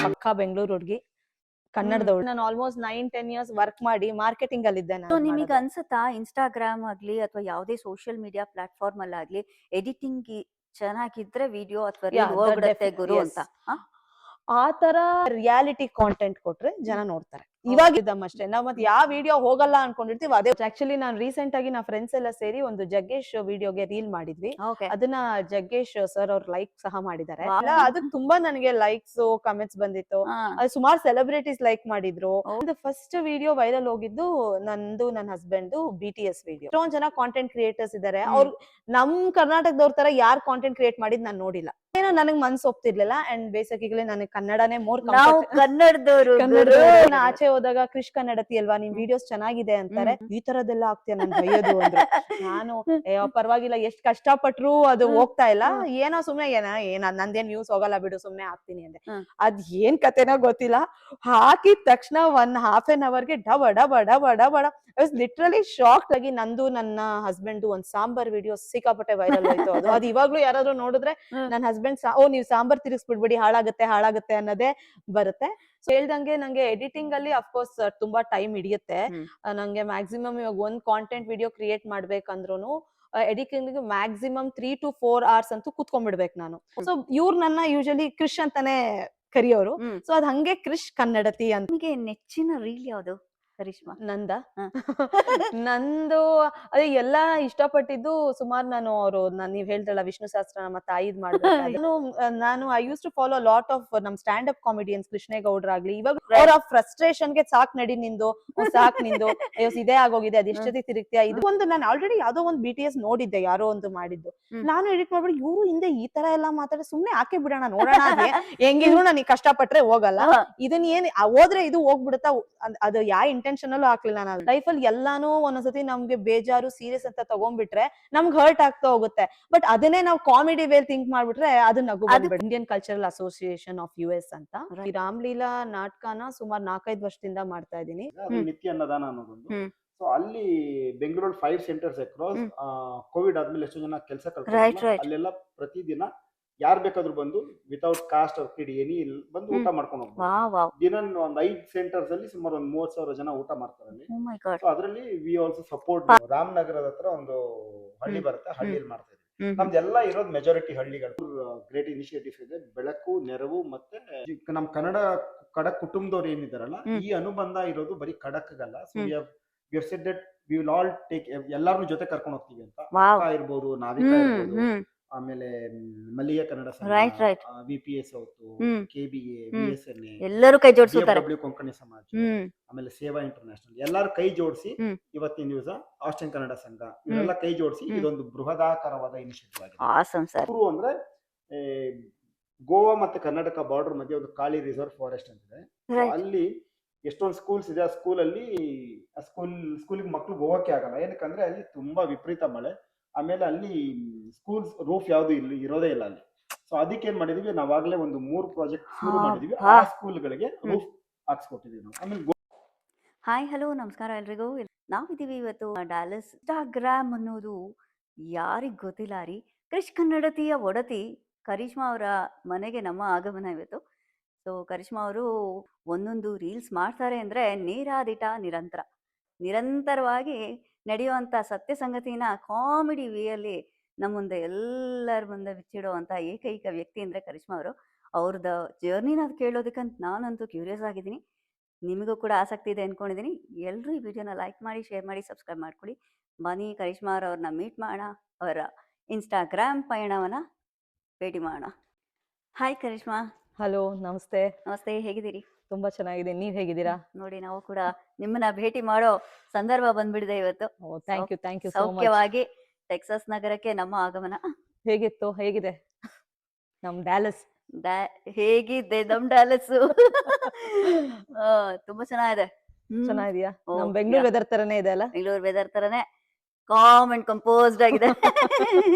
ಪಕ್ಕಾ ಬೆಂಗಳೂರು ಹುಡುಗಿ, ಕನ್ನಡದವಳು. ನಾನು ಆಲ್ಮೋಸ್ಟ್ 9-10 ಇಯರ್ಸ್ ವರ್ಕ್ ಮಾಡಿ ಮಾರ್ಕೆಟಿಂಗ್ ಅಲ್ಲಿ ಇದ್ದೆ. ಸೊ ನಿಮಗೆ ಅನ್ಸುತ್ತಾ ಇನ್ಸ್ಟಾಗ್ರಾಮ್ ಆಗ್ಲಿ ಅಥವಾ ಯಾವುದೇ ಸೋಷಿಯಲ್ ಮೀಡಿಯಾ ಪ್ಲಾಟ್ಫಾರ್ಮ್ ಅಲ್ಲಾಗ್ಲಿ ಎಡಿಟಿಂಗ್ ಚೆನ್ನಾಗಿದ್ರೆ ವಿಡಿಯೋ ಅಥವಾ ರೀಲ್ ಹೋಗ್ಬಿಡುತ್ತೆ ಗುರು ಅಂತ? ಆ ತರ ರಿಯಾಲಿಟಿ ಕಾಂಟೆಂಟ್ ಕೊಟ್ರೆ ಜನ ನೋಡ್ತಾರೆ. ಇವಾಗ ಇದ್ದಮ್ಮ ಅಷ್ಟೇ. ನಾವ್ ಮತ್ತೆ ಯಾವ ವಿಡಿಯೋ ಹೋಗಲ್ಲ ಅನ್ಕೊಂಡಿರ್ತೀವಿ ಅದೇ. ಆಕ್ಚುಲಿ ನಾನು ರೀಸೆಂಟ್ ಆಗಿ ನಾ ಫ್ರೆಂಡ್ಸ್ ಎಲ್ಲ ಸೇರಿ ಒಂದು ಜಗ್ಗೇಶ್ ವಿಡಿಯೋಗೆ ರೀಲ್ ಮಾಡಿದ್ವಿ. ಅದನ್ನ ಜಗ್ಗೇಶ್ ಸರ್ ಅವ್ರು ಲೈಕ್ ಸಹ ಮಾಡಿದ್ದಾರೆ. ಅದಕ್ಕೆ ತುಂಬಾ ನನಗೆ ಲೈಕ್ಸ್ ಕಮೆಂಟ್ಸ್ ಬಂದಿತ್ತು. ಸುಮಾರು ಸೆಲೆಬ್ರಿಟೀಸ್ ಲೈಕ್ ಮಾಡಿದ್ರು. ಒಂದು ಫಸ್ಟ್ ವಿಡಿಯೋ ವೈರಲ್ ಹೋಗಿದ್ದು ನಂದು ನನ್ನ ಹಸ್ಬೆಂಡ್ BTS ವಿಡಿಯೋ. ಎಷ್ಟೊಂದ್ ಜನ ಕಾಂಟೆಂಟ್ ಕ್ರಿಯೇಟರ್ಸ್ ಇದಾರೆ. ಅವ್ರು ನಮ್ ಕರ್ನಾಟಕದವ್ರ ತರ ಯಾರು ಕಾಂಟೆಂಟ್ ಕ್ರಿಯೇಟ್ ಮಾಡಿದ್ ನಾನು ನೋಡಿಲ್ಲ. ಏನೋ ನನಗ್ ಮನ್ಸು ಒಪ್ತಿರ್ಲಿಲ್ಲ. ಅಂಡ್ ಬೇಸಿಕಲಿ ನನಗೆ ಕನ್ನಡನೇ ಮೋರ್ ಕನ್ನಡದವರು. ಆಚೆ ಹೋದಾಗ ಕೃಷ್ ಕನ್ನಡತಿ ಅಲ್ವಾ, ನಿಮ್ ವಿಡಿಯೋಸ್ ಚೆನ್ನಾಗಿದೆ ಅಂತಾರೆ. ಈ ತರದೆಲ್ಲ ಆಗ್ತೀಯ ನನ್ ಬೈಯೋದು ಅಂದ್ರು. ನಾನು ಪರವಾಗಿಲ್ಲ, ಎಷ್ಟ್ ಕಷ್ಟಪಟ್ರು ಅದು ಹೋಗ್ತಾ ಇಲ್ಲ. ಏನೋ ಸುಮ್ನೆ ನಂದೇನ್ ನ್ಯೂಸ್ ಹೋಗಲ್ಲ ಬಿಡು, ಸುಮ್ನೆ ಹಾಕ್ತೀನಿ ಅಂದೆ. ಅದ್ ಏನ್ ಕತೆನೋ ಗೊತ್ತಿಲ್ಲ, ಹಾಕಿದ ತಕ್ಷಣ 1.5 hour ಗೆ ಡಬ ಡಬ ಡಬ ಡಬ ಐ ವಾಸ್ ಲಿಟ್ರಲಿ ಶಾಕ್ಡ್ ಆಗಿ. ನಂದು ನನ್ನ ಹಸ್ಬೆಂಡ್ ಒಂದ್ ಸಾಂಬಾರ್ ವಿಡಿಯೋ ಸಿಕ್ಕಾಪಟ್ಟೆ ವೈರಲ್ ಹೋಯ್ತು. ಅದು ಇವಾಗ್ಲೂ ಯಾರಾದ್ರೂ ನೋಡಿದ್ರೆ ನನ್ನ ಹಸ್ಬೆಂಡ್ ನೀವ್ ಸಾಂಬಾರ್ ತಿರುಗಿಸ್ಬಿಡ್ಬೇಡಿ, ಹಾಳಾಗತ್ತೆ ಅನ್ನೋದೇ ಬರುತ್ತೆ. ಸೊ ಹೇಳ್ದಂಗೆ ನಂಗೆ ಎಡಿಟಿಂಗ್ ಅಲ್ಲಿ ಅಫ್ಕೋರ್ಸ್ ತುಂಬಾ ಟೈಮ್ ಹಿಡಿಯುತ್ತೆ. ನಂಗೆ ಮ್ಯಾಕ್ಸಿಮಮ್ ಇವಾಗ ಒಂದ್ ಕಾಂಟೆಂಟ್ ವಿಡಿಯೋ ಕ್ರಿಯೇಟ್ ಮಾಡ್ಬೇಕಂದ್ರೂ ಎಡಿಟಿಂಗ್ ಮ್ಯಾಕ್ಸಿಮಮ್ 3 to 4 hours ಅಂತೂ ಕುತ್ಕೊಂಡ್ಬಿಡ್ಬೇಕು ನಾನು. ಸೊ ಇವ್ರು ನನ್ನ ಯೂಶಲಿ ಕ್ರಿಶ್ ಅಂತಾನೆ ಕರಿಯೋರು. ಸೊ ಅದ್ ಹಂಗೆ ಕ್ರಿಶ್ ಕನ್ನಡತಿ ಅಂತ. ನಿಮಗೆ ನೆಚ್ಚಿನ ರೀಲ್ ಯಾವ್ದು ಕರಿಷ್ಮಾ? ನಂದು ಅದೇ ಎಲ್ಲಾ ಇಷ್ಟಪಟ್ಟಿದ್ದು ಸುಮಾರು. ನೀವ್ ಹೇಳ್ದಲ್ಲ ವಿಷ್ಣು ಸಹಸ್ರನಾಮ ತಾಯಿದ್ ಮಾಡ್ಬೇಕು. ನಾನು I use to follow lot of ನಮ್ ಸ್ಟ್ಯಾಂಡ್ ಅಪ್ ಕಾಮಿಡಿಯನ್ಸ್, ಕೃಷ್ಣೇಗೌಡ್ರಾಗ್ಲಿ. ಇವಾಗ ಅವ್ರ ಫ್ರಸ್ಟ್ರೇಷನ್ ಗೆ ಸಾಕ್ ನಡಿ ನಿಂದು, ಸಾಕ್ ನಿಂದು, ಅಯ್ಯೋ ಇದೇ ಆಗೋಗಿದೆ, ಅದ್ ಎಷ್ಟೊತ್ತಿ ತಿರುಗ್ತೀಯಾ. ಇದು ಒಂದು ನಾನು ಆಲ್ರೆಡಿ ಯಾವ್ದೋ ಒಂದು BTS ನೋಡಿದ್ದೆ, ಯಾರೋ ಒಂದು ಮಾಡಿದ್ದು. ನಾನು ಎಡಿಟ್ ಮಾಡ್ಬಿಡಿ, ಇವ್ರು ಹಿಂದೆ ಈ ತರ ಎಲ್ಲಾ ಮಾತಾಡಿ ಸುಮ್ನೆ ಹಾಕಿ ಬಿಡೋಣ, ನೋಡೋಣ ಹೆಂಗಿದ್ರು ನನಗೆ ಕಷ್ಟಪಟ್ರೆ ಹೋಗಲ್ಲ, ಇದನ್ನ ಏನ್ ಹೋದ್ರೆ ಇದು ಹೋಗ್ಬಿಡುತ್ತಾ. ಅದು ಯಾವ ಇಂಟೆನ್ಷನ್ ಅಲ್ಲೂ ಹಾಕ್ಲಿಲ್ಲ. ನಾನು ಲೈಫ್ ಅಲ್ಲಿ ಎಲ್ಲಾನು ಒಂದೊಂದ್ಸತಿ ನಮ್ಗೆ ಬೇಜಾರು ಸೀರಿಯಸ್ ಅಂತ ತಗೊಂಡ್ಬಿಟ್ರೆ ನಮ್ಗೆ ಹರ್ಟ್ ಆಗ್ತಾ ಹೋಗುತ್ತೆ. ಬಟ್ ಅದನ್ನೇ ನಾವು ಕಾಮಿಡಿ ವೇಲ್ ಥಿಂಕ್ ಮಾಡ್ಬಿಟ್ರೆ ಅದು ನಗು ಬಂದ್ಬಿಡುತ್ತೆ. Indian cultural association of US ಅಂತ ಈ ರಾಮ್ಲೀಲಾ ನಾಟಕನ ಸುಮಾರು 4-5 ವರ್ಷದಿಂದ ಮಾಡ್ತಾ ಇದೀನಿ. ನಿತ್ಯ ಅನ್ನದಾನ ಅನ್ನೋದೊಂದು. ಸೊ ಅಲ್ಲಿ ಬೆಂಗಳೂರು 5 ಸೆಂಟರ್ಸ್ ಅಕ್ರಾಸ್ ಕೋವಿಡ್ ಆದ್ಮೇಲೆ ಎಷ್ಟೋ ಜನ ಕೆಲಸ ಕಳ್ಕೊಂಡ್ರು. ಅಲ್ಲೆಲ್ಲ ಪ್ರತಿದಿನ ಯಾರು ಬೇಕಾದ್ರೂ ಬಂದು without cost or creed any ಬಂದು ಊಟ ಮಾಡ್ಕೊಂಡು ಹೋಗ್ಬೋದು. ದಿನ ಒಂದು 5 ಸೆಂಟರ್ಸ್ ಅಲ್ಲಿ ಸುಮಾರು ಒಂದು 30,000 ಜನ ಊಟ ಮಾಡ್ತಾರೆ ಅಲ್ಲಿ. ಸೊ ಅದರಲ್ಲಿ ವಿ ಆಲ್ಸೋ ಸಪೋರ್ಟ್. ರಾಮನಗರದ ಹತ್ರ ಒಂದು ಹಳ್ಳಿ ಬರುತ್ತೆ, ಹಳ್ಳಿಯಲ್ಲಿ ಮಾಡ್ತಾ ಇದ್ದೀವಿ. ನಮ್ದೆಲ್ಲ ಇರೋದು ಮೆಜಾರಿಟಿ ಹಳ್ಳಿಗಳು. ಗ್ರೇಟ್ ಇನಿಷಿಯೇಟಿವ್ ಇದೆ, ಬೆಳಕು ನೆರವು ಮತ್ತೆ ನಮ್ ಕಡಕ್ ಕುಟುಂಬದವ್ರು ಏನಿದಾರಲ್ಲ, ಈ ಅನುಬಂಧ ಇರೋದು ಬರೀ ಕಡಕ್ಗಲ್ಲ. So we have said that we will all take ಎಲ್ಲಾರನ್ನೂ ಜೊತೆ ಕರ್ಕೊಂಡು ಹೋಗ್ತೀವಿ ಅಂತ. ಇರ್ಬೋದು, ನಾವಿಕ ಇರ್ಬೋದು, ಆಮೇಲೆ ಮಲ್ಲಿಗೆ ಕನ್ನಡ ಸಂಘ, VPS KBA, VSNA, ಎಲ್ಲರೂ ಕೈ ಜೋಡಿಸುತ್ತಾರೆ. ಕೊಂಕಣಿ ಸಮಾಜ, ಆಮೇಲೆ ಸೇವಾ ಇಂಟರ್ನ್ಯಾಷನಲ್ ಎಲ್ಲಾರು ಕೈ ಜೋಡಿಸಿ ಇವತ್ತಿನ ದಿವಸ ಆಸ್ಟ್ರೇಲಿಯನ್ ಕನ್ನಡ ಸಂಘ ಇವರೆಲ್ಲ ಕೈ ಜೋಡಿಸಿ ಇದೊಂದು ಬೃಹದಾಕಾರವಾದ ಇನಿಷಿಯೇಟಿವ್ ಆಗಿದೆ. ಅಂದ್ರೆ ಗೋವಾ ಮತ್ತೆ ಕರ್ನಾಟಕ ಬಾರ್ಡರ್ ಮಧ್ಯೆ ಒಂದು ಕಾಳಿ ರಿಸರ್ವ್ ಫಾರೆಸ್ಟ್ ಅಂತಿದೆ. ಅಲ್ಲಿ ಎಷ್ಟೊಂದು ಸ್ಕೂಲ್ಸ್ ಇದೆ. ಆ ಸ್ಕೂಲಿಗೆ ಮಕ್ಳು ಹೋಗಕ್ಕೆ ಆಗಲ್ಲ, ಏನಕ್ಕಂದ್ರೆ ಅಲ್ಲಿ ತುಂಬಾ ವಿಪರೀತ ಮಳೆ. ಆಮೇಲೆ ಅಲ್ಲಿ ಸ್ಕೂಲ್ಸ್ ರೂಫ್ ಯಾವ್ದು ಇರೋದೇ ಇಲ್ಲ ಅಲ್ಲಿ. ಸೊ ಅದಕ್ಕೆ ಏನ್ ಮಾಡಿದೀವಿ, ನಾವಾಗ್ಲೇ ಒಂದು 3 ಪ್ರಾಜೆಕ್ಟ್ ಶುರು ಮಾಡಿದೀವಿ. ಆ ಸ್ಕೂಲ್ಗಳಿಗೆ ರೂಫ್ ಹಾಕ್ಸ್ಕೊಟ್ಟಿದೀವಿ ನಾವು. ಆಮೇಲೆ ಹಾಯ್ ಹಲೋ ನಮಸ್ಕಾರ ಎಲ್ರಿಗೂ. ನಾವಿದೀವಿ ಇವತ್ತು ಡ್ಯಾಲಸ್. ಇನ್ಸ್ಟಾಗ್ರಾಮ್ ಅನ್ನೋದು ಯಾರಿಗ್ ಗೊತ್ತಿಲ್ಲ ರೀ. ಕ್ರಿಶ್ ಕನ್ನಡತಿಯ ಒಡತಿ ಕರಿಷ್ಮಾ ಅವರ ಮನೆಗೆ ನಮ್ಮ ಆಗಮನ ಇವತ್ತು. ಸೊ ಕರಿಷ್ಮಾ ಅವರು ಒಂದೊಂದು ರೀಲ್ಸ್ ಮಾಡ್ತಾರೆ ಅಂದ್ರೆ ನೇರಾದಿಟ ನಿರಂತರವಾಗಿ ನಡೆಯುವಂಥ ಸತ್ಯ ಸಂಗತಿನ ಕಾಮಿಡಿ ವೇಯಲ್ಲಿ ನಮ್ಮ ಮುಂದೆ ಎಲ್ಲರ ಮುಂದೆ ಬಿಚ್ಚಿಡುವಂಥ ಏಕೈಕ ವ್ಯಕ್ತಿ ಅಂದರೆ ಕರಿಷ್ಮಾ ಅವರು. ಅವ್ರದ್ದು ಜರ್ನಿನ ಕೇಳೋದಕ್ಕಂತ ನಾನಂತೂ ಕ್ಯೂರಿಯಸ್ ಆಗಿದ್ದೀನಿ. ನಿಮಗೂ ಕೂಡ ಆಸಕ್ತಿ ಇದೆ ಅಂದ್ಕೊಂಡಿದ್ದೀನಿ. ಎಲ್ಲರೂ ಈ ವಿಡಿಯೋನ ಲೈಕ್ ಮಾಡಿ, ಶೇರ್ ಮಾಡಿ, ಸಬ್ಸ್ಕ್ರೈಬ್ ಮಾಡ್ಕೊಳ್ಳಿ. ಬನ್ನಿ ಕರಿಷ್ಮಾ ಅವ್ರನ್ನ ಮೀಟ್ ಮಾಡೋಣ, ಅವರ ಇನ್ಸ್ಟಾಗ್ರಾಮ್ ಪಯಣವನ್ನು ಭೇಟಿ ಮಾಡೋಣ. ಹಾಯ್ ಕರಿಷ್ಮಾ. ಹಲೋ, ನಮಸ್ತೆ. ನಮಸ್ತೆ, ಹೇಗಿದ್ದೀರಿ? ತುಂಬಾ ಚೆನ್ನಾಗಿದ್ದೀನಿ, ನೀವ್ ಹೇಗಿದ್ದೀರಾ? ನೋಡಿ, ನಾವು ಕೂಡ ನಿಮ್ಮನ್ನ ಭೇಟಿ ಮಾಡೋ ಸಂದರ್ಭ ಬಂದ್ಬಿಡಿದೆ ಇವತ್ತು. Thank you so much. ಸೌಖ್ಯವಾಗಿ ಟೆಕ್ಸಾಸ್ ನಗರಕ್ಕೆ ನಮ್ಮ ಆಗಮನ. ಹೇಗಿದೆ ನಮ್ ಡ್ಯಾಲಸ್? ಹೇಗಿದೆ ನಮ್ ಡ್ಯಾಲಸ್? ತುಂಬಾ ಚೆನ್ನಾಗಿದೆ. ಚೆನ್ನಾಗಿದ್ಯಾ? ನಮ್ ಬೆಂಗಳೂರು ವೆದರ್ ತರನೇ ಇದೆ ಅಲ್ಲ? ಬೆಂಗಳೂರು ವೆದರ್ ತರನೇ ಕಾಮ್ ಅಂಡ್ ಕಂಪೋಸ್ಡ್ ಆಗಿದೆ.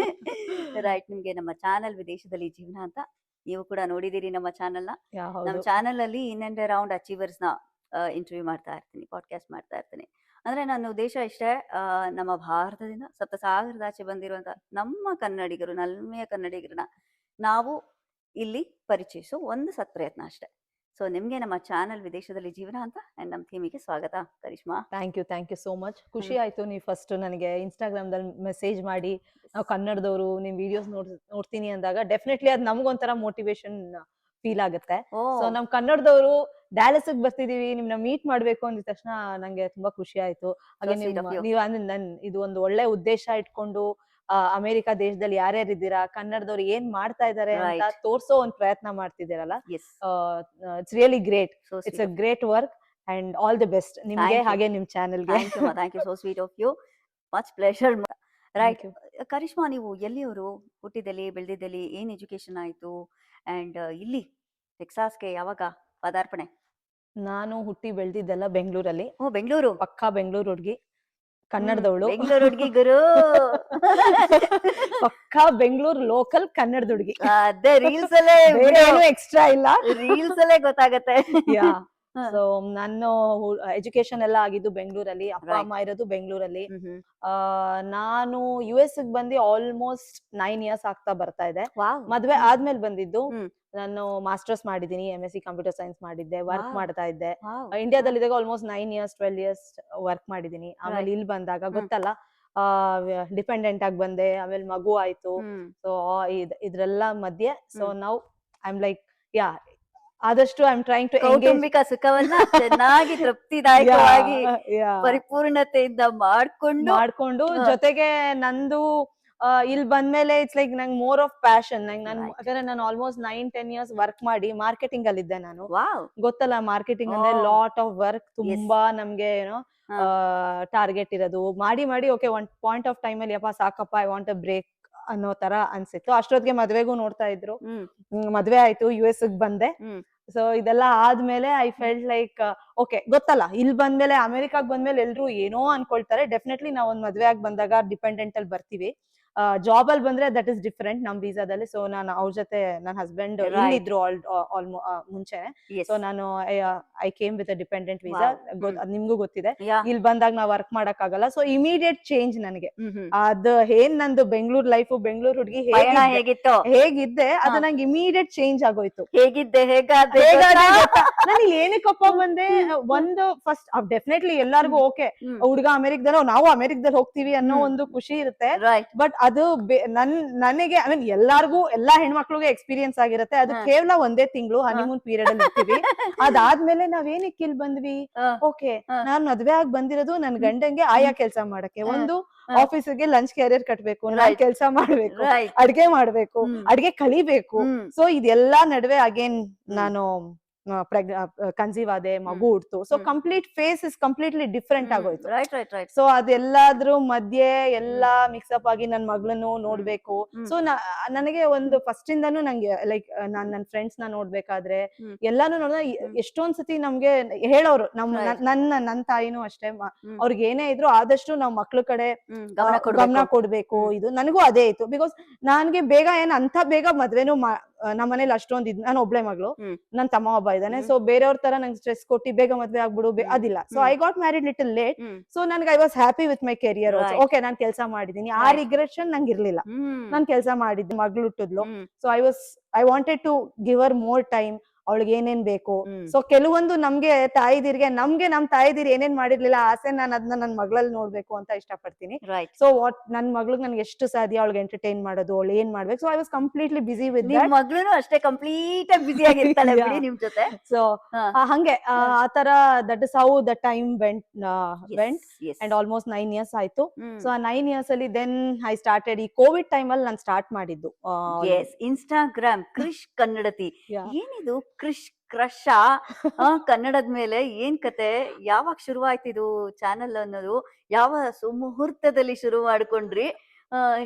ರೈಟ್. ನಿಮ್ಗೆ ನಮ್ಮ ಚಾನೆಲ್ ವಿದೇಶದಲ್ಲಿ ಜೀವನ ಅಂತ ನೀವು ಕೂಡ ನೋಡಿದೀರಿ ನಮ್ಮ ಚಾನೆಲ್ನ. ನಮ್ಮ ಚಾನೆಲ್ ಅಲ್ಲಿ ಇನ್ ಅಂಡ್ ಅರೌಂಡ್ ಅಚೀವರ್ಸ್ ನ ಇಂಟರ್ವ್ಯೂ ಮಾಡ್ತಾ ಇರ್ತೀನಿ, ಪಾಡ್ಕಾಸ್ಟ್ ಮಾಡ್ತಾ ಇರ್ತೀನಿ. ಅಂದ್ರೆ ನನ್ನ ಉದ್ದೇಶ ಇಷ್ಟೇ, ನಮ್ಮ ಭಾರತದಿಂದ ಸಪ್ತಸಾಗರದಾಚೆ ಬಂದಿರುವಂತ ನಮ್ಮ ಕನ್ನಡಿಗರು, ನಲ್ಮೆಯ ಕನ್ನಡಿಗರನ್ನ ನಾವು ಇಲ್ಲಿ ಪರಿಚಯಿಸೋ ಒಂದು ಸತ್ಪ್ರಯತ್ನ ಅಷ್ಟೆ. ಸೊ ನಿಮ್ಗೆ ನಮ್ಮ ಚಾನಲ್ ವಿದೇಶದಲ್ಲಿ ಜೀವನ ಅಂತ ಅಂಡ್ ನಮ್ಮ ಥೀಮಿಗೆ ಸ್ವಾಗತ Karishma. Thank you so much. ಖುಷಿ ಆಯ್ತು ನೀವು ಫಸ್ಟ್ ನನಗೆ ಇನ್ಸ್ಟಾಗ್ರಾಮ್ದಲ್ಲಿ ಮೆಸೇಜ್ ಮಾಡಿ ನಾವು ಕನ್ನಡದವರು ನಿಮ್ ವಿಡಿಯೋಸ್ ನೋಡ್ತೀನಿ ಅಂದಾಗ ಡೆಫಿನೆಟ್ಲಿ ಅದು ನಮ್ಗೊಂಥರ ಮೋಟಿವೇಶನ್ ಫೀಲ್ ಆಗುತ್ತೆ. ಸೊ ನಮ್ ಕನ್ನಡದವರು ಡ್ಯಾಲಸ್ ಬರ್ತಿದೀವಿ, ನಿಮ್ನ ಮೀಟ್ ಮಾಡ್ಬೇಕು ಅಂದಿದ ತಕ್ಷಣ ನಂಗೆ ತುಂಬಾ ಖುಷಿ ಆಯ್ತು. ಹಾಗೆ ನೀವು ಅಂದ್ರೆ ಇದು ಒಂದು ಒಳ್ಳೆ ಉದ್ದೇಶ ಇಟ್ಕೊಂಡು ಅಮೆರಿಕ ದೇಶದಲ್ಲಿ ಯಾರ್ಯಾರು ಇದ್ದೀರಾ, ಕನ್ನಡದವ್ರು ಏನ್ ಮಾಡ್ತಾ ಇದಾರೆ ಅಂತ ತೋರ್ಸೋ ಒಂದ್ ಪ್ರಯತ್ನ ಮಾಡ್ತಿದ್ದೀರಲ್ಲ, it's really great. It's a great work and all the best ನಿಮ್ಗೆ ಹಾಗೆ ನಿಮ್ ಚಾನೆಲ್ಗೆ. Thank you so sweet of you, much pleasure. Right Karishma, ನೀವು ಎಲ್ಲಿಯವರು? ಹುಟ್ಟಿದಲ್ಲಿ ಬೆಳೆದಿದ್ದಲ್ಲಿ, ಏನ್ ಎಜುಕೇಶನ್ ಆಯ್ತು ಅಂಡ್ ಇಲ್ಲಿ ಟೆಕ್ಸಾಸ್ಗೆ ಯಾವಾಗ ಪದಾರ್ಪಣೆ? ನಾನು ಹುಟ್ಟಿ ಬೆಳೆದಿದ್ದೆಲ್ಲ ಬೆಂಗಳೂರಲ್ಲಿ. ಬೆಂಗಳೂರು ಪಕ್ಕಾ ಬೆಂಗಳೂರು ಹುಡುಗಿ, ಕನ್ನಡದವಳು. ಬೆಂಗಳೂರು ಹುಡುಗಿ ಗುರು. ಪಕ್ಕಾ ಬೆಂಗಳೂರು ಲೋಕಲ್ ಕನ್ನಡದ ಹುಡುಗಿ. ಅದೇ ರೀಲ್ಸ್ ಅಲ್ಲೇ ಎಕ್ಸ್ಟ್ರಾ ಇಲ್ಲ, ರೀಲ್ಸ್ ಅಲ್ಲೇ ಗೊತ್ತಾಗತ್ತೆ. ಸೊ ನಾನು ಎಜುಕೇಶನ್ ಎಲ್ಲ ಆಗಿದ್ದು ಬೆಂಗಳೂರಲ್ಲಿ, ಅಪ್ಪ ಅಮ್ಮ ಇರೋದು ಬೆಂಗಳೂರಲ್ಲಿ. ನಾನು ಯು ಎಸ್ ಬಂದು ಆಲ್ಮೋಸ್ಟ್ 9 years ಆಗ್ತಾ ಬರ್ತಾ ಇದೆ. ಮದ್ವೆ ಆದ್ಮೇಲೆ ಬಂದಿದ್ದು. ನಾನು ಮಾಸ್ಟರ್ಸ್ ಮಾಡಿದೀನಿ, MSc ಕಂಪ್ಯೂಟರ್ ಸೈನ್ಸ್ ಮಾಡಿದ್ದೆ, ವರ್ಕ್ ಮಾಡ್ತಾ ಇದ್ದೆ. ಇಂಡಿಯಾದಲ್ಲಿದ್ದಾಗ ಆಲ್ಮೋಸ್ಟ್ 9 years 12 years ವರ್ಕ್ ಮಾಡಿದೀನಿ. ಆಮೇಲೆ ಇಲ್ಲಿ ಬಂದಾಗ ಗೊತ್ತಲ್ಲ, ಡಿಪೆಂಡೆಂಟ್ ಆಗಿ ಬಂದೆ, ಆಮೇಲೆ ಮಗು ಆಯ್ತು. ಸೊ ಇದ್ರೆಲ್ಲ ಮಧ್ಯೆ so now I am like ಆದಷ್ಟು ಐ ಆಮ್ ಟ್ರೈಂಗ್ ಟು ಕೌಟುಂಬಿಕ ಸುಖವನ್ನ ಚೆನ್ನಾಗಿ ತೃಪ್ತಿದಾಯಕವಾಗಿ ಪರಿಪೂರ್ಣತೆಯಿಂದ ಮಾಡ್ಕೊಂಡು ಜೊತೆಗೆ ನಂದು ಇಲ್ಲಿ ಬಂದ್ಮೇಲೆ ಇಟ್ಸ್ ಲೈಕ್ ನಂಗೆ ಮೋರ್ ಆಫ್ ಪ್ಯಾಷನ್. ಯಾಕಂದ್ರೆ ನಾನು ಆಲ್ಮೋಸ್ಟ್ 9-10 years ವರ್ಕ್ ಮಾಡಿ ಮಾರ್ಕೆಟಿಂಗ್ ಅಲ್ಲಿ ಇದ್ದೆ ನಾನು. ಗೊತ್ತಲ್ಲ, ಮಾರ್ಕೆಟಿಂಗ್ ಅಂದ್ರೆ ಲಾಟ್ ಆಫ್ ವರ್ಕ್, ತುಂಬಾ ನಮ್ಗೆ ಏನೋ ಟಾರ್ಗೆಟ್ ಇರೋದು. ಮಾಡಿ ಓಕೆ ಒಂದ್ ಪಾಯಿಂಟ್ ಆಫ್ ಟೈಮ್ ಅಲ್ಲಿ ಯಪ್ಪ ಸಾಕಪ್ಪ, ಐ ವಾಂಟ್ ಅ ಬ್ರೇಕ್ ಅನ್ನೋ ತರ ಅನ್ಸಿತ್ತು. ಅಷ್ಟೊತ್ತಿಗೆ ಮದ್ವೆಗೂ ನೋಡ್ತಾ ಇದ್ರು. ಮದ್ವೆ ಆಯ್ತು, US ಬಂದೆ. ಸೊ ಇದೆಲ್ಲ ಆದ್ಮೇಲೆ ಐ ಫೆಲ್ಟ್ ಲೈಕ್ ಓಕೆ, ಗೊತ್ತಲ್ಲ, ಇಲ್ಲಿ ಬಂದ್ಮೇಲೆ ಅಮೆರಿಕಾಗ್ ಬಂದ್ಮೇಲೆ ಎಲ್ರು ಏನೋ ಅನ್ಕೊಳ್ತಾರೆ. ಡೆಫಿನೆಟ್ಲಿ ನಾವ್ ಒಂದ್ ಮದ್ವೆ ಆಗಿ ಬಂದಾಗ ಡಿಪೆಂಡೆಂಟ್ ಅಲ್ಲಿ ಬರ್ತೀವಿ. ಜಾಬ್ ಅಲ್ಲಿ ಬಂದ್ರೆ ದಟ್ ಇಸ್ ಡಿಫರೆಂಟ್ ನಮ್ ವೀಸಾದಲ್ಲಿ. ಸೊ ನಾನು ಅವ್ರ ಜೊತೆ ನನ್ನ ಹಸ್ಬೆಂಡ್ ಇಲ್ಲಿದ್ರು ಮುಂಚೆ. ಸೊ ನಾನು I came with dependent visa. ನಿಮ್ಗೂ ಗೊತ್ತಿದೆ, ಇಲ್ಲಿ ಬಂದಾಗ ನಾವ್ ವರ್ಕ್ ಮಾಡಕ್ ಆಗಲ್ಲ. ಸೊ ಇಮಿಡಿಯೇಟ್ ಚೇಂಜ್ ನನಗೆ. ಅದು ಏನ್ ನಂದು ಬೆಂಗಳೂರು ಲೈಫ್, ಬೆಂಗಳೂರು ಹುಡುಗಿ ಹೇಗಿದ್ದೆ, ಅದು ನಂಗೆ ಇಮಿಡಿಯೇಟ್ ಚೇಂಜ್ ಆಗೋಯ್ತು. ನಾನು ಏನಕ್ಕಪ್ಪ ಬಂದೆ, ಒಂದು ಫಸ್ಟ್ ಡೆಫಿನೆಟ್ಲಿ ಎಲ್ಲಾರ್ಗು ಓಕೆ, ಹುಡುಗ ಅಮೆರಿಕದಲ್ಲ, ನಾವು ಅಮೆರಿಕದಲ್ಲಿ ಹೋಗ್ತೀವಿ ಅನ್ನೋ ಒಂದು ಖುಷಿ ಇರುತ್ತೆ. ಬಟ್ ಅದು ನನಗೆ ಐ ಮೀನ್ ಎಲ್ಲಾರ್ಗು, ಎಲ್ಲಾ ಹೆಣ್ಮಕ್ಳಿಗೆ ಎಕ್ಸ್ಪೀರಿಯನ್ಸ್ ಆಗಿರುತ್ತೆ. ಅದು ಕೇವಲ 1 ತಿಂಗಳು ಹನಿಮೂನ್ ಪೀರಿಯಡ್ ಅಲ್ಲಿ ಇರ್ತೀವಿ. ಅದಾದ್ಮೇಲೆ ನಾವೇನಕ್ಕೆ ಇಲ್ಲಿ ಬಂದ್ವಿ, ಓಕೆ ನಾನ್ ಮದ್ವೆ ಆಗಿ ಬಂದಿರೋದು ನನ್ ಗಂಡಂಗೆ ಆಯಾ ಕೆಲ್ಸ ಮಾಡಕ್ಕೆ. ಒಂದು ಆಫೀಸಿಗೆ ಲಂಚ್ ಕ್ಯಾರಿಯರ್ ಕಟ್ಬೇಕು, ನಾನ್ ಕೆಲ್ಸ ಮಾಡ್ಬೇಕು, ಅಡ್ಗೆ ಮಾಡ್ಬೇಕು, ಅಡ್ಗೆ ಕಲಿಬೇಕು. ಸೊ ಇದೆಲ್ಲಾ ನಡುವೆ ಅಗೇನ್ ನಾನು ಕನ್ಸೀವ್ ಆದೆ, ಮಗು ಹುಡ್ತು. So complete phase is completely different ಆಗೋಯ್ತು. ಸೊ ಅದೆಲ್ಲಾದ್ರ ಮಧ್ಯೆ ಎಲ್ಲಾ ಮಿಕ್ಸಪ್ ಆಗಿ ನನ್ ಮಗಳನ್ನು ನೋಡ್ಬೇಕು. ಸೊ ನನಗೆ ಒಂದು ಫಸ್ಟ್ ಇಂದಾನು ನಂಗೆ ಲೈಕ್ ನಾನ್ ನನ್ ಫ್ರೆಂಡ್ಸ್ ನ ನೋಡ್ಬೇಕಾದ್ರೆ ಎಲ್ಲಾನು ನೋಡಿದ್ರೆ ಎಷ್ಟೊಂದ್ ಸತಿ ನಮ್ಗೆ ಹೇಳೋರು, ನನ್ ತಾಯಿನೂ ಅಷ್ಟೇ, ಅವ್ರಿಗೆ ಏನೇ ಇದ್ರು ಆದಷ್ಟು ನಾವ್ ಮಕ್ಳ ಕಡೆ ಗಮನ ಕೊಡ್ಬೇಕು. ಇದು ನನಗೂ ಅದೇ ಇತ್ತು. ಬಿಕಾಸ್ ನನ್ಗೆ ಬೇಗ ಅಂತ ಬೇಗ ಮದ್ವೆನೂ ನಮ್ಮ ಮನೇಲಿ ಅಷ್ಟೊಂದ್ ನಾನು ಒಬ್ಳೆ ಮಗಳು, ನನ್ ತಮ್ಮ ಒಬ್ಬ ಇದ್ದಾನೆ. ಸೊ ಬೇರೆಯವ್ರ ತರ ನಂಗೆ ಸ್ಟ್ರೆಸ್ ಕೊಟ್ಟಿ ಬೇಗ ಮದ್ವೆ ಆಗ್ಬಿಡು ಅದಿಲ್ಲ. So I got married little late. So ನನ್ಗೆ I was happy with my career also. Okay, ನಾನ್ ಕೆಲಸ ಮಾಡಿದೀನಿ, ಆ ರಿಗ್ರೆಷನ್ ನಂಗೆ ಇರ್ಲಿಲ್ಲ. ನಾನ್ ಕೆಲಸ ಮಾಡಿದ್ದೆ, ಮಗಳು ಹುಟ್ಟಿದ್ಲು. So I wanted to give her more time. ಅವಳಿಗೆ ಏನೇನ್ ಬೇಕು. ಸೊ ಕೆಲವೊಂದು ನಮ್ಗೆ ತಾಯಿದಿರ್ಗೆ ನಮ್ ತಾಯಿದಿರ್ ಏನೇನ್ ಮಾಡಿರ್ಲಿಲ್ಲ, ಆಸೆ ನಾನು ಅದನ್ನ ನನ್ ಮಗಳಲ್ಲಿ ನೋಡ್ಬೇಕು ಅಂತ ಇಷ್ಟಪಡ್ತೀನಿ. ಸೊ ನನ್ ಮಗ್ಳಿಗೆ ನನ್ಗೆ ಎಷ್ಟು ಸಾಧ್ಯ ಅವಳಿಗೆ ಎಂಟರ್ಟೈನ್ ಮಾಡೋದು, ಅವಳು ಏನ್ ಮಾಡ್ಬೇಕು. So I was completely busy with ಮಗಳು ಅಷ್ಟೇ ಕಂಪ್ಲೀಟ್ ಆಗಿ ಬಿಸಿ ಆಗಿರ್ತಾಳೆ ನಿಮ್ ಜೊತೆ. ಸೊ ಹಂಗೆ ಆತರ that is how the time went and almost 9 years ಆಯ್ತು. ಸೊ ಆ 9 years ಅಲ್ಲಿ ದೆನ್ ಐ ಸ್ಟಾರ್ಟೆಡ್. ಈ ಕೋವಿಡ್ ಟೈಮ್ ಅಲ್ಲಿ ನಾನು ಸ್ಟಾರ್ಟ್ ಮಾಡಿದ್ದು ಇನ್ಸ್ಟಾಗ್ರಾಮ್ ಕ್ರಿಶ್ ಕನ್ನಡತಿ. ಏನಿದು ಕ್ರಿಶ್ ಕ್ರಶ್ ಕನ್ನಡದ ಮೇಲೆ ಏನ್ ಕತೆ? ಯಾವಾಗ ಶುರುವಾಯ್ತು ಇದು ಚಾನೆಲ್ ಅನ್ನೋದು? ಯಾವ ಸುಮುಹೂರ್ತದಲ್ಲಿ ಶುರು ಮಾಡ್ಕೊಂಡ್ರಿ?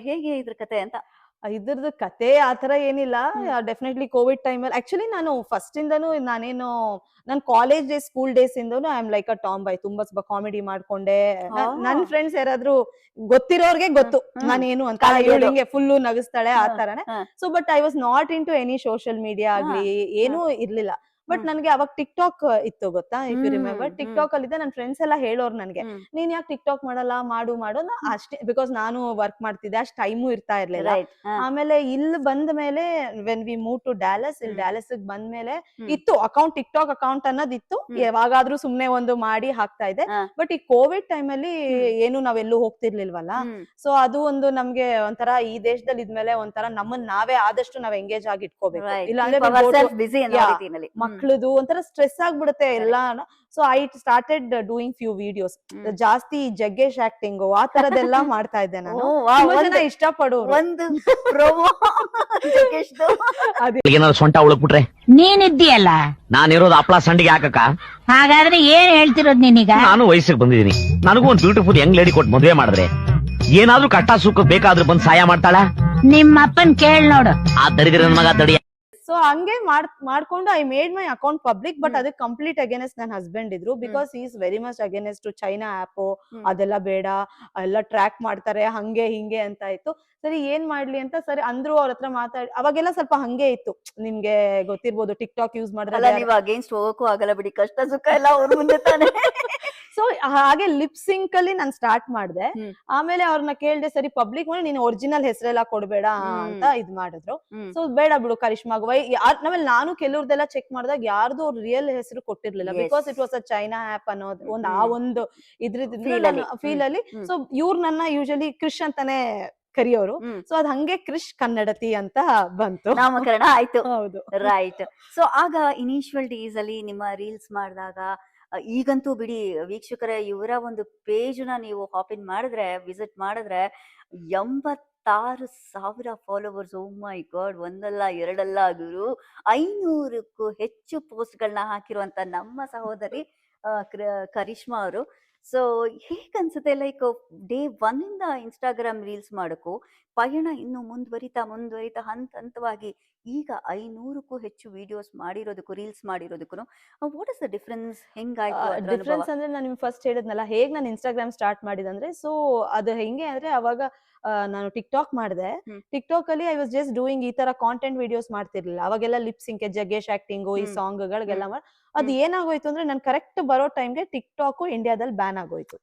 ಹೇಗೆ ಇದ್ರ ಕತೆ ಅಂತ? ಇದ್ರದ್ದು ಕತೆ ಆತರ ಏನಿಲ್ಲ. ಡೆಫಿನೆಟ್ಲಿ ಕೋವಿಡ್ ಟೈಮ್ ಅಲ್ಲಿ ಆಕ್ಚುಲಿ ನಾನು ಫಸ್ಟ್ ಇಂದನು ನನ್ ಕಾಲೇಜ್ ಡೇಸ್, ಸ್ಕೂಲ್ ಡೇಸ್ ಇಂದನು I am like a tomboy. ತುಂಬಾ ಖಾಮಿಡಿ ಮಾಡ್ಕೊಂಡೆ. ನನ್ ಫ್ರೆಂಡ್ಸ್ ಯಾರಾದ್ರೂ ಗೊತ್ತಿರೋರ್ಗೆ ಗೊತ್ತು ನಾನೇನು ಅಂತ, ಇವಳಿಗೆ ಫುಲ್ಲು ನಗಿಸ್ತಾಳೆ ಆ ತರನೇ. So but I was not into any social media ಆಗ್ಲಿ, ಏನೂ ಇರ್ಲಿಲ್ಲ. ಬಟ್ ನನ್ಗೆ ಅವಾಗ ಟಿಕ್ ಟಾಕ್ ಇತ್ತು ಗೊತ್ತಾ, if you remember. TikTok ಅಲ್ಲಿ ನನ್ ಫ್ರೆಂಡ್ಸ್ ಎಲ್ಲ ಹೇಳೋರು ನನ್ಗೆ, ನೀನ್ ಯಾಕೆ ಟಿಕ್ ಟಾಕ್ ಮಾಡಲ್ಲ, ಮಾಡು ಅಷ್ಟೇ. ಬಿಕಾಸ್ ನಾನು ವರ್ಕ್ ಮಾಡ್ತಿದ್ದೆ, ಅಷ್ಟ್ ಟೈಮು ಇರ್ತಾ ಇರ್ಲಿಲ್ಲ. ಆಮೇಲೆ ಇಲ್ಲಿ ಬಂದ ಮೇಲೆ when we move to Dallas, ಇಲ್ಲಿ ಡ್ಯಾಲಸ್ ಬಂದ್ಮೇಲೆ ಇತ್ತು ಅಕೌಂಟ್, ಟಿಕ್ ಟಾಕ್ ಅಕೌಂಟ್ ಅನ್ನೋದು ಇತ್ತು. ಯಾವಾಗಾದ್ರೂ ಸುಮ್ನೆ ಒಂದು ಮಾಡಿ ಹಾಕ್ತಾ ಇದೆ. ಬಟ್ ಈ ಕೋವಿಡ್ ಟೈಮ್ ಅಲ್ಲಿ ಏನು ನಾವೆಲ್ಲೂ ಹೋಗ್ತಿರ್ಲಿಲ್ವಲ್ಲ, ಸೊ ಅದು ಒಂದು ನಮ್ಗೆ ಒಂಥರ ಈ ದೇಶದಲ್ಲಿ ಇದ್ಮೇಲೆ ಒಂಥರ ನಮ್ಮನ್ನ ನಾವೇ ಆದಷ್ಟು ನಾವ್ ಎಂಗೇಜ್ ಆಗಿ ಇಟ್ಕೋಬೇಕು, ಇಲ್ಲಾಂದ್ರೆ ಮಕ್ಳದು ಒಂಥರ ಸ್ಟ್ರೆಸ್ ಆಗ್ಬಿಡುತ್ತೆ ಎಲ್ಲ. So I started doing few videos, ಜಾಸ್ತಿ ಜಗ್ಗೇಶ್ ಆಕ್ಟಿಂಗ್ ಆ ತರದೆಲ್ಲ ಮಾಡ್ತಾ ಇದ್ದೆ ನಾನು. ಇಷ್ಟಪಡೋರು ಸೊಂಟ ಉಳಕ್ಬಿಟ್ರೆ ನೀನಿದ್ದೀಯಲ್ಲ, ನಾನಿರೋದು ಹಪ್ಳ ಸಂಡಿಗೆ ಹಾಕಕ್ಕ. ಹಾಗಾದ್ರೆ ಏನ್ ಹೇಳ್ತಿರೋದ್ ನಿನೀಗ? ನಾನು ವಯಸ್ಸಿಗೆ ಬಂದಿದ್ದೀನಿ, ನನಗೂ ಒಂದು ಬ್ಯೂಟಿಫುಲ್ ಯಂಗ್ ಲೇಡಿ ಕೊಟ್ಟು ಮದುವೆ ಮಾಡಿದ್ರೆ ಏನಾದ್ರೂ ಕಷ್ಟ ಸುಖ ಬೇಕಾದ್ರೂ ಬಂದು ಸಹಾಯ ಮಾಡ್ತಾಳ. ನಿಮ್ಮ ಅಪ್ಪನ್ ಕೇಳ್ ನೋಡು. ಆ ದರಿದ್ರ ನನ್ ಮಗ ತಡಿಯ. ಸೊ ಹಂಗೆ ಮಾಡ್ಕೊಂಡು I made my account public. But ಅದಕ್ಕೆ ಕಂಪ್ಲೀಟ್ ಅಗೇನೆಸ್ಟ್ ನನ್ನ ಹಸ್ಬೆಂಡ್ ಇದ್ರು, because is very much against to China app. ಅದೆಲ್ಲ ಬೇಡ, ಎಲ್ಲ ಟ್ರ್ಯಾಕ್ ಮಾಡ್ತಾರೆ ಹಂಗೆ ಹಿಂಗೆ ಅಂತ ಇತ್ತು. ಸರಿ ಏನ್ ಮಾಡ್ಲಿ ಅಂತ ಸರಿ ಅಂದ್ರು, ಅವ್ರ ಹತ್ರ ಮಾತಾಡಿ. ಅವಾಗೆಲ್ಲ ಸ್ವಲ್ಪ ಹಂಗೆ ಇತ್ತು, ನಿಮ್ಗೆ ಗೊತ್ತಿರ್ಬೋದು, ಟಿಕ್ ಟಾಕ್ ಯೂಸ್ ಮಾಡಿದ್ರೆ ನೀವು ಅಗೇನ್ಸ್ಟ್ ಹೋಗಕ್ಕೂ ಆಗಲ್ಲ ಬಿಡಿ, ಕಷ್ಟ ಸುಖ ಎಲ್ಲ ಅವ್ರ ಮುಂದೆ ತಾನೆ. ಸೊ ಹಾಗೆ ಲಿಪ್ ಸಿಂಕ್ ಅಲ್ಲಿ ನಾನು ಸ್ಟಾರ್ಟ್ ಮಾಡಿದೆ. ಆಮೇಲೆ ಅವ್ರನ್ನ ಕೇಳ್ದೆ, ಸರಿ ಪಬ್ಲಿಕ್ ಮಾಡಿ ನೀನು ಒರಿಜಿನಲ್ ಹೆಸರೆಲ್ಲ ಕೊಡ್ಬೇಡ ಅಂತ ಇದ್ ಮಾಡಿದ್ರು. ಸೊ ಬೇಡ ಬಿಡು ಕರಿಷ್ಮಾಗ್ ಆಮೇಲೆ ನಾನು ಕೆಲವ್ರದೆಲ್ಲ ಚೆಕ್ ಮಾಡಿದಾಗ ಯಾರ್ದು ಅವ್ರ ರಿಯಲ್ ಹೆಸರು ಕೊಟ್ಟಿರ್ಲಿಲ್ಲ, because it was a China app ಅನ್ನೋದು ಒಂದು ಆ ಒಂದು ಫೀಲ್ ಅಲ್ಲಿ. ಸೊ ಇವ್ರು ನನ್ನ ಯೂಶಲಿ ಕ್ರಿಶ್ ಅಂತಾನೆ ಕರಿಯೋರು. ಸೊ ಅದ್ ಹಂಗೆ ಕ್ರಿಶ್ ಕನ್ನಡತಿ ಅಂತ ಬಂತು, ನಾಮಕರಣ ಆಯ್ತು. ಹೌದು, ರೈಟ್. ಸೊ ಆಗ ಇನಿಷಿಯಲ್ ಡೇಸ್ ಅಲ್ಲಿ ನಿಮ್ಮ ರೀಲ್ಸ್ ಮಾಡಿದಾಗ, ಈಗಂತೂ ಬಿಡಿ ವೀಕ್ಷಕರ, ಇವರ ಒಂದು ಪೇಜ್ ನ ನೀವು ಹಾಪಿನ್ ಮಾಡಿದ್ರೆ, ವಿಸಿಟ್ ಮಾಡಿದ್ರೆ 86,000 ಫಾಲೋವರ್ಸ್. ಓ ಮೈ ಗಾಡ್, ಒಂದಲ್ಲ ಎರಡಲ್ಲ ಗುರು, 500ಕ್ಕೂ ಹೆಚ್ಚು ಪೋಸ್ಟ್ ಗಳನ್ನ ಹಾಕಿರುವಂತ ನಮ್ಮ ಸಹೋದರಿ ಕರಿಷ್ಮಾ ಅವರು. ಸೊ ಹೇಗನ್ಸುತ್ತೆ, ಲೈಕ್ ಡೇ 1 ಇಂದ ಇನ್ಸ್ಟಾಗ್ರಾಮ್ ರೀಲ್ಸ್ ಮಾಡಕ್ಕೂ ಪಯಣ ಇನ್ನು ಮುಂದುವರಿತಾ ಹಂತ ಹಂತವಾಗಿ ಈಗ 500ಕ್ಕೂ ಹೆಚ್ಚು ವಿಡಿಯೋಸ್ ಮಾಡಿರೋದಕ್ಕೂ, ರೀಲ್ಸ್ ಮಾಡಿರೋದಕ್ಕೂ ವಾಟ್ ಇಸ್ ದ ಡಿಫರೆನ್ಸ್? ಹೆಂಗಾಯ್ತು ಡಿಫರೆನ್ಸ್ ಅಂದ್ರೆ ನಾನು ನಿಮ್ಗೆ ಫಸ್ಟ್ ಹೇಳಿದ್ನಲ್ಲ, ಹೇಗ್ ನಾನು ಇನ್ಸ್ಟಾಗ್ರಾಮ್ ಸ್ಟಾರ್ಟ್ ಮಾಡಿದಂದ್ರೆ, ಸೊ ಅದು ಹೆಂಗೆ ಅಂದ್ರೆ ಅವಾಗ ನಾನು ಟಿಕ್ ಟಾಕ್ ಮಾಡಿದೆ. ಟಿಕ್ ಟಾಕ್ ಅಲ್ಲಿ ಐ ವಾಸ್ ಜಸ್ಟ್ ಡೂಯಿಂಗ್ ಈ ತರ ಕಾಂಟೆಂಟ್ ವಿಡಿಯೋಸ್ ಮಾಡ್ತಿರ್ಲಿಲ್ಲ. ಅವಾಗೆಲ್ಲ ಲಿಪ್ ಸಿಂಕ್, ಜಗ್ಗೇಶ್ ಆಕ್ಟಿಂಗ್, ಈ ಸಾಂಗ್ ಗಳಿಗೆಲ್ಲ ಅದು ಏನಾಗೋಯ್ತು ಅಂದ್ರೆ, ನನ್ ಕರೆಕ್ಟ್ ಬರೋ ಟೈಮ್ಗೆ ಟಿಕ್ ಟಾಕ್ ಇಂಡಿಯಾದಲ್ಲಿ ಬ್ಯಾನ್ ಆಗೋಯ್ತು.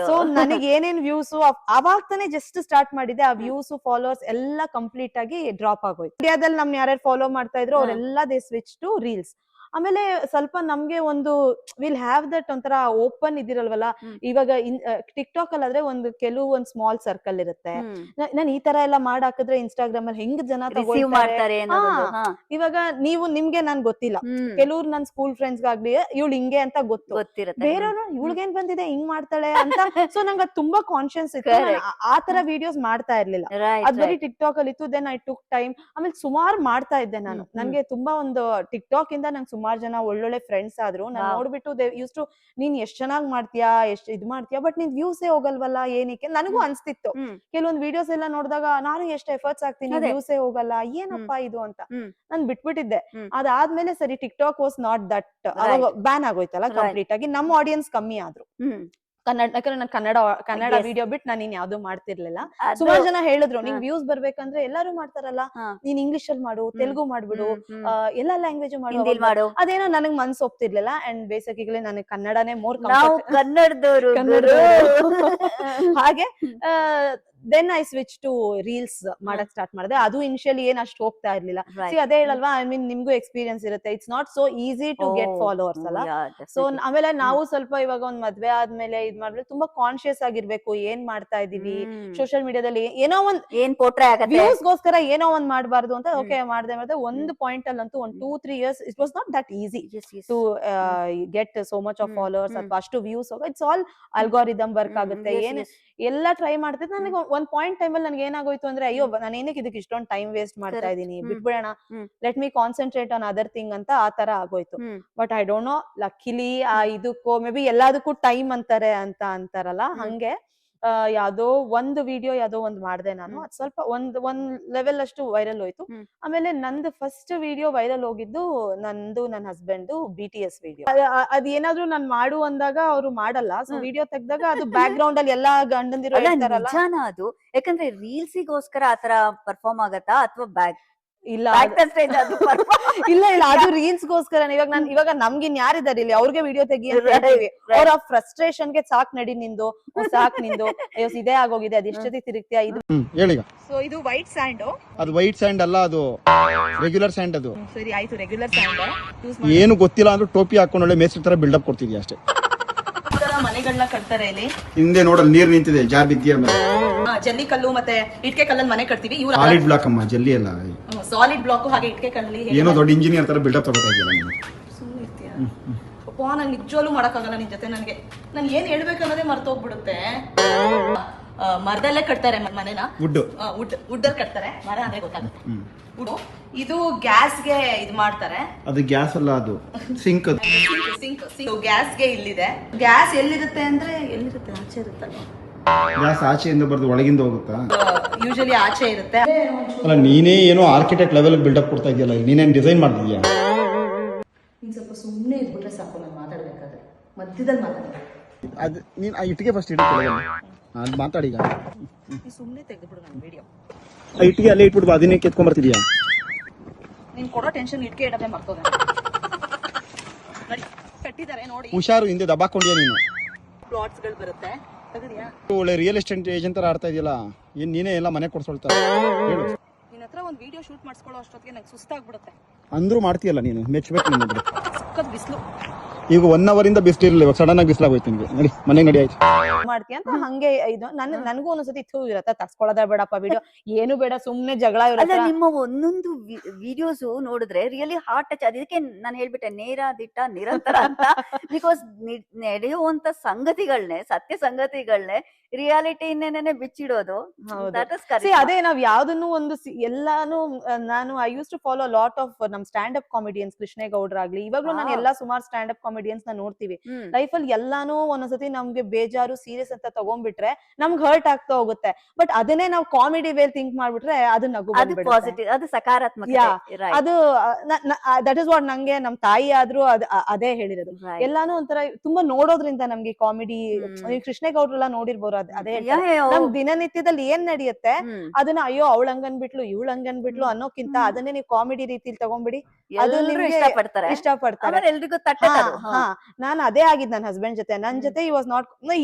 ಸೊ ನನಗೆ ಏನೇನ್ ವ್ಯೂಸ್ ಅವಾಗ ತಾನೇ ಜಸ್ಟ್ ಸ್ಟಾರ್ಟ್ ಮಾಡಿದೆ, ಆ ವ್ಯೂಸ್ ಫಾಲೋವರ್ಸ್ ಎಲ್ಲ ಕಂಪ್ಲೀಟ್ ಆಗಿ ಡ್ರಾಪ್ ಆಗೋಯ್ತು. ಇಂಡಿಯಾದಲ್ಲಿ ನಮ್ನ ಯಾರ್ಯಾರು ಫಾಲೋ ಮಾಡ್ತಾ ಇದ್ರು ಅವರೆಲ್ಲ ದೇ ಸ್ವಿಚ್ ಟು ರೀಲ್ಸ್. ಆಮೇಲೆ ಸ್ವಲ್ಪ ನಮ್ಗೆ ಒಂದು ವಿಲ್ ಹ್ಯಾವ್ ದಟ್ ಒಂಥರ ಓಪನ್ ಇದಿರಲ್ವಲ್ಲ. ಇವಾಗ ಟಿಕ್ ಟಾಕ್ ಅಲ್ಲಿ ಆದ್ರೆ ಒಂದು ಒಂದ್ ಸ್ಮಾಲ್ ಸರ್ಕಲ್ ಇರುತ್ತೆ. ನಾನು ಈ ತರ ಎಲ್ಲ ಮಾಡಾಕಿದ್ರೆ ಇನ್ಸ್ಟಾಗ್ರಾಮ್ ಅಲ್ಲಿ ಹೆಂಗ್ ಜನ ತಗೊಳ್ತಾರೆ. ಇವಾಗ ನಿಮ್ಗೆ ನಾನ್ ಗೊತ್ತಿಲ್ಲ, ಕೆಲವ್ರು ನನ್ ಸ್ಕೂಲ್ ಫ್ರೆಂಡ್ಸ್ ಗಾಗ್ಲಿ ಇವಳು ಹಿಂಗೆ ಅಂತ ಗೊತ್ತಿರುತ್ತೆ, ಬೇರೆಯವ್ರು ಇವಳಿಗೇನ್ ಬಂದಿದೆ ಹಿಂಗ್ ಮಾಡ್ತಾಳೆ ಅಂತ. ಸೊ ನಂಗೆ ತುಂಬಾ ಕಾನ್ಶಿಯಸ್ ಇತ್ತು, ಆ ತರ ವಿಡಿಯೋಸ್ ಮಾಡ್ತಾ ಇರ್ಲಿಲ್ಲ. ಅದ್ ಬರೀ ಟಿಕ್ ಟಾಕ್ ಅಲ್ಲಿ ಇತ್ತು. ದೆನ್ ಐ ಟುಕ್ ಟೈಮ್, ಆಮೇಲೆ ಸುಮಾರು ಮಾಡ್ತಾ ಇದ್ದೆ ನಾನು. ನನ್ಗೆ ತುಂಬಾ ಒಂದು ಟಿಕ್ ಟಾಕ್ ಇಂದ ನಂಗೆ ಸುಮಾರು ಜನ ಒಳ್ಳೊಳ್ಳೆ ಫ್ರೆಂಡ್ಸ್ ಆದ್ರು. ನಾನು ನೋಡ್ಬಿಟ್ಟು ಯೂಸ್ ಟು, ನೀನ್ ಎಷ್ಟ್ ಚೆನ್ನಾಗ್ ಮಾಡ್ತೀಯಾ, ಎಷ್ಟ್ ಇದ್ ಮಾಡ್ತೀಯಾ, ಬಟ್ ನೀನ್ ವ್ಯೂಸೇ ಹೋಗಲ್ವಲ್ಲ ಏನಕ್ಕೆ ನನಗೂ ಅನ್ಸ್ತಿತ್ತು. ಕೆಲವೊಂದ್ ವಿಡಿಯೋಸ್ ಎಲ್ಲ ನೋಡಿದಾಗ ನಾನು ಎಷ್ಟು ಎಫರ್ಟ್ಸ್ ಹಾಕ್ತೀನಿ, ವ್ಯೂಸೇ ಹೋಗಲ್ಲ, ಏನಪ್ಪಾ ಇದು ಅಂತ ನಾನ್ ಬಿಟ್ಬಿಟ್ಟಿದ್ದೆ. ಅದಾದ್ಮೇಲೆ ಸರಿ tick talk was not that, ಅವಾಗ ಬ್ಯಾನ್ ಆಗೋಯ್ತಲ್ಲ ಕಂಪ್ಲೀಟ್ ಆಗಿ. ನಮ್ಮ ಆಡಿಯನ್ಸ್ ಕಮ್ಮಿ ಆದ್ರು ಕನ್ನಡ, ಯಾಕಂದ್ರೆ ನಾನು ಕನ್ನಡ ವಿಡಿಯೋ ಬಿಟ್ಟು ನಾನು ಇನ್ ಯಾವ್ದು ಮಾಡ್ತಿರ್ಲಿಲ್ಲ. ಸುಮಾರು ಜನ ಹೇಳಿದ್ರು, ನಿಂಗ್ ವ್ಯೂಸ್ ಬರ್ಬೇಕಂದ್ರೆ ಎಲ್ಲಾರು ಮಾಡ್ತಾರಲ್ಲ, ನೀನ್ ಇಂಗ್ಲಿಷ್ ಅಲ್ಲಿ ಮಾಡು, ತೆಲುಗು ಮಾಡ್ಬಿಡು, ಎಲ್ಲಾ ಲ್ಯಾಂಗ್ವೇಜ್ ಮಾಡು. ಅದೇನೋ ನನಗ್ ಮನ್ಸ್ ಒಪ್ತಿರ್ಲಿಲ್ಲ. ಅಂಡ್ ಬೇಸಿಕಲಿ ನನಗೆ ಕನ್ನಡನೇ ಮೋರ್ ಕನ್ನಡದವರು. ಹಾಗೆ then I switch to reels ಮಾಡಕ್ ಸ್ಟಾರ್ಟ್ ಮಾಡಿದೆ. ಅದು ಇನಿಷಿಯಲಿ ಏನ್ ಅಷ್ಟು ಹೋಗ್ತಾ ಇರ್ಲಿಲ್ಲ. ಅದೇ ಹೇಳಲ್ವಾ, ಐ ಮೀನ್ ನಿಮ್ಗೂ ಎಕ್ಸ್ಪೀರಿಯನ್ಸ್ ಇರುತ್ತೆ, it's not so easy to get followers ಅಲ್ಲ. ಸೊ ಆಮೇಲೆ ನಾವು ಸ್ವಲ್ಪ ಇವಾಗ ಒಂದ್ ಮದ್ವೆ ಆದ್ಮೇಲೆ ಇದ್ ಮಾಡ್ಬಿಟ್ಟು ತುಂಬಾ ಕಾನ್ಶಿಯಸ್ ಆಗಿರ್ಬೇಕು, ಏನ್ ಮಾಡ್ತಾ ಇದೀವಿ ಸೋಷಿಯಲ್ ಮೀಡಿಯಾದಲ್ಲಿ, ಏನೋ ಒಂದ್ ವ್ಯೂಸ್ಗೋಸ್ಕರ ಏನೋ ಒಂದ್ ಮಾಡ್ಬಾರ್ದು ಅಂತ. ಓಕೆ ಮಾಡ್ದೆ ಒಂದು ಪಾಯಿಂಟ್ ಅಲ್ಲಂತೂ ಒಂದ್ 2-3 years it was not that easy to get so much of followers ಅಥವಾ ಅಷ್ಟು views. It's all algorithm work ಆಗುತ್ತೆ, ಎಲ್ಲ ಟ್ರೈ ಮಾಡ್ತಿದ್ದೆ. ನನಗೆ ಒಂದ್ ಪಾಯಿಂಟ್ ಟೈಮ್ ಅಲ್ಲಿ ನನ್ಗೆ ಏನಾಗೋಯ್ತು ಅಂದ್ರೆ, ಅಯ್ಯೋ ನಾನು ಏನಕ್ಕೆ ಇದಕ್ಕೆ ಇಷ್ಟೊಂದು ಟೈಮ್ ವೇಸ್ಟ್ ಮಾಡ್ತಾ ಇದೀನಿ, ಬಿಟ್ಬಿಡೋಣ, let me concentrate on other thing ಅಂತ ಆ ತರ ಆಗೋಯ್ತು. But I don't know, luckily ಇದಕ್ಕೂ ಮೇ ಬಿ ಎಲ್ಲದಕ್ಕೂ ಟೈಮ್ ಅಂತಾರಲ್ಲ, ಹಂಗೆ ಯಾವ್ದೋ ಒಂದು ವಿಡಿಯೋ ಯಾವ್ದೋ ಒಂದ್ ಮಾಡ್ದೆ ನಾನು. ಅದ್ ಸ್ವಲ್ಪ ಒಂದ್ ಲೆವೆಲ್ ಅಷ್ಟು ವೈರಲ್ ಹೋಯ್ತು. ಆಮೇಲೆ ನಂದು ಫಸ್ಟ್ ವಿಡಿಯೋ ವೈರಲ್ ಹೋಗಿದ್ದು ನನ್ನ ಹಸ್ಬೆಂಡ್ BTS ವಿಡಿಯೋ. ಅದ್ ಏನಾದ್ರು ನಾನ್ ಮಾಡು ಅಂದಾಗ ಅವ್ರು ಮಾಡಲ್ಲ. ಸೊ ವಿಡಿಯೋ ತೆಗ್ದಾಗ ಅದು ಬ್ಯಾಕ್ ಗ್ರೌಂಡ್ ಅಲ್ಲಿ ಎಲ್ಲಾ ಗಂಡಂದಿರೋ ಇರ್ತಾರಲ್ಲ, ಅದು ಯಾಕಂದ್ರೆ ರೀಲ್ಸಿಗೋಸ್ಕರ ಆತರ ಪರ್ಫಾರ್ಮ್ ಆಗತ್ತಾ ಅಥವಾ ಬ್ಯಾಕ್ ಇಲ್ಲ Back the stage ಅದು ಇಲ್ಲ ಇಲ್ಲ ಅದು ರೀಲ್ಸ್ಗೋಸ್ಕರ ಇವಾಗ ನಮ್ಗಿನ್ ಯಾರಿದಾರೆ ಇಲ್ಲಿ ಅವ್ರಿಗೆ ವಿಡಿಯೋ ತೆಗಿ ಅಂತ Right, ಹೇಳ್ತೀವಿ. right. ಅವ್ರ ಫ್ರಸ್ಟ್ರೇಷನ್ ಗೆ ಸಾಕ್ ನಡಿ ನಿಂದು ಸಾಕ್ ನಿಂದು ಅಯ್ಯೋ ಇದೇ ಆಗೋಗಿದೆ ಅದಿಷ್ಟೊತ್ತಿ ತಿರುಗ್ತೀಯ ಇದು. ಹೇಳಿ. ಸೊ ಇದು ವೈಟ್ ಸ್ಯಾಂಡ್. ಅದು ವೈಟ್ ಸ್ಯಾಂಡ್ ಅಲ್ಲ, ಅದು ರೆಗ್ಯುಲರ್ ಸ್ಯಾಂಡ್. ಅದು ಸರಿ ಆಯ್ತು, ರೆಗ್ಯುಲರ್ ಸ್ಯಾಂಡ್. ಏನು ಗೊತ್ತಿಲ್ಲ ಅಂದ್ರೆ ಟೋಪಿ ಹಾಕೊಂಡು ಒಳ್ಳೆ ಮೇಸ್ತ್ರಿ ತರ ಬಿಲ್ಡಪ್ ಕೊಡ್ತಿದ್ಯಾ ಅಷ್ಟೇ. ಮನೆಗಳನ್ನ ಕಟ್ತಾರೆ ಇಲ್ಲಿ. ಹಿಂದೆ ನೋಡಲ್ ನೀರ್ ನಿಂತಿದೆ, ಜಾರ್ ಬಿದ್ದಿಯ ಜಲ್ಲಿ ಕಲ್ಲು ಮತ್ತೆ ಇಟ್ಕೆ ಕಲ್ಲಲ್ಲಿ ಮನೆ ಕಟ್ತೀವಿ. ಇವ್ರು ಸಾಲಿಡ್ ಬ್ಲಾಕ್ ಅಮ್ಮ, ಜಲ್ಲಿ ಅಲ್ಲ, ಸಾಲಿಡ್ ಬ್ಲಾಕ್ ಹಾಗೆ ಇಟ್ಕೆ ಕಲ್ಲಲ್ಲಿ ಏನೋ ದೊಡ್ಡ ಇಂಜಿನಿಯರ್ ತರ ಬಿಲ್ಡಪ್ ತಗೋತಾ ಇದೆಯಲ್ಲ ನೀನು. ಸುಮ್ಮನೆ ಇರ್ತೀಯ ಅಪ್ಪ, ನಂಗೆ ನಿಜವಾಗ್ಲೂ ಮಾಡಕ್ಕಾಗಲ್ಲ ನಿನ್ ಜೊತೆ. ನನ್ ಏನ್ ಹೇಳ್ಬೇಕು ಅನ್ನೋದೇ ಮರ್ತೋಗ್ಬಿಡುತ್ತೆ. ಮರದಲ್ಲೇ ಕಟ್ತಾರೆ ಮನೆನ, ವುಡ್ ಅಲ್ಲಿ ಕಟ್ತಾರೆ. ಮರ ಅಂದ್ರೆ ಗೊತ್ತಾಗುತ್ತೆ. ವುಡ್. ಇದು ಗ್ಯಾಸ್ಗೆ ಇದು ಮಾಡ್ತಾರೆ. ಅದು ಗ್ಯಾಸ್ ಅಲ್ಲ, ಅದು ಸಿಂಕ್. ಅದು ಸಿಂಕ್ ಗ್ಯಾಸ್ಗೆ ಇಲ್ಲಿದೆ. ಗ್ಯಾಸ್ ಎಲ್ಲಿರುತ್ತೆ ಅಂದ್ರೆ ಎಲ್ಲಿರುತ್ತೆ, ಆಚೆ ಇರುತ್ತಲ್ಲ. ಗ್ಯಾಸ್ ಆಚೆಯಿಂದ ಬರ್ದು ಒಳಗಿಂದ ಹೋಗುತ್ತಾ? ಯೂಶಲಿ ಆಚೆ ಇರುತ್ತೆ. ಅಲ್ಲ, ನೀನೇ ಏನೋ ಆರ್ಕಿಟೆಕ್ಟ್ ಲೆವೆಲ್ ಬಿಲ್ಡಪ್ ಕೊಡ್ತಾ ಇದೆಯಲ್ಲ, ನೀನೇನ್ ಡಿಸೈನ್ ಮಾಡ್ತಿದ್ಯಾ? ನೀನ್ ಸ್ವಲ್ಪ ಸುಮ್ಮನೆ ಇದ್ಬಿಟ್ರೆ ಸಾಕು, ನಾನು ಮಾತಾಡ್ಬೇಕಾದ್ರೆ ಮಧ್ಯದಲ್ಲಿ ಮಾತಾಡ್ಬೇಕು. ಅದು ನೀನ್ ಆ ಇಟ್ಟಿಗೆ ಫಸ್ಟ್ ಇಟ್ಟು ಅದು ಮಾತಾಡಿ. ಈಗ ಸುಮ್ಮನೆ ತೆಗೆದ್ಬಿಡು ನನ್ನ ವಿಡಿಯೋ. ಆ ಇಟ್ಟಿಗೆ ಅಲ್ಲೇ ಇಟ್ಬಿಟ್ಟು ಅದನ್ನೇ ಕೆತ್ಕೊಂಡ್ ಬರ್ತಿದ್ಯಾ? ನೀನ್ ಕೊಡೋ ಟೆನ್ಷನ್ ಇಟ್ಕೆ ಇಡದೆ ಮರ್ತೋದ. ನೋಡಿ ಕಟ್ಟಿದ್ದಾರೆ ನೋಡಿ. ಹುಷಾರು, ಹಿಂದೆ ದಬ್ಬಾಕೊಂಡಿಯಾ ನೀನು. ಪ್ಲಾಟ್ಸ್ ಗಳು ಬರುತ್ತೆ, ತೆಗೆದಿಯಾ? ಒಳ್ಳೆ ರಿಯಲ್ ಎಸ್ಟೇಟ್ ಏಜೆಂಟ್ ತರ ಆಡ್ತಾ ಇದೆಯಲ್ಲ, ಏನ್ ನೀನೇ ಎಲ್ಲ ಮನೆ ಕೊಡ್ಸೊಳ್ತಾ ಹೇಳು. ನಿನ್ನ ಹತ್ರ ಒಂದು ವಿಡಿಯೋ ಶೂಟ್ ಮಾಡಿಸ್ಕೊಳ್ಳೋ ಅಷ್ಟೊತ್ತಿಗೆ ನಂಗೆ ಸುಸ್ತಾಗ್ಬಿಡುತ್ತೆ. ಅಂದ್ರೂ ಮಾಡ್ತೀಯಲ್ಲ ನೀನು, ಮೆಚ್ಚಬೇಕು ನಿನ್ನ. ಸಕ್ಕತ್ ಬಿಸಿಲು. ಈಗ 1 hour ಇಂದ ಬಿಸಿಲಿರಲಿಲ್ಲ, ಇವಾಗ ಸಡನ್ ಆಗಿ ಬಿಸಿಲಾಗೋಯ್ತು ನಿಮಗೆ. ನಡಿ ಮನೆಗೆ ನಡಿ ಆಯ್ತು. ಮಾಡ್ತೀಯ ಅಂತ ಹಂಗೆ ಇದು ನನಗೂ ಒಂದ್ಸತಿ ಇತ್ತು ಇರತ್ತ, ತಗ್ಸ್ಕೊಳ್ಳೋದ ಬೇಡಪ್ಪ ವಿಡಿಯೋ, ಏನು ಬೇಡ ಸುಮ್ನೆ ಜಗಳ ಅಲ್ಲ, ಇರತ್ತ. ನಿಮ್ಮ ಒಂದೊಂದು ವಿಡಿಯೋಸ್ ನೋಡಿದ್ರೆ ರಿಯಲಿ ಹಾರ್ಟ್ ಟಚ್. ಅದಕ್ಕೆ ನಾನು ಹೇಳ್ಬಿಟ್ಟೆ ನೇರ ದಿಟ್ಟ ನಿರಂತರ ಅಂತ. ಬಿಕಾಸ್ ನಡೆಯುವಂತ ಸಂಗತಿಗಳನ್ನೇ, ಸತ್ಯ ಸಂಗತಿಗಳನ್ನೇ ರಿಯಾಲಿಟಿನೇ ಬಿಚ್ಚಿಡೋದು. That is correct. ಅದೇ ನಾವ್ ಯಾವ್ದನ್ನು ಒಂದು ಎಲ್ಲಾನು ನಾನು I use to follow lot of ನಮ್ ಸ್ಟ್ಯಾಂಡ್ ಅಪ್ ಕಾಮಿಡಿಯನ್ಸ್, ಕೃಷ್ಣೇಗೌಡ್ರಾಗ್ಲಿ. ಇವಾಗ್ಲೂ ನಾನು ಎಲ್ಲಾ ಸುಮಾರು ಸ್ಟ್ಯಾಂಡ್ ಅಪ್ ಕಾಮಿಡಿಯನ್ಸ್ ನ ನೋಡ್ತೀವಿ. ಲೈಫ್ ಅಲ್ಲಿ ಎಲ್ಲಾನು ಒಂದೊಂದ್ಸತಿ ನಮ್ಗೆ ಬೇಜಾರು ಸೀರಿಯಸ್ ಅಂತ ತಗೊಂಡ್ಬಿಟ್ರೆ ನಮ್ಗೆ ಹರ್ಟ್ ಆಗ್ತಾ ಹೋಗುತ್ತೆ. ಬಟ್ ಅದನ್ನೇ ನಾವು ಕಾಮಿಡಿ ವೇಲ್ ಥಿಂಕ್ ಮಾಡ್ಬಿಟ್ರೆ ಅದು ನಗು ಅದು ಪಾಸಿಟಿವ್, ಅದು ಸಕಾರಾತ್ಮಕ. ಅದು ದಟ್ ಇಸ್ ವಾಟ್ ನಂಗೆ ನಮ್ ತಾಯಿ ಆದ್ರೂ ಅದೇ ಹೇಳಿರೋದು. ಎಲ್ಲಾನು ಒಂಥರ ತುಂಬಾ ನೋಡೋದ್ರಿಂದ ನಮ್ಗೆ ಕಾಮಿಡಿ. ಕೃಷ್ಣೇಗೌಡ್ರೆಲ್ಲ ನೋಡಿರ್ಬೋದು, ಅದೇ ನಮ್ ದಿನನಿತ್ಯದಲ್ಲಿ ಏನ್ ನಡೆಯುತ್ತೆ ಅದನ್ನ ಅಯ್ಯೋ ಅವಳ ಹಂಗನ್ಬಿಟ್ಲು ಇವಳ ಹಂಗನ್ಬಿಟ್ಲು ಅನ್ನೋಕ್ಕಿಂತ ಅದನ್ನೇ ನೀವು ಕಾಮಿಡಿ ರೀತಿಲಿ ತಗೊಂಡ್ಬಿಡಿ, ಅದು ನಿಮ್ಗೆ ಇಷ್ಟಪಡ್ತಾರೆ. ಎಲ್ರಿಗೂ ನಾನು ಅದೇ ಆಗಿದ್ ನನ್ನ ಹಸ್ಬೆಂಡ್ ಜೊತೆ. ನನ್ ಜೊತೆ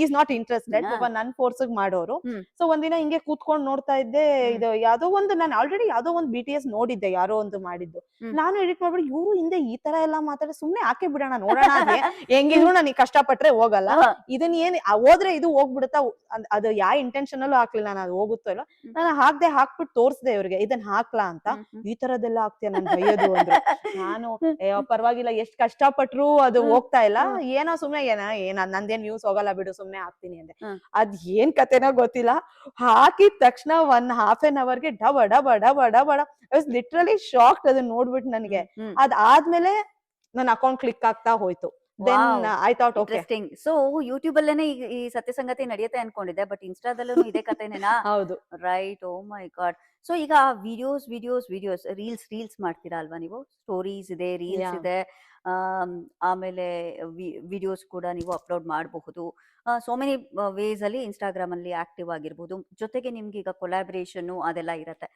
ಈಸ್ ನಾಟ್ ಇಂಟ್ರೆಸ್ಟೆಡ್, ನನ್ ಫೋರ್ಸ್ ಮಾಡೋರು. ಸೊ ಒಂದಿನ ಹಿಂಗೆ ಕೂತ್ಕೊಂಡ್ ನೋಡ್ತಾ ಇದ್ದೆ, ಇದು ಯಾವ್ದೋ ಒಂದು ನಾನು ಆಲ್ರೆಡಿ ಯಾವ್ದೋ ಒಂದು BTS ನೋಡಿದ್ದೆ, ಯಾರೋ ಒಂದು ಮಾಡಿದ್ದು. ನಾನು ಎಡಿಟ್ ಮಾಡ್ಬಿಡಿ, ಇವ್ರು ಹಿಂದೆ ಈ ತರ ಎಲ್ಲಾ ಮಾತಾಡಿ ಸುಮ್ನೆ ಹಾಕಿ ಬಿಡೋಣ ನೋಡೋಣ, ಹೆಂಗಿದ್ರು ನನಗೆ ಕಷ್ಟಪಟ್ರೆ ಹೋಗಲ್ಲ, ಇದನ್ನ ಏನ್ ಹೋದ್ರೆ ಇದು ಹೋಗ್ಬಿಡುತ್ತಾ, ಅದು ಯಾವ ಇಂಟೆನ್ಷನ್ ಅಲ್ಲೂ ಹಾಕ್ಲಿಲ್ಲ ನಾನು, ಅದು ಹೋಗುತ್ತೋ ಇಲ್ಲ. ನಾನು ಹಾಕ್ಬಿಟ್ಟು ತೋರ್ಸ್ದೆ ಇವ್ರಿಗೆ ಇದನ್ನ ಹಾಕ್ಲಾ ಅಂತ. ಈ ತರದೆಲ್ಲ ಆಗ್ತೀಯ ನನ್ ಬೈಯೋದು ಅಂದ್ರೆ ನಾನು ಪರವಾಗಿಲ್ಲ, ಎಷ್ಟ್ ಕಷ್ಟಪಟ್ರು ಅದು ಹೋಗ್ತಾ ಇಲ್ಲ, ಏನೋ ಸುಮ್ನೆ ನಂದೇನ್ ವ್ಯೂಸ್ ಹೋಗಲ್ಲ ಬಿಡು ಸುಮ್ನೆ ಹಾಕ್ತೀನಿ ಅಂದೆ. ಅದ್ ಏನ್ ಕತೆನೋ ಗೊತ್ತಿಲ್ಲ, ಹಾಕಿದ ತಕ್ಷಣ 1.5 hour ಗೆ ಡಬ ಡಬ ಡಬ ಡಬ ಐ ವಾಸ್ ಲಿಟ್ರಲಿ ಶಾಕ್ಡ್ ಅದನ್ನ ನೋಡ್ಬಿಟ್ಟು. ನನಗೆ ಅದಾದ್ಮೇಲೆ ನನ್ನ ಅಕೌಂಟ್ ಕ್ಲಿಕ್ ಆಗ್ತಾ ಹೋಯ್ತು. Then I thought okay. So YouTube ಅಲ್ಲೇನೆ ಈ ಸತ್ಯ ಸಂಗತಿ ನಡೆಯುತ್ತೆ ಅನ್ಕೊಂಡಿದ್ದೆ, ಬಟ್ ಇನ್ಸ್ಟಾದಲ್ಲೂ ಇದೇ ಕಥೆನೇನಾ? ಹೌದು, ರೈಟ್. ಓ ಮೈ ಗಾಡ್. ಸೊ ಈಗ ವಿಡಿಯೋಸ್ ರೀಲ್ಸ್ ಮಾಡ್ತೀರಾ ಅಲ್ವಾ ನೀವು? ಸ್ಟೋರೀಸ್ ಇದೆ, ರೀಲ್ಸ್ ಇದೆ, ಆಮೇಲೆ ವಿಡಿಯೋಸ್ ಕೂಡ ನೀವು ಅಪ್ಲೋಡ್ ಮಾಡಬಹುದು. ಸೋ ಮೆನಿ ವೇಸ್ ಅಲ್ಲಿ ಇನ್ಸ್ಟಾಗ್ರಾಮ್ ಅಲ್ಲಿ ಆಕ್ಟಿವ್ ಆಗಿರ್ಬೋದು. ಜೊತೆಗೆ ನಿಮ್ಗೆ ಈಗ ಕೊಲಾಬ್ರೇಷನ್ ಅದೆಲ್ಲ ಇರತ್ತೆ.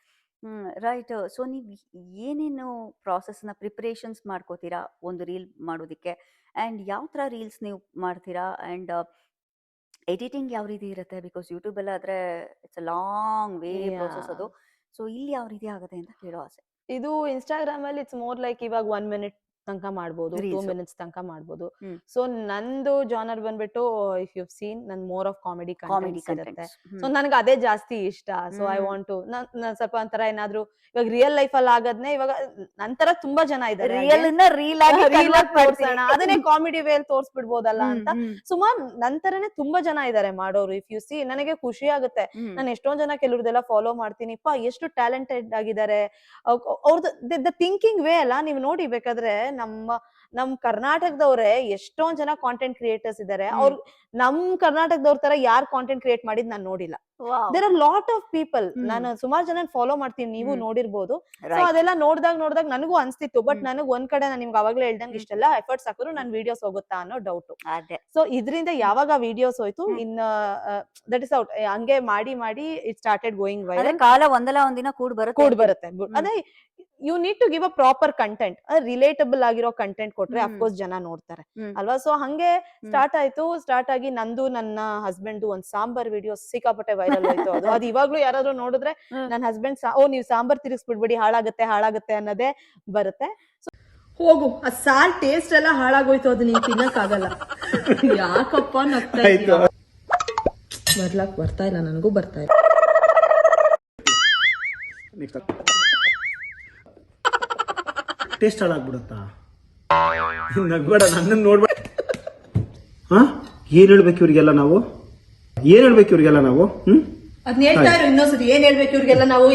ರೈಟ್. ಸೊ ನೀವು ಏನೇನು ಪ್ರಾಸೆಸ್ನ ಪ್ರಿಪರೇಷನ್ಸ್ ಮಾಡ್ಕೋತೀರಾ ಒಂದು ರೀಲ್ ಮಾಡೋದಕ್ಕೆ, ಅಂಡ್ ಯಾವ ತರ ರೀಲ್ಸ್ ನೀವು ಮಾಡ್ತೀರಾ, ಅಂಡ್ ಎಡಿಟಿಂಗ್ ಯಾವ ರೀತಿ ಇರುತ್ತೆ? ಬಿಕಾಸ್ ಯೂಟ್ಯೂಬ್ ಎಲ್ಲ ಆದ್ರೆ it's a long way process ಅದು. ಸೊ ಇಲ್ಲಿ ಯಾವ ರೀತಿ ಆಗುತ್ತೆ ಅಂತ ಕೇಳೋ ಆಸೆ. ಇದು ಇನ್ಸ್ಟಾಗ್ರಾಮ್ ಅಲ್ಲಿ ಇಟ್ಸ್ ಮೋರ್ ಲೈಕ್ ಇವಾಗ 1 minute ತನಕ ಮಾಡ್ಬೋದು, 2 minutes ತನಕ ಮಾಡ್ಬೋದು. ಸೊ ನಂದು ಜಾನರ್ ಬಂದ್ಬಿಟ್ಟು ಇಫ್ ಯು ಸೀನ್ ನನ್ ಮೋರ್ ಆಫ್ ಕಾಮಿಡಿ ಇರುತ್ತೆ. ಸೊ ನನ್ಗೆ ಅದೇ ಜಾಸ್ತಿ ಇಷ್ಟ. ಸೊ ಐ ವಾಂಟ್ ಟು ಸ್ವಲ್ಪ ಒಂಥರ ಏನಾದ್ರು ಇವಾಗ ರಿಯಲ್ ಲೈಫ್ ಅಲ್ಲಿ ಆಗದ್ನೆ ಇವಾಗ ನಂತರ ತುಂಬಾ ಜನ ಇದಾರೆ, ಅದನ್ನೇ ಕಾಮಿಡಿ ವೇಲ್ ತೋರ್ಸ್ಬಿಡ್ಬೋದಲ್ಲ ಅಂತ ಸುಮಾರು ನಂತರನೇ ತುಂಬಾ ಜನ ಇದಾರೆ ಮಾಡೋರು. ಇಫ್ ಯು ಸಿ ನನಗೆ ಖುಷಿ ಆಗುತ್ತೆ. ನಾನು ಎಷ್ಟೊಂದ್ ಜನ ಕೆಲವ್ರದೆಲ್ಲ ಫಾಲೋ ಮಾಡ್ತೀನಿ, ಎಷ್ಟು ಟ್ಯಾಲೆಂಟೆಡ್ ಆಗಿದ್ದಾರೆ ಅವ್ರದ್ದು ಥಿಂಕಿಂಗ್ ವೇ ಅಲ್ಲ. ನೀವು ನೋಡಿ ಬೇಕಾದ್ರೆ ನಮ್ ಕರ್ನಾಟಕದವ್ರೆ ಎಷ್ಟೊಂದ್ ಜನ ಕಾಂಟೆಂಟ್ ಕ್ರಿಯೇಟರ್ಸ್ ಇದಾರೆ. ಅವ್ರು ನಮ್ ಕರ್ನಾಟಕದವ್ರ ತರ ಯಾರು ಕಾಂಟೆಂಟ್ ಕ್ರಿಯೇಟ್ ಮಾಡಿದ್ ನಾನ್ ನೋಡಿಲ್ಲ. There are lot of people. ನಾನು ಸುಮಾರು ಜನ ಫಾಲೋ ಮಾಡ್ತೀನಿ, ನೀವು ನೋಡಿರ್ಬೋದು. ಸೊ ಅದೆಲ್ಲ ನೋಡ್ದಾಗ ನನಗೂ ಅನ್ಸ್ತಿತ್ತು. ಬಟ್ ನನಗ್ ಒಂದ್ ಕಡೆ ನಾನು ನಿಮ್ಗೆ ಅವಾಗ್ಲೇ ಹೇಳ್ದಂಗೆ ಇಷ್ಟೆಲ್ಲ ಎಫರ್ಟ್ಸ್ ಹಾಕಿದ್ರು ನನ್ ವಿಡಿಯೋಸ್ ಹೋಗುತ್ತಾ ಅನ್ನೋ ಡೌಟ್. ಸೊ ಇದ್ರಿಂದ ಯಾವಾಗ ವಿಡಿಯೋಸ್ ಹೋಯ್ತು ಇನ್ ದಟ್ ಇಸ್ ಔಟ್. ಹಂಗೆ ಮಾಡಿ ಇಟ್ ಸ್ಟಾರ್ಟೆಡ್ ಗೋಯಿಂಗ್ ವೈರಲ್. ಕಾಲ ಒಂದಲ್ಲ ಒಂದಿನ ಕೂಡ್ ಬರುತ್ತೆ. ಅದೇ you need to give a proper content, relatable ಆಗಿರೋ ಕಂಟೆಂಟ್ ಕೊಟ್ರೆ ಅಫ್ಕೋರ್ಸ್ ಜನ ನೋಡ್ತಾರೆ ಅಲ್ವಾ. ಸೊ ಹಂಗೆ ಸ್ಟಾರ್ಟ್ ಆಯ್ತು. ಸ್ಟಾರ್ಟ್ ಆಗಿ ನಂದು ನನ್ನ ಹಸ್ಬೆಂಡ್ ಒಂದ್ ಸಾಂಬಾರ್ ವಿಡಿಯೋ ಸಿಕ್ಕಾಪಟ್ಟೆ ವೈರಲ್ ಆಯ್ತು. ಅದು ಇವಾಗ್ಲೂ ಯಾರಾದ್ರೂ ನೋಡಿದ್ರೆ ನನ್ನ ಹಸ್ಬೆಂಡ್ ನೀವ್ ಸಾಂಬಾರ್ ತಿರುಗಿಸ್ಬಿಡ್ಬೇಡಿ ಹಾಳಾಗತ್ತೆ ಅನ್ನೋದೇ ಬರುತ್ತೆ. ಹೋಗು, ಆ ಸಾರ್ ಟೇಸ್ಟ್ ಎಲ್ಲ ಹಾಳಾಗೋಯ್ತು, ಅದು ನೀನ್ ತಿನ್ನಕ್ಕಾಗಲ್ಲ. ಯಾಕಪ್ಪ ನಗ್ತಾ ಇದ್ದೀಯ? ಬರ್ತಾ ಇಲ್ಲ, ನನಗೂ ಬರ್ತಾ ಇಲ್ಲ. ಟೇಸ್ಟ್ ಹಾಳಾಗ್ಬಿಡುತ್ತಾ? ನಗ್ಬೇಡ, ನನ್ನನ್ನು ನೋಡ್ಬೇಡ. ಏನ್ ಹೇಳ್ಬೇಕು ಇವ್ರಿಗೆಲ್ಲ ನಾವು? ಅದ್ನ ಹೇಳ್ತಾ ಇರೋ ಇನ್ನೊಂದ್ಸತಿ. ಏನ್ ಹೇಳ್ಬೇಕು ಇವ್ರಿಗೆಲ್ಲ ನಾವು?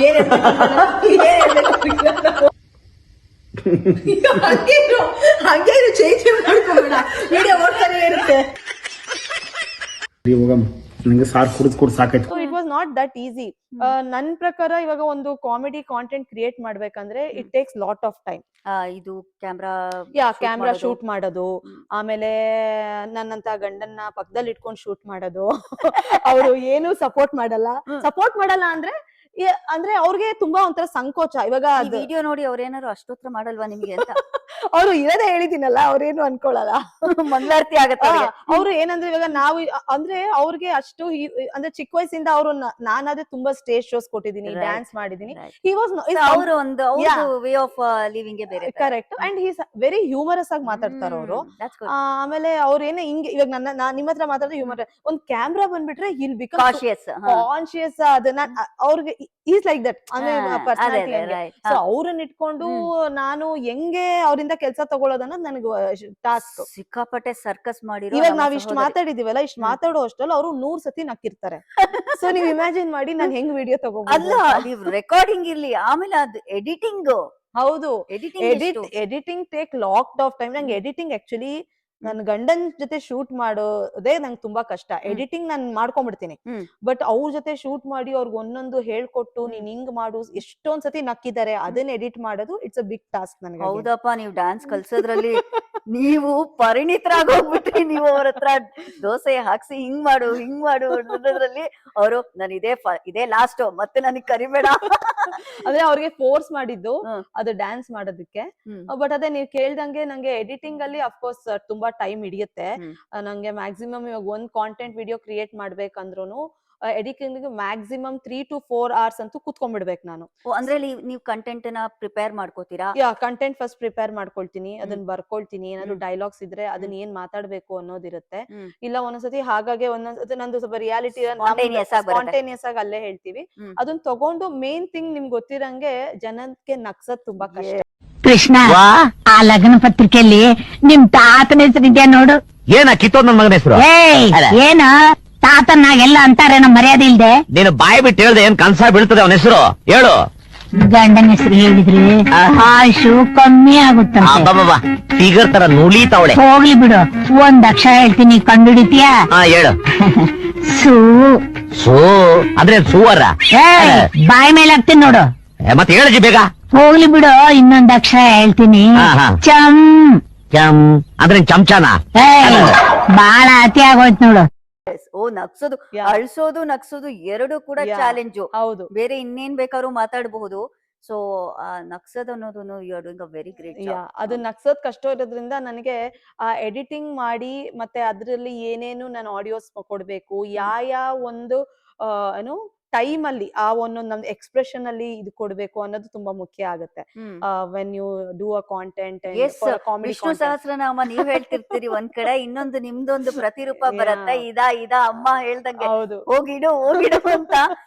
ಹಂಗೇನು ಚೇಂಜ್ ಮಾಡ್ಕೋಬೇಡ, ವಿಡಿಯೋ ಓಡ್ತಾನೆ ಇರುತ್ತೆ. ನಂಗೆ ಸಾರ್ ಕುಡಿದ್ ಸಾಕಾಯ್ತು. It was not that easy. ನನ್ ಪ್ರಕಾರ ಇವಾಗ ಒಂದು ಕಾಮಿಡಿ ಕಾಂಟೆಂಟ್ ಕ್ರಿಯೇಟ್ ಮಾಡ್ಬೇಕಂದ್ರೆ it takes lot of time. ಇದು ಕ್ಯಾಮ್ರಾ ಶೂಟ್ ಮಾಡೋದು, ಆಮೇಲೆ ನನ್ನಂತ ಗಂಡನ್ನ ಪಕ್ಕದಲ್ಲಿ ಇಟ್ಕೊಂಡು ಶೂಟ್ ಮಾಡೋದು. ಅವರು ಏನು ಸಪೋರ್ಟ್ ಮಾಡಲ್ಲ ಅಂದ್ರೆ ಅವ್ರಿಗೆ ತುಂಬಾ ಒಂಥರ ಸಂಕೋಚ. ಇವಾಗ ವಿಡಿಯೋ ನೋಡಿ ಅವ್ರೇನಾರು ಅಷ್ಟೋತ್ರ ಮಾಡಲ್ವಾ ನಿಮ್ಗೆ ಅಂತ? ಅವ್ರು ಇರೋದೇ ಹೇಳಿದಿನಲ್ಲ, ಅವ್ರೇನು ಅನ್ಕೊಳಲ್ಲ, ಮಂಗಳಾರತಿ ಆಗತ್ತೆ. ಅವ್ರು ಏನಂದ್ರೆ ಇವಾಗ ನಾವು ಅಂದ್ರೆ ಅವ್ರಿಗೆ ಅಷ್ಟು ಅಂದ್ರೆ ಚಿಕ್ಕ ವಯಸ್ಸಿಂದ ಅವರು ನಾನಾದ್ರೆ ತುಂಬಾ ಸ್ಟೇಜ್ ಶೋಸ್ ಕೊಟ್ಟಿದ್ದೀನಿ, ಡ್ಯಾನ್ಸ್ ಮಾಡಿದೀನಿ. ಅವರು ಒಂದು ವೇ ಆಫ್ ಲಿವಿಂಗ್ ಬೇರೆ. Correct. And he's very humorous ಆಗಿ ಮಾತಾಡ್ತಾರ ಅವರು. ಆಮೇಲೆ ಅವ್ರೇನೇ ಹಿಂಗೆ ಇವಾಗ ನಿಮ್ಮ ಹತ್ರ ಮಾತಾಡಿದ್ರೆ ಹ್ಯೂಮರ್, ಒಂದ್ ಕ್ಯಾಮ್ರಾ ಬಂದ್ಬಿಟ್ರೆ ಹಿಲ್ ಬಿಕಮ್ ಕಾನ್ಶಿಯಸ್. ಅದನ್ನ ಅವ್ರಿಗೆ ಈಸ್ ಲೈಕ್ ದಟ್ ಅಂದ್ರೆ ಪರ್ಸನಾಲಿಟಿ. ಸೊ ಅವ್ರನ್ನ ಇಟ್ಕೊಂಡು ನಾನು ಹೆಂಗೆ ಅವರಿಂದ ಕೆಲಸ ತಗೊಳ್ಳೋದನ್ನ ನನಗೆ ಟಾಸ್ಕ್. ಸಿಕ್ಕಾಪಟ್ಟೆ ಸರ್ಕಸ್ ಮಾಡಿ ಇವಾಗ ನಾವ್ ಇಷ್ಟು ಮಾತಾಡಿದೀವಲ್ಲ, ಇಷ್ಟು ಮಾತಾಡೋ ಅಷ್ಟಲ್ಲ ಅವ್ರು 100 ಸತಿ ನಕ್ಕಿರ್ತಾರೆ. ಸೊ ನೀವ್ ಇಮ್ಯಾಜಿನ್ ಮಾಡಿ ನಾನ್ ಹೆಂಗ್ ವಿಡಿಯೋ ತಗೋಬಹುದು. ಅಲ್ಲ, ನೀವ್ ರೆಕಾರ್ಡಿಂಗ್ ಇರ್ಲಿ, ಆಮೇಲೆ ಅದು ಎಡಿಟಿಂಗ್. ಹೌದು, editing take lot of time. ನಂಗೆ ಎಡಿಟಿಂಗ್ ಆಕ್ಚುಲಿ ನನ್ ಗಂಡನ್ ಜೊತೆ ಶೂಟ್ ಮಾಡೋದೇ ನಂಗೆ ತುಂಬಾ ಕಷ್ಟ. ಎಡಿಟಿಂಗ್ ನಾನ್ ಮಾಡ್ಕೊಂಡ್ಬಿಡ್ತೀನಿ, ಬಟ್ ಅವ್ರ ಜೊತೆ ಶೂಟ್ ಮಾಡಿ ಅವ್ರಿಗೆ ಒಂದೊಂದು ಹೇಳ್ಕೊಟ್ಟು ನೀನ್ ಹಿಂಗ್ ಮಾಡು, ಎಷ್ಟೊಂದ್ ಸತಿ ನಕ್ಕಿದ್ದಾರೆ, ಅದನ್ನ ಎಡಿಟ್ ಮಾಡೋದು ಇಟ್ಸ್ ಅ ಬಿಗ್ ಟಾಸ್ಕ್ ನನಗೆ. ಹೌದಪ್ಪ, ನೀವು ಡ್ಯಾನ್ಸ್ ಕಲ್ಸೋದ್ರಲ್ಲಿ ನೀವು ಪರಿಣಿತರಾಗೋಗ್ಬಿಟ್ರಿ. ನೀವು ಅವ್ರ ಹತ್ರ ದೋಸೆ ಹಾಕ್ಸಿ ಹಿಂಗ್ ಮಾಡು ಅನ್ನೋದ್ರಲ್ಲಿ ಅವರು ನಾನು ಇದೇ ಲಾಸ್ಟ್, ಮತ್ತೆ ನನಗ್ ಕರಿಬೇಡ ಅಂದ್ರೆ ಅವ್ರಿಗೆ ಫೋರ್ಸ್ ಮಾಡಿದ್ದು ಅದು ಡ್ಯಾನ್ಸ್ ಮಾಡೋದಕ್ಕೆ. ಬಟ್ ಅದೇ ನೀವ್ ಕೇಳ್ದಂಗೆ ನಂಗೆ ಎಡಿಟಿಂಗ್ ಅಲ್ಲಿ ಅಫ್ಕೋರ್ಸ್ ತುಂಬಾ ಟೈಮ್ ಹಿಡಿಯುತ್ತೆ. ನಂಗೆ ಮ್ಯಾಕ್ಸಿಮಮ್ ಇವಾಗ ಒಂದ್ ಕಾಂಟೆಂಟ್ ವಿಡಿಯೋ ಕ್ರಿಯೇಟ್ ಮಾಡ್ಬೇಕಂದ್ರೂ ಎಡಿಟಿಂಗ್ ಮ್ಯಾಕ್ಸಿಮಮ್ 3 to 4 hours ಅಂತೂ ಕುತ್ಕೊಂಡ್ಬಿಡ್ಬೇಕು ನಾನು. ಅಂದ್ರೆ ನೀವು ಕಂಟೆಂಟ್ ನ ಪ್ರಿಪೇರ್ ಮಾಡ್ಕೋತೀರಾ? ಕಂಟೆಂಟ್ ಫಸ್ಟ್ ಪ್ರಿಪೇರ್ ಮಾಡ್ಕೊಳ್ತೀನಿ, ಅದನ್ನ ಬರ್ಕೊಳ್ತೀನಿ. ಏನಾದ್ರು ಡೈಲಾಗ್ಸ್ ಇದ್ರೆ ಅದನ್ನ ಏನ್ ಮಾತಾಡ್ಬೇಕು ಅನ್ನೋದಿರುತ್ತೆ. ಇಲ್ಲ ಒಂದೊಂದ್ಸತಿ ಹಾಗಾಗಿ ಒಂದೊಂದ್ಸತಿ ನಂದು ಸ್ವಲ್ಪ ರಿಯಾಲಿಟಿ ಸ್ಪಾಂಟೇನಿಯಸ್ ಆಗಿ ಅಲ್ಲೇ ಹೇಳ್ತೀವಿ. ಅದನ್ನ ತಗೊಂಡು ಮೇನ್ ಥಿಂಗ್ ನಿಮ್ಗೆ ಗೊತ್ತಿರಂಗೆ ಜನಕ್ಕೆ ನಗ್ಸದ್ ತುಂಬಾ ಕಷ್ಟ. ಕೃಷ್ಣ, ಆ ಲಗ್ನ ಪತ್ರಿಕೆಯಲ್ಲಿ ನಿಮ್ ತಾತನ ಹೆಸರಿದ್ಯಾ ನೋಡು. ಏನ ಕಿತ್ತೋದ್ ನನ್ ಮಗನ ಹೆಸರು? ಏನ ತಾತನಾಗೆಲ್ಲ ಅಂತಾರೆ, ನಮ್ಮ ಮರ್ಯಾದೆ ಇಲ್ದೆ. ನೀನು ಬಾಯಿ ಬಿಟ್ಟು ಹೇಳ್ದೆ ಏನ್ ಕನ್ಸ ಬೀಳ್ತದೆ ಅವನ ಹೆಸರು ಹೇಳು. ಗಂಡನ ಹೆಸರು ಹೇಳಿದ್ರೆ ಆಯುಷು ಕಮ್ಮಿ ಆಗುತ್ತೆ. ಟೀಗರ್ ತರ ನುಲಿತಾವಳೆ. ಹೋಗ್ಲಿ ಬಿಡು, ಒಂದ್ ಅಕ್ಷರ ಹೇಳ್ತೀನಿ, ಕಂಡುಹಿಡಿತೀಯಾ? ಹೇಳು. ಸೂ. ಅಂದ್ರೆ ಸೂವರ. ಬಾಯಿ ಮೇಲೆ ಹಾಕ್ತೀನಿ ನೋಡು. ಮತ್ತೆ ಹೇಳಜಿ ಬೇಗ. ಹೋಗ್ಲಿ ಬಿಡು, ಇನ್ನೊಂದ್ ಅಕ್ಷರ ಹೇಳ್ತೀನಿ. ಚಮ್. ಅಂದ್ರೆ ಚಮಚಾನ. ಬಾಳ ಅತಿ ಆಗೋಯ್ತು ನೋಡು. ನಗ್ಸೋದು, ಅಳ್ಸೋದು, ನಗ್ಸೋದು ಎರಡು ಕೂಡ ಚಾಲೆಂಜು. ಹೌದು, ಬೇರೆ ಇನ್ನೇನ್ ಬೇಕಾದ್ರೂ ಮಾತಾಡಬಹುದು. ಸೊ ನಗ್ಸೋದು ಅನ್ನೋದು you are doing a very great job. ಅದು ನಗ್ಸೋದ್ ಕಷ್ಟ ಇರೋದ್ರಿಂದ ನನಗೆ ಆ ಎಡಿಟಿಂಗ್ ಮಾಡಿ ಮತ್ತೆ ಅದ್ರಲ್ಲಿ ಏನೇನು ನಾನು ಆಡಿಯೋಸ್ ಕೊಡ್ಬೇಕು, ಯಾವ ಒಂದು ಏನು ಟೈಮ್ ಅಲ್ಲಿ ಆ ಒಂದೊಂದು ನಮ್ದು ಎಕ್ಸ್ಪ್ರೆಷನ್ ಅಲ್ಲಿ ಇದು ಕೊಡ್ಬೇಕು ಅನ್ನೋದು ತುಂಬಾ ಮುಖ್ಯ ಆಗುತ್ತೆ. When you do a content. Vishnu Sahasranama ನೀವ್ ಹೇಳ್ತಿರ್ತೀರಿ ಒಂದ್ ಕಡೆ, ಇನ್ನೊಂದು ನಿಮ್ದೊಂದು ಪ್ರತಿರೂಪ ಬರುತ್ತೆ. ಇದಾ ಅಮ್ಮ ಹೇಳ್ದಂಗೆ ಹೋಗಿಡು ಅಂತ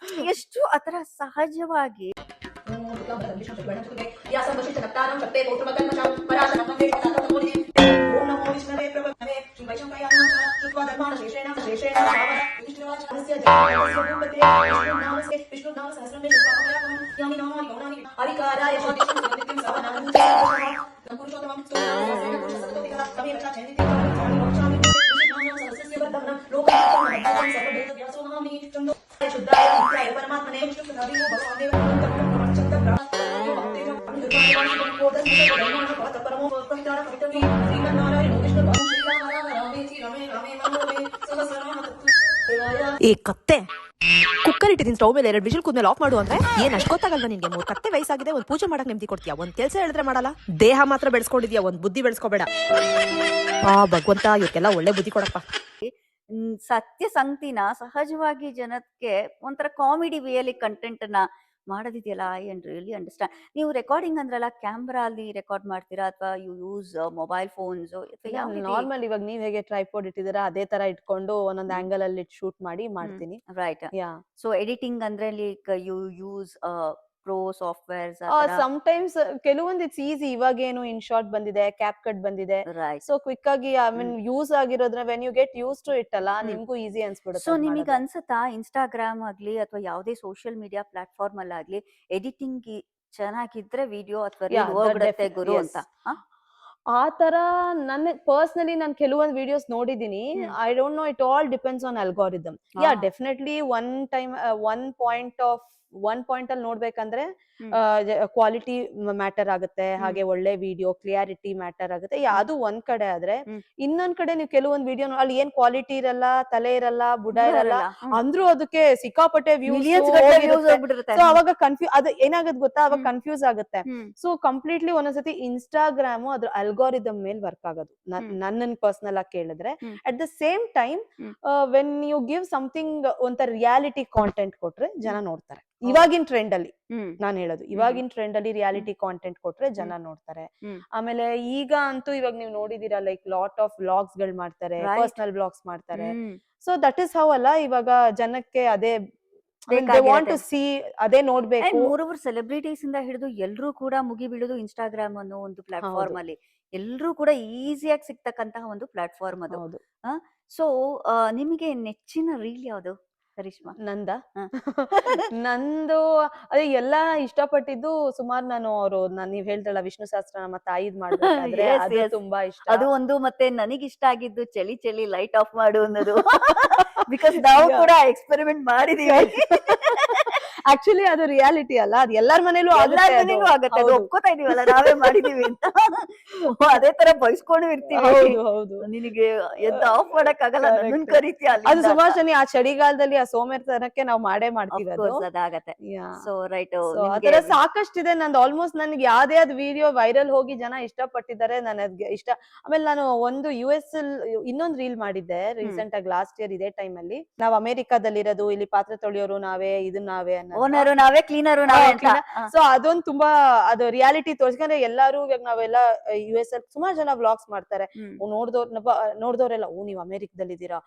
ಎಷ್ಟು ಆತರ ಸಹಜವಾಗಿ. ಈ ಕತ್ತೆ ಕುಕ್ಕರ್ ಇಟ್ಟಿದ್ದೀನಿ ಸ್ಟವ್ ಮೇಲೆ 2 ವಿಷಲ್ ಕುದ್ಮೇಲೆ ಆಫ್ ಮಾಡು ಅಂದ್ರೆ ಏನ್ ಅಷ್ಟು ಗೊತ್ತಾಗಲ್ವಾ ನಿನ್ಗೆ? 3 ಕತ್ತೆ ವಯಸ್ಸಾಗಿದೆ, ಒಂದ್ ಪೂಜೆ ಮಾಡಕ್ ನೆಮ್ಮದಿ ಕೊಡ್ತೀಯಾ, ಒಂದ್ ಕೆಲಸ ಹೇಳಿದ್ರೆ ಮಾಡಲ್ಲ, ದೇಹ ಮಾತ್ರ ಬೆಳೆಸ್ಕೊಂಡಿದ್ಯಾ, ಒಂದ್ ಬುದ್ಧಿ ಬೆಳೆಸ್ಕೋಬೇಡ. ಭಗವಂತ ಇವಕ್ಕೆಲ್ಲ ಒಳ್ಳೆ ಬುದ್ಧಿ ಕೊಡಪ್ಪ. ಸತ್ಯ ಸಂಗತಿನ ಸಹಜವಾಗಿ ಜನಕ್ಕೆ ಒಂಥರ ಕಾಮಿಡಿ ವೇಯಲ್ಲಿ ಕಂಟೆಂಟ್ ಅನ್ನ ಮಾಡೋದಿದೆಯಲ್ಲ, ಐ ಅಂಡ್ ರಿಯಲಿ ಅಂಡರ್ಸ್ಟ್ಯಾಂಡ್. ನೀವು ರೆಕಾರ್ಡಿಂಗ್ ಅಂದ್ರಲ್ಲ, ಕ್ಯಾಮ್ರಾ ಅಲ್ಲಿ ರೆಕಾರ್ಡ್ ಮಾಡ್ತೀರಾ ಅಥವಾ you use mobile phones? Normal ಇವಾಗ ನೀವ್ ಹೇಗೆ ಟ್ರೈಪೋಡ್ ಇಟ್ಟಿದ್ದೀರಾ ಅದೇ ತರ ಇಟ್ಕೊಂಡು ಒಂದೊಂದ್ ಆಂಗಲ್ ಅಲ್ಲಿ ಶೂಟ್ ಮಾಡಿ ಮಾಡ್ತೀನಿ. ರೈಟ್. ಯಾ ಸೊ ಎಡಿಟಿಂಗ್ ಅಂದ್ರೆ like you use pro softwares? Sometimes ಕೆಲವೊಂದು ಇಟ್ಸ್ ಈಸಿ. ಇವಾಗೇನು ಇನ್ ಶಾರ್ಟ್ ಬಂದಿದೆ, ಕ್ಯಾಪ್ ಕಟ್ ಬಂದಿದೆ, ರೈಟ್. ಸೊ ಕ್ವಿಕ್ ಆಗಿ ಐ ಮೀನ್ ಯೂಸ್ ಆಗಿರೋದ್ರ when you get used to it ಅಲ್ಲ, ನಿಮ್ಗೂ ಈಸಿ ಅನ್ಸ್ಬಿಡುತ್ತೆ. ಸೊ ನಿಮಗೆ ಅನ್ಸುತ್ತಾ ಇನ್ಸ್ಟಾಗ್ರಾಮ್ ಆಗ್ಲಿ ಅಥವಾ ಯಾವುದೇ ಸೋಷಿಯಲ್ ಮೀಡಿಯಾ ಪ್ಲಾಟ್ಫಾರ್ಮ್ ಅಲ್ಲಾಗ್ಲಿ ಎಡಿಟಿಂಗ್ ಚೆನ್ನಾಗಿದ್ರೆ ವಿಡಿಯೋ ಅಥವಾ Yeah, ಹೋಗ್ಬಿಡುತ್ತೆ that ಗುರು yes. ಅಂತ? ಆ ತರ ನನ್ನ ಪರ್ಸನಲಿ ನಾನು ಕೆಲವೊಂದು ವಿಡಿಯೋಸ್ ನೋಡಿದೀನಿ. I don't no, it all depends on algorithm. Yeah definitely one point ಅಲ್ಲಿ ನೋಡ್ಬೇಕಂದ್ರೆ ಕ್ವಾಲಿಟಿ ಮ್ಯಾಟರ್ ಆಗುತ್ತೆ, ಹಾಗೆ ಒಳ್ಳೆ ವಿಡಿಯೋ ಕ್ಲಿಯಾರಿಟಿ ಮ್ಯಾಟರ್ ಆಗುತ್ತೆ. ಅದು ಒಂದ್ ಕಡೆ ಆದ್ರೆ, ಇನ್ನೊಂದ್ ಕಡೆ ನೀವು ಕೆಲವೊಂದ್ ವಿಡಿಯೋ ಅಲ್ಲಿ ಏನ್ ಕ್ವಾಲಿಟಿ ಇರಲ್ಲ, ತಲೆ ಇರಲ್ಲ, ಬುಡ ಇರಲ್ಲ, ಅಂದ್ರೂ ಅದಕ್ಕೆ ಸಿಕ್ಕಾಪಟ್ಟೆ ವ್ಯೂಸ್. ಸೊ ಅವಾಗ ಅದು ಏನಾಗತ್ ಗೊತ್ತಾ, ಅವಾಗ ಕನ್ಫ್ಯೂಸ್ ಆಗುತ್ತೆ. ಸೊ ಕಂಪ್ಲೀಟ್ಲಿ ಒಂದೊಂದ್ಸತಿ ಇನ್ಸ್ಟಾಗ್ರಾಮ್ ಅದ್ರ ಅಲ್ಗಾರಿದಮ್ ಮೇಲ್ ವರ್ಕ್ ಆಗೋದು, ನನ್ನನ್ ಪರ್ಸನಲ್ ಆಗಿ ಕೇಳಿದ್ರೆ. At the same time when you give something ಒಂಥರ ರಿಯಾಲಿಟಿ ಕಾಂಟೆಂಟ್ ಕೊಟ್ರೆ ಜನ ನೋಡ್ತಾರೆ. ಇವಾಗಿನ ಟ್ರೆಂಡ್ ಅಲ್ಲಿ ನಾನ್ ಹೇಳೋದು, ಇವಾಗಿನ ಟ್ರೆಂಡ್ ಅಲ್ಲಿ ರಿಯಾಲಿಟಿ ಕಾಂಟೆಂಟ್ ಕೊಟ್ರೆ ಜನ ನೋಡ್ತಾರೆ. ಆಮೇಲೆ ಈಗ ಅಂತೂ ಇವಾಗ ನೀವು ನೋಡಿದೀರಾ, ಲೈಕ್ ಲಾಟ್ ಆಫ್ ವ್ಲಾಗ್ಸ್ ಗಳು ಮಾಡ್ತಾರೆ, ಪರ್ಸನಲ್ ವ್ಲಾಗ್ಸ್ ಮಾಡ್ತಾರೆ. ಸೊ ದಟ್ ಇಸ್ ಹೌ ಅಲ್ಲ, ಇವಾಗ ಜನಕ್ಕೆ ಅದೇ ವಾಂಟ್ ಟು ಸಿ, ಅದೇ ನೋಡ್ಬೇಕು. ಮೂರೊಬ್ಬರು ಸೆಲೆಬ್ರಿಟೀಸ್ ಇಂದ ಹಿಡಿದು ಎಲ್ರೂ ಕೂಡ ಮುಗಿ ಬೀಳುದು ಇನ್ಸ್ಟಾಗ್ರಾಮ್ ಅನ್ನೋ ಒಂದು ಪ್ಲಾಟ್ಫಾರ್ಮ್ ಅಲ್ಲಿ. ಎಲ್ರೂ ಕೂಡ ಈಸಿಯಾಗಿ ಸಿಗ್ತಕ್ಕಂತಹ ಒಂದು ಪ್ಲಾಟ್ಫಾರ್ಮ್ ಅದು. ಸೊ ನಿಮಗೆ ನೆಚ್ಚಿನ ರೀಲ್ ಯಾವುದು ಕರಿಷ್ಮಾ? ನಂದು ಅದೇ ಎಲ್ಲಾ ಇಷ್ಟಪಟ್ಟಿದ್ದು ಸುಮಾರು. ನೀವ್ ಹೇಳ್ದಲ್ಲ ವಿಷ್ಣು ಸಹಸ್ರನಾಮ ತಾಯಿದ್ ಮಾಡ್ಬೇಕಾದ್ರೆ ಅದು ತುಂಬಾ ಇಷ್ಟ. ಅದು ಒಂದು, ಮತ್ತೆ ನನಗಿಷ್ಟ ಆಗಿದ್ದು ಚಳಿ ಚಳಿ ಲೈಟ್ ಆಫ್ ಮಾಡು ಅನ್ನೋದು. ಬಿಕಾಸ್ ನಾವು ಕೂಡ ಎಕ್ಸ್ಪೆರಿಮೆಂಟ್ ಮಾಡಿದೀವಿ. ಆಕ್ಚುಲಿ ಅದು ರಿಯಾಲಿಟಿ ಅಲ್ಲ, ಅದು ಎಲ್ಲಾರ ಮನೇಲೂ ಆಗುತ್ತೆ, ಅದು ಒಪ್ಕೋತಾ ಇದೀವಲ್ಲ ನಾವೇ ಮಾಡಿದೀವಿ ಅಂತ. ಅದೇ ತರ ಬಯಸ್ಕೊಂಡು ಇರ್ತೀವಿ. ಹೌದು. ನಿನಗೆ ಎದ್ದು ಆಫ್ ಮಾಡಕ್ ಆಗಲ್ಲ, ನನ್ನನ್ ಕರೀತೀಯ. ಅದು ಸುಮಾರು ಜನ ಆ ಚಳಿಗಾಲದಲ್ಲಿ ಆ ಸೋಮೇರ್ತನಕ್ಕೆ ನಾವು ಮಾಡೇ ಮಾಡ್ತೀವಿ, ಅದಾಗತ್ತೆ. ಸೊ ರೈಟ್, ಆತರ ಸಾಕಷ್ಟಿದೆ ನಂದು. ಆಲ್ಮೋಸ್ಟ್ ನನ್ಗೆ ಯಾವ್ದೇ ವಿಡಿಯೋ ವೈರಲ್ ಹೋಗಿ ಜನ ಇಷ್ಟಪಟ್ಟಿದ್ದಾರೆ, ನನಗೆ ಇಷ್ಟ. ಆಮೇಲೆ ನಾನು ಒಂದು US ಇನ್ನೊಂದು ರೀಲ್ ಮಾಡಿದ್ದೆ ರೀಸೆಂಟ್ ಆಗಿ, ಲಾಸ್ಟ್ ಇಯರ್ ಇದೇ ಟೈಮ್ ಅಲ್ಲಿ. ನಾವ್ ಅಮೆರಿಕಾದಲ್ಲಿರೋದು, ಇಲ್ಲಿ ಪಾತ್ರೆ ತೊಳೆಯೋರು ನಾವೇ, ಇದು ನಾವೇ, ಓನರು ನಾವೇ, ಕ್ಲೀನರು ನಾವೇ ಅಂತ. ಸೊ ಅದೊಂದು ತುಂಬಾ ಅದು ರಿಯಾಲಿಟಿ ತೋರಿಸ್ಕೊಂಡ್ರೆ ಎಲ್ಲಾರು, ಇವಾಗ ನಾವೆಲ್ಲ US ಅಲ್ಲಿ ಸುಮಾರು ಜನ ವ್ಲಾಗ್ಸ್ ಮಾಡ್ತಾರೆ. ನೋಡ್ದವ್ರೆಲ್ಲ, ನೀವ್ ಅಮೆರಿಕದಲ್ಲಿದ್ದೀರಾ,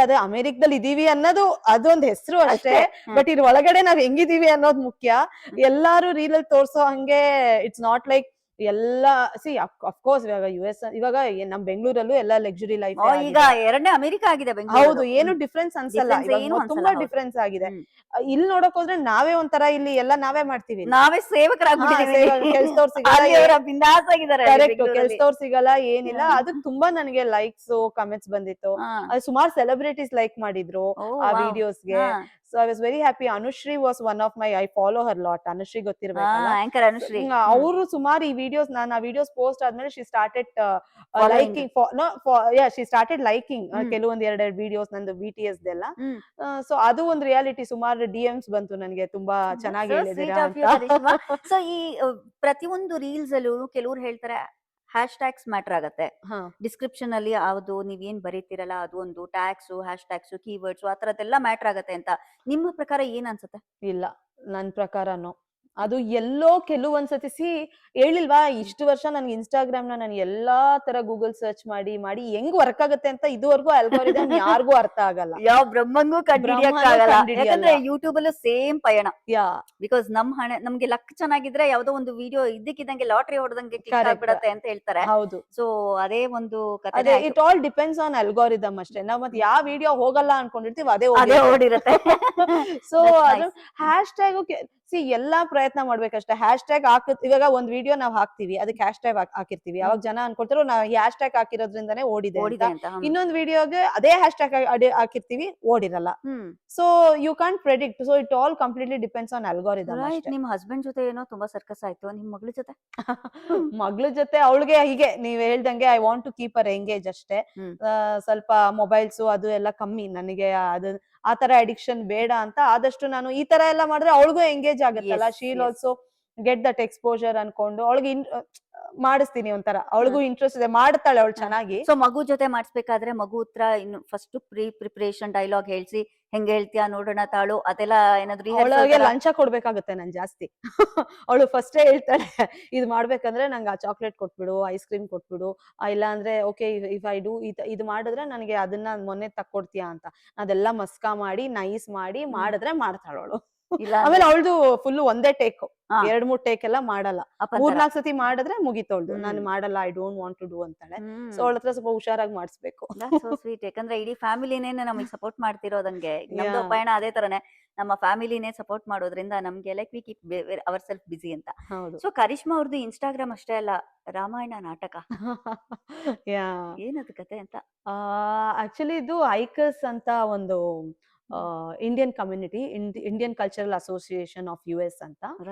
ಅದೇ ಅಮೆರಿಕದಲ್ಲಿ ಇದೀವಿ ಅನ್ನೋದು ಅದೊಂದ್ ಹೆಸರು ಅಷ್ಟೇ, ಬಟ್ ಇದ್ರ ಒಳಗಡೆ ನಾವ್ ಹೆಂಗಿದೀವಿ ಅನ್ನೋದು ಮುಖ್ಯ. ಎಲ್ಲಾರು ರೀಲ್ ಅಲ್ಲಿ ತೋರ್ಸೋ ಹಂಗೆ ಇಟ್ಸ್ ನಾಟ್ ಲೈಕ್ ಎಲ್ಲ. ಸಿ ಅಫ್ಕೋರ್ಸ್ ಇವಾಗ ನಮ್ ಬೆಂಗಳೂರಲ್ಲೂ ಎಲ್ಲ ಲಕ್ಸುರಿ ಲೈಫ್. ಈಗ ಎರಡನೇ ಅಮೆರಿಕ ಆಗಿದೆ. ಹೌದು, ಏನು ಡಿಫ್ರೆನ್ಸ್ ಅನ್ಸಲ್ಲ, ತುಂಬಾ ಡಿಫ್ರೆನ್ಸ್ ಆಗಿದೆ. ಇಲ್ಲಿ ನೋಡಕ್ ಹೋದ್ರೆ ನಾವೇ ಒಂಥರ, ಇಲ್ಲಿ ಎಲ್ಲ ನಾವೇ ಮಾಡ್ತೀವಿ, ನಾವೇ ಸೇವಕರಾಗ್ಬಿಟ್ಟಿದೀವಿ. ಕೆಲ್ಸದವ್ರು ಸಿಗಲ್ಲ, ಏನಿಲ್ಲ. ಅದಕ್ಕೆ ತುಂಬಾ ನನಗೆ ಲೈಕ್ಸ್ ಕಮೆಂಟ್ಸ್ ಬಂದಿತ್ತು. ಸುಮಾರು ಸೆಲೆಬ್ರಿಟೀಸ್ ಲೈಕ್ ಮಾಡಿದ್ರು ಆ ವಿಡಿಯೋಸ್ಗೆ. So I was very happy. Anushri was one of my, I follow her lot. Anushri ಗೊತ್ತಿರ್ಬೇಕಲ್ಲ, ಆಂಕರ್ ಅನುಶ್ರೀ. ಅವರು ಸುಮಾರು ಈ ವಿಡಿಯೋಸ್, ನಾನು ಆ ವಿಡಿಯೋಸ್ ಪೋಸ್ಟ್ ಆದ್ಮೇಲೆ she started liking she started liking ಕೆಲವೊಂದ್ 2 ವಿಡಿಯೋಸ್ ನಂದು BTS ದೆಲ್ಲ. ಸೊ ಅದು ಒಂದು ರಿಯಾಲಿಟಿ. ಸುಮಾರು DMs ಬಂತು ನನಗೆ, ತುಂಬಾ ಚೆನ್ನಾಗಿ ಹೇಳಿದೀರಾ ಅಂತ. ಸೊ ಈ ಪ್ರತಿಯೊಂದು ರೀಲ್ಸ್ ಅಲ್ಲೂ ಕೆಲವ್ರು ಹೇಳ್ತಾರೆ ಹ್ಯಾಶ್ ಟ್ಯಾಗ್ಸ್ ಮ್ಯಾಟರ್ ಆಗತ್ತೆ. ಡಿಸ್ಕ್ರಿಪ್ಷನ್ ಅಲ್ಲಿ ಅದು ನೀವೇನ್ ಬರೀತಿರಲ್ಲ, ಅದು ಒಂದು ಟ್ಯಾಗ್ಸ್, ಹ್ಯಾಶ್ ಟ್ಯಾಗ್ಸ್, ಕೀವರ್ಡ್ಸ್, ಆ ತರದ್ದೆಲ್ಲ ಮ್ಯಾಟರ್ ಆಗತ್ತೆ ಅಂತ ನಿಮ್ಮ ಪ್ರಕಾರ ಏನ್ ಅನ್ಸುತ್ತೆ? ಇಲ್ಲ, ನನ್ ಪ್ರಕಾರನು ಅದು ಎಲ್ಲೋ ಕೆಲವೊಂದ್ಸತಿ ಹೇಳಿಲ್ವಾ, ಇಷ್ಟು ವರ್ಷ ನನ್ಗೆ ಇನ್ಸ್ಟಾಗ್ರಾಮ್ ನಾನು ಎಲ್ಲಾ ತರ ಗೂಗಲ್ ಸರ್ಚ್ ಮಾಡಿ ಹೆಂಗ್ ವರ್ಕ್ ಆಗುತ್ತೆ ಅಂತ ಇದುವರೆಗೂ ಅಲ್ಗಾರಿದಮ್ ಯಾರಿಗೂ ಅರ್ಥ ಆಗಲ್ಲ, ಯಾವ ಬ್ರಹ್ಮಂಗೂ ಕಂಡುಹಿಡಿಯಕ್ಕಾಗಲ್ಲ. ಯಾಕಂದ್ರೆ ಯೂಟ್ಯೂಬ್ ಅಲ್ಲೂ ಸೇಮ್ ಪಯಣ. ಬಿಕಾಸ್ ನಮ್ಗೆ ಲಕ್ ಚೆನ್ನಾಗಿದ್ರೆ ಯಾವ್ದೋ ಒಂದು ವಿಡಿಯೋ ಇದ್ದಕ್ಕಿದ್ದಂಗೆ ಲಾಟ್ರಿ ಹೊಡೆದಂಗೆ ಕ್ಲಿಕ್ ಆಗ್ಬಿಡತ್ತೆ ಅಂತ ಹೇಳ್ತಾರೆ. ಹೌದು. ಸೊ ಅದೇ ಒಂದು ಕಥೆ. It all depends on algorithm ಅಷ್ಟೇ. ನಾವ್ ಮತ್ತೆ ಯಾವ ವಿಡಿಯೋ ಹೋಗಲ್ಲ ಅನ್ಕೊಂಡಿರ್ತೀವಿ, ಅದೇ ಓಡಿರುತ್ತೆ. ಸೊ ಅದು ಹ್ಯಾಶ್ ಟ್ಯಾಗ್ ಎಲ್ಲಾ ಪ್ರಯತ್ನ ಮಾಡ್ಬೇಕಷ್ಟೇ. ಹ್ಯಾಶ್ ಟ್ಯಾಗ್ ಇವಾಗ ಒಂದ್ ವಿಡಿಯೋ ನಾವ್ ಹಾಕ್ತಿವಿ, ಅದಕ್ಕೆ ಹ್ಯಾಶ್ ಟ್ಯಾಗ್ ಹಾಕಿರ್ತೀವಿ. ಅವಾಗ ಜನ ಅನ್ಕೊಳ್ತಾರೋ ನಾವ್ ಹ್ಯಾಶ್ ಟ್ಯಾಗ್ ಹಾಕಿರೋದ್ರಿಂದಾನೇ ಓಡಿದೆ ಅಂತ. ಓಡಿದೆ ಅಂತ. ಇನ್ನೊಂದ್ ವಿಡಿಯೋಗೆ ಅದೇ ಹ್ಯಾಶ್ ಟ್ಯಾಗ್ ಹಾಕಿರ್ತೀವಿ, ಓಡಿರಲ್ಲ. So you can't predict. So it all completely depends on algorithm right. ಅಷ್ಟೇ. ನಿಮ್ ಹಸ್ಬೆಂಡ್ ಜೊತೆ ಏನೋ ತುಂಬಾ ಸರ್ಕಸ್ ಆಯ್ತು, ನಿಮ್ ಮಗಳ ಜೊತೆ? ಮಗಳ ಜೊತೆ ಅವಳಿಗೆ ಹೀಗೆ ನೀವ್ ಹೇಳ್ದಂಗೆ I want to keep her engage ಅಷ್ಟೇ. ಸ್ವಲ್ಪ ಮೊಬೈಲ್ಸ್ ಅದು ಎಲ್ಲ ಕಮ್ಮಿ ನನಗೆ, ಅದು ಆತರ ಅಡಿಕ್ಷನ್ ಬೇಡ ಅಂತ. ಆದಷ್ಟು ನಾನು ಈ ತರ ಎಲ್ಲ ಮಾಡಿದ್ರೆ ಅವಳಿಗೂ ಎಂಗೇಜ್ ಆಗುತ್ತಲ್ಲ, Sheel also get that exposure ಅನ್ಕೊಂಡು ಅವಳಿಗೆ ಮಾಡಿಸ್ತೀನಿ ಒಂಥರ. ಅವಳಿಗೂ ಇಂಟ್ರೆಸ್ಟ್ ಇದೆ, ಮಾಡ್ತಾಳೆ ಅವಳು ಚೆನ್ನಾಗಿ. ಸೊ ಮಗು ಜೊತೆ ಮಾಡಿಸ್ಬೇಕಾದ್ರೆ ಮಗು ಹತ್ರ ಇನ್ನು ಫಸ್ಟ್ ಪ್ರಿಪರೇಷನ್ ಡೈಲಾಗ್ ಹೇಳ್ಸಿ, ಹೆಂಗ್ ಹೇಳ್ತೀಯಾ ನೋಡೋಣ ತಾಳು, ಅದೆಲ್ಲ ಏನಾದ್ರು ಅವಳಿಗೆ ಲಂಚ ಕೊಡ್ಬೇಕಾಗುತ್ತೆ ನಾನ್ ಜಾಸ್ತಿ. ಅವಳು ಫಸ್ಟೇ ಹೇಳ್ತಾಳೆ, ಇದು ಮಾಡ್ಬೇಕಂದ್ರೆ ನಂಗೆ ಆ ಚಾಕ್ಲೇಟ್ ಕೊಟ್ಬಿಡು, ಐಸ್ ಕ್ರೀಮ್ ಕೊಟ್ಬಿಡು, ಇಲ್ಲ ಅಂದ್ರೆ ಓಕೆ ಇಫ್ ಐ ಡೂ ಇದು ಮಾಡಿದ್ರೆ ನನಗೆ ಅದನ್ನ ಮೊನ್ನೆ ತಕ್ಕೊಡ್ತೀಯಾ ಅಂತ. ಅದೆಲ್ಲ ಮಸ್ಕಾ ಮಾಡಿ ನೈಸ್ ಮಾಡಿ ಮಾಡಿದ್ರೆ ಮಾಡ್ತಾಳ ಅವಳು. ಇಲ್ಲ ಆಮೇಲೆ ಅವಳದು ಫುಲ್ ಒಂದೇ ಟೇಕ್, 2-3 ಟೇಕ್ ಎಲ್ಲ ಮಾಡಲ್ಲ. ಅಪ್ಪನ್ ತರ. 3-4 ಸತಿ ಮಾಡಿದ್ರೆ ಮುಗಿತೋಳ್ದು. ನಾನು ಮಾಡಲ್ಲ, I don't want to do ಅಂತಾಳೆ. ಸೊ ಅವಳ ಹತ್ರ ಸ್ವಲ್ಪ ಹುಷಾರಾಗಿ ಮಾಡಿಸ್ಬೇಕು. So sweet. ಯಾಕಂದ್ರೆ ಇಡೀ ಫ್ಯಾಮಿಲಿನೇ ನಮಗೆ ಸಪೋರ್ಟ್ ಮಾಡ್ತಿರೋದಂಗೆ. ನಮ್ದು Yeah. ಪಯಣ ಅದೇ ತರನೇ, ನಮ್ಮ ಫ್ಯಾಮಿಲಿನೇ ಸಪೋರ್ಟ್ ಮಾಡೋದ್ರಿಂದ ನಮ್ಗೆ like we keep our self busy ಅಂತ. ಹೌದು. ಸೊ ಕರಿಷ್ಮಾ ಅವ್ರದ್ದು ಇನ್ಸ್ಟಾಗ್ರಾಮ್ ಅಷ್ಟೇ ಅಲ್ಲ, ರಾಮಾಯಣ ನಾಟಕ ಯಾ ಏನದು ಕತೆ ಅಂತ? ಆಕ್ಚುಲಿ ಇದು ಐಕಸ್ ಅಂತ ಒಂದು Indian community, Indian cultural association of US ಅಂತ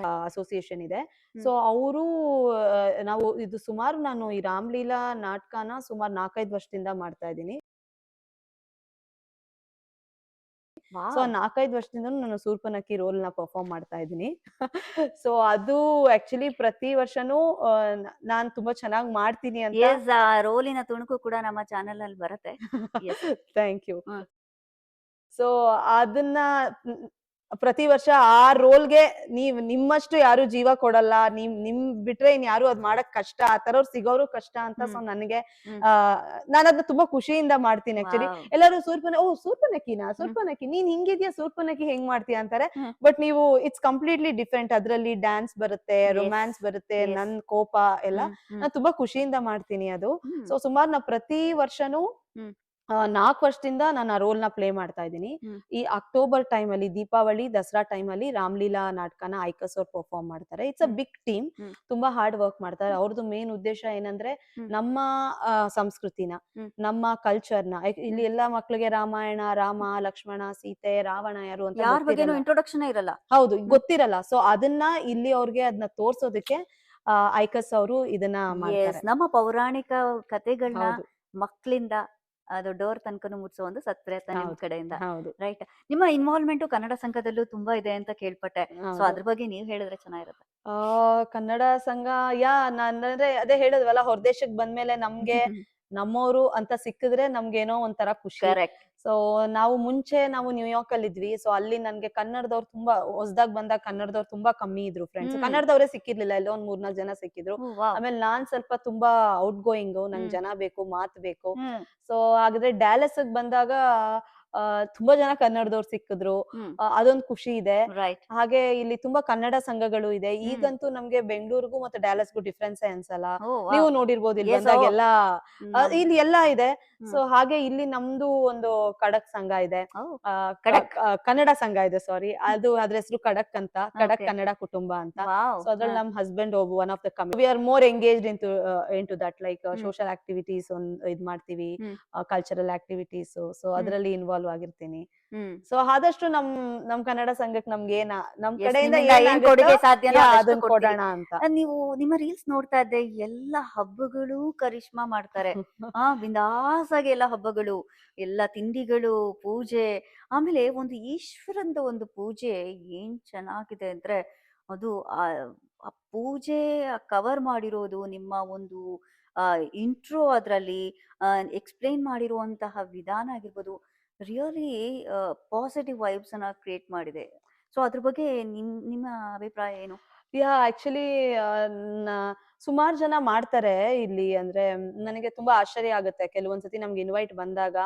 ಅಸೋಸಿಯೇಷನ್ ಇದೆ. ಸೊ ಅವರು ನಾವು ಇದು ಸುಮಾರು ನಾನು ಈ ರಾಮ್ಲೀಲಾ ನಾಟಕನ ಸುಮಾರು 4-5 ವರ್ಷದಿಂದ ಮಾಡ್ತಾ ಇದ್ದೀನಿ. ಸೊ 4-5 ವರ್ಷದಿಂದ ನಾನು ಶೂರ್ಪನಖಿ ರೋಲ್ ನ ಪರ್ಫಾರ್ಮ್ ಮಾಡ್ತಾ ಇದ್ದೀನಿ. ಸೊ ಅದು ಆಕ್ಚುಲಿ ಪ್ರತಿ ವರ್ಷನೂ ನಾನ್ ತುಂಬಾ ಚೆನ್ನಾಗಿ ಮಾಡ್ತೀನಿ ಅಂತ. ಎಸ್, ಆ ರೋಲಿನ ತುಣುಕು ಕೂಡ ನಮ್ಮ ಚಾನೆಲ್ ಅಲ್ಲಿ ಬರುತ್ತೆ. Thank you. ಸೊ ಅದನ್ನ ಪ್ರತಿ ವರ್ಷ ಆ ರೋಲ್ಗೆ ನಿಮ್ಮಷ್ಟು ಯಾರು ಜೀವ ಕೊಡಲ್ಲ, ನಿಮ್ ಬಿಟ್ರೆ ಇನ್ ಯಾರು ಅದ್ ಮಾಡಕ್ ಕಷ್ಟ, ಆ ತರವ್ರು ಸಿಗೋರು ಕಷ್ಟ ಅಂತ. ಸೊ ನನಗೆ ನಾನು ಅದನ್ನ ತುಂಬಾ ಖುಷಿಯಿಂದ ಮಾಡ್ತೀನಿ ಆಕ್ಚುಲಿ. ಎಲ್ಲರೂ ಶೂರ್ಪನಖಿ ನೀನ್ ಹಿಂಗಿದ್ಯಾ, ಶೂರ್ಪನಖಿ ಹೆಂಗ್ ಮಾಡ್ತೀಯ ಅಂತಾರೆ. ಬಟ್ ನೀವು ಇಟ್ಸ್ ಕಂಪ್ಲೀಟ್ಲಿ ಡಿಫ್ರೆಂಟ್. ಅದ್ರಲ್ಲಿ ಡ್ಯಾನ್ಸ್ ಬರುತ್ತೆ, ರೊಮ್ಯಾನ್ಸ್ ಬರುತ್ತೆ, ನನ್ ಕೋಪ ಎಲ್ಲ. ನಾನು ತುಂಬಾ ಖುಷಿಯಿಂದ ಮಾಡ್ತೀನಿ ಅದು. ಸೊ ಸುಮಾರು ನಾ ಪ್ರತಿ ವರ್ಷನೂ 4 ವರ್ಷದಿಂದ ನಾನು ಆ ರೋಲ್ ನ ಪ್ಲೇ ಮಾಡ್ತಾ ಇದ್ದೀನಿ. ಈ ಅಕ್ಟೋಬರ್ ಟೈಮ್ ಅಲ್ಲಿ, ದೀಪಾವಳಿ ದಸರಾ ಟೈಮ್ ಅಲ್ಲಿ ರಾಮ್ಲೀಲಾ ನಾಟಕನ ಐಕಸ್ ಅವ್ರು ಪರ್ಫಾರ್ಮ್ ಮಾಡ್ತಾರೆ. ಇಟ್ಸ್ ಅ ಬಿಗ್ ಟೀಮ್, ತುಂಬಾ ಹಾರ್ಡ್ ವರ್ಕ್ ಮಾಡ್ತಾರೆ. ಅವ್ರದ್ದು ಮೇನ್ ಉದ್ದೇಶ ಏನಂದ್ರೆ ನಮ್ಮ ಸಂಸ್ಕೃತಿನ, ನಮ್ಮ ಕಲ್ಚರ್ನ, ಇಲ್ಲಿ ಎಲ್ಲಾ ಮಕ್ಳಿಗೆ ರಾಮಾಯಣ, ರಾಮ ಲಕ್ಷ್ಮಣ ಸೀತೆ ರಾವಣ ಯಾರು ಅಂತ ಯಾರ ಬಗ್ಗೆನೂ ಇಂಟ್ರೊಡಕ್ಷನ್ ಇರಲ್ಲ. ಹೌದು, ಗೊತ್ತಿರಲ್ಲ. ಸೊ ಅದನ್ನ ಇಲ್ಲಿ ಅವ್ರಿಗೆ ಅದನ್ನ ತೋರ್ಸೋದಕ್ಕೆ ಐಕಸ್ ಅವರು ಇದನ್ನ ಮಾಡ್ತಾರೆ. ನಮ್ಮ ಪೌರಾಣಿಕ ಕಥೆಗಳನ್ನ ಮಕ್ಕಳಿಂದ ದೊಡ್ಡವ್ರ ತನಕನು ಮುಟ್ಸೋ ಒಂದು ಸತ್ಪ್ರಯತ್ನ ನಿಮ್ ಕಡೆಯಿಂದ. ರೈಟ್. ನಿಮ್ಮ ಇನ್ವಾಲ್ವ್ಮೆಂಟ್ ಕನ್ನಡ ಸಂಘದಲ್ಲೂ ತುಂಬಾ ಇದೆ ಅಂತ ಕೇಳ್ಪಟ್ಟೆ. ಸೊ ಅದ್ರ ಬಗ್ಗೆ ನೀವ್ ಹೇಳಿದ್ರೆ ಚೆನ್ನಾಗಿರುತ್ತೆ. ಕನ್ನಡ ಸಂಘ ಅಂದ್ರೆ ಅದೇ ಹೇಳಿದ್ವಲ್ಲ, ಹೊರದೇಶಕ್ ಬಂದ್ಮೇಲೆ ನಮ್ಗೆ ನಮ್ಮವರು ಅಂತ ಸಿಕ್ಕಿದ್ರೆ ನಮ್ಗೇನೋ ಒಂಥರ ಖುಷಿ. ಕರೆಕ್ಟ್. ಸೊ ನಾವು ಮುಂಚೆ ನ್ಯೂಯಾರ್ಕ್ ಅಲ್ಲಿ ಇದ್ವಿ. ಸೊ ಅಲ್ಲಿ ನನ್ಗೆ ಕನ್ನಡದವ್ರು ತುಂಬಾ ಹೊಸದಾಗ್ ಬಂದಾಗ ಕನ್ನಡದವ್ರು ತುಂಬಾ ಕಮ್ಮಿ ಇದ್ರು ಫ್ರೆಂಡ್ಸ್. ಕನ್ನಡದವ್ರೇ ಸಿಕ್ಕಿರ್ಲಿಲ್ಲ, ಎಲ್ಲೋ 3-4 ಜನ ಸಿಕ್ಕಿದ್ರು. ಆಮೇಲೆ ನಾನ್ ಸ್ವಲ್ಪ ತುಂಬಾ ಔಟ್ ಗೋಯಿಂಗ್, ನಂಗೆ ಜನ ಬೇಕು, ಮಾತ್ ಬೇಕು. ಸೊ ಹಾಗಾದ್ರೆ ಡ್ಯಾಲಸ್ ಬಂದಾಗ ತುಂಬಾ ಜನ ಕನ್ನಡದವ್ರು ಸಿಕ್ಕಿದ್ರು. ಅದೊಂದು ಖುಷಿ ಇದೆ. ಹಾಗೆ ಇಲ್ಲಿ ತುಂಬಾ ಕನ್ನಡ ಸಂಘಗಳು ಇದೆ. ಈಗಂತೂ ನಮ್ಗೆ ಬೆಂಗಳೂರಿಗೂ ಮತ್ತೆ ಡ್ಯಾಲಸ್ಗೂ ಡಿಫ್ರೆನ್ಸ್ ಅನ್ಸಲ್ಲ. ನೀವು ನೋಡಿರ್ಬೋದು, ಇಲ್ಲಿ ಬಂದಾಗೆಲ್ಲ ಇಲ್ಲಿ ಎಲ್ಲಾ ಇದೆ. ಸೊ ಹಾಗೆ ಇಲ್ಲಿ ನಮ್ದು ಒಂದು ಖಡಕ್ ಸಂಘ ಇದೆ, ಕನ್ನಡ ಸಂಘ ಇದೆ, ಸಾರಿ. ಅದ್ರ ಹೆಸರು ಖಡಕ್ ಅಂತ, ಖಡಕ್ ಕನ್ನಡ ಕುಟುಂಬ ಅಂತ. ಸೊ ಅದ್ರಲ್ಲಿ ನಮ್ husband one of the committee. We are more engaged into that, like social activities ಇದ್ ಮಾಡ್ತೀವಿ, ಕಲ್ಚರಲ್ ಆಕ್ಟಿವಿಟೀಸ್. ಸೊ ಅದ್ರಲ್ಲಿ ಇನ್ವಾಲ್ವ್ ಆಗಿರ್ತೀನಿ. ಸೊ ಆದಷ್ಟು ನಮ್ ಕನ್ನಡ ಸಂಘಕ್ಕೆ ನಮ್ಗೆ ನಮ್ ಕಡೆಯಿಂದ ಕೊಡುಗೆ ಸಾಧ್ಯ ಅದನ್ನ ಕೊಡೋಣ ಅಂತ. ನೀವು ನಿಮ್ಮ ರೀಲ್ಸ್ ನೋಡ್ತಾ ಇದ್ದೆ, ಎಲ್ಲ ಹಬ್ಬಗಳು ಕರಿಷ್ಮಾ ಮಾಡ್ತಾರೆ. ಬಿಂದಾಸಾಗಿ ಎಲ್ಲ ಹಬ್ಬಗಳು, ಎಲ್ಲ ತಿಂಡಿಗಳು, ಪೂಜೆ. ಆಮೇಲೆ ಒಂದು ಈಶ್ವರಂದ ಒಂದು ಪೂಜೆ ಏನ್ ಚೆನ್ನಾಗಿದೆ ಅಂದ್ರೆ, ಅದು ಆ ಪೂಜೆ ಕವರ್ ಮಾಡಿರೋದು, ನಿಮ್ಮ ಒಂದು ಇಂಟ್ರೋ ಅದ್ರಲ್ಲಿ ಎಕ್ಸ್ಪ್ಲೈನ್ ಮಾಡಿರುವಂತಹ ವಿಧಾನ ಆಗಿರ್ಬೋದು, ರಿಯಲಿ ಪಾಸಿಟಿವ್ ವೈಬ್ಸ್ ಅನ್ನ ಕ್ರಿಯೇಟ್ ಮಾಡಿದೆ. ಸೊ ಅದ್ರ ಬಗ್ಗೆ ನಿಮ್ಮ ಅಭಿಪ್ರಾಯ ಏನು? ಆಕ್ಚುಲಿ ಸುಮಾರು ಜನ ಮಾಡ್ತಾರೆ ಇಲ್ಲಿ. ಅಂದ್ರೆ ನನಗೆ ತುಂಬಾ ಆಶ್ಚರ್ಯ ಆಗುತ್ತೆ. ಕೆಲವೊಂದ್ಸತಿ ನಮ್ಗೆ ಇನ್ವೈಟ್ ಬಂದಾಗ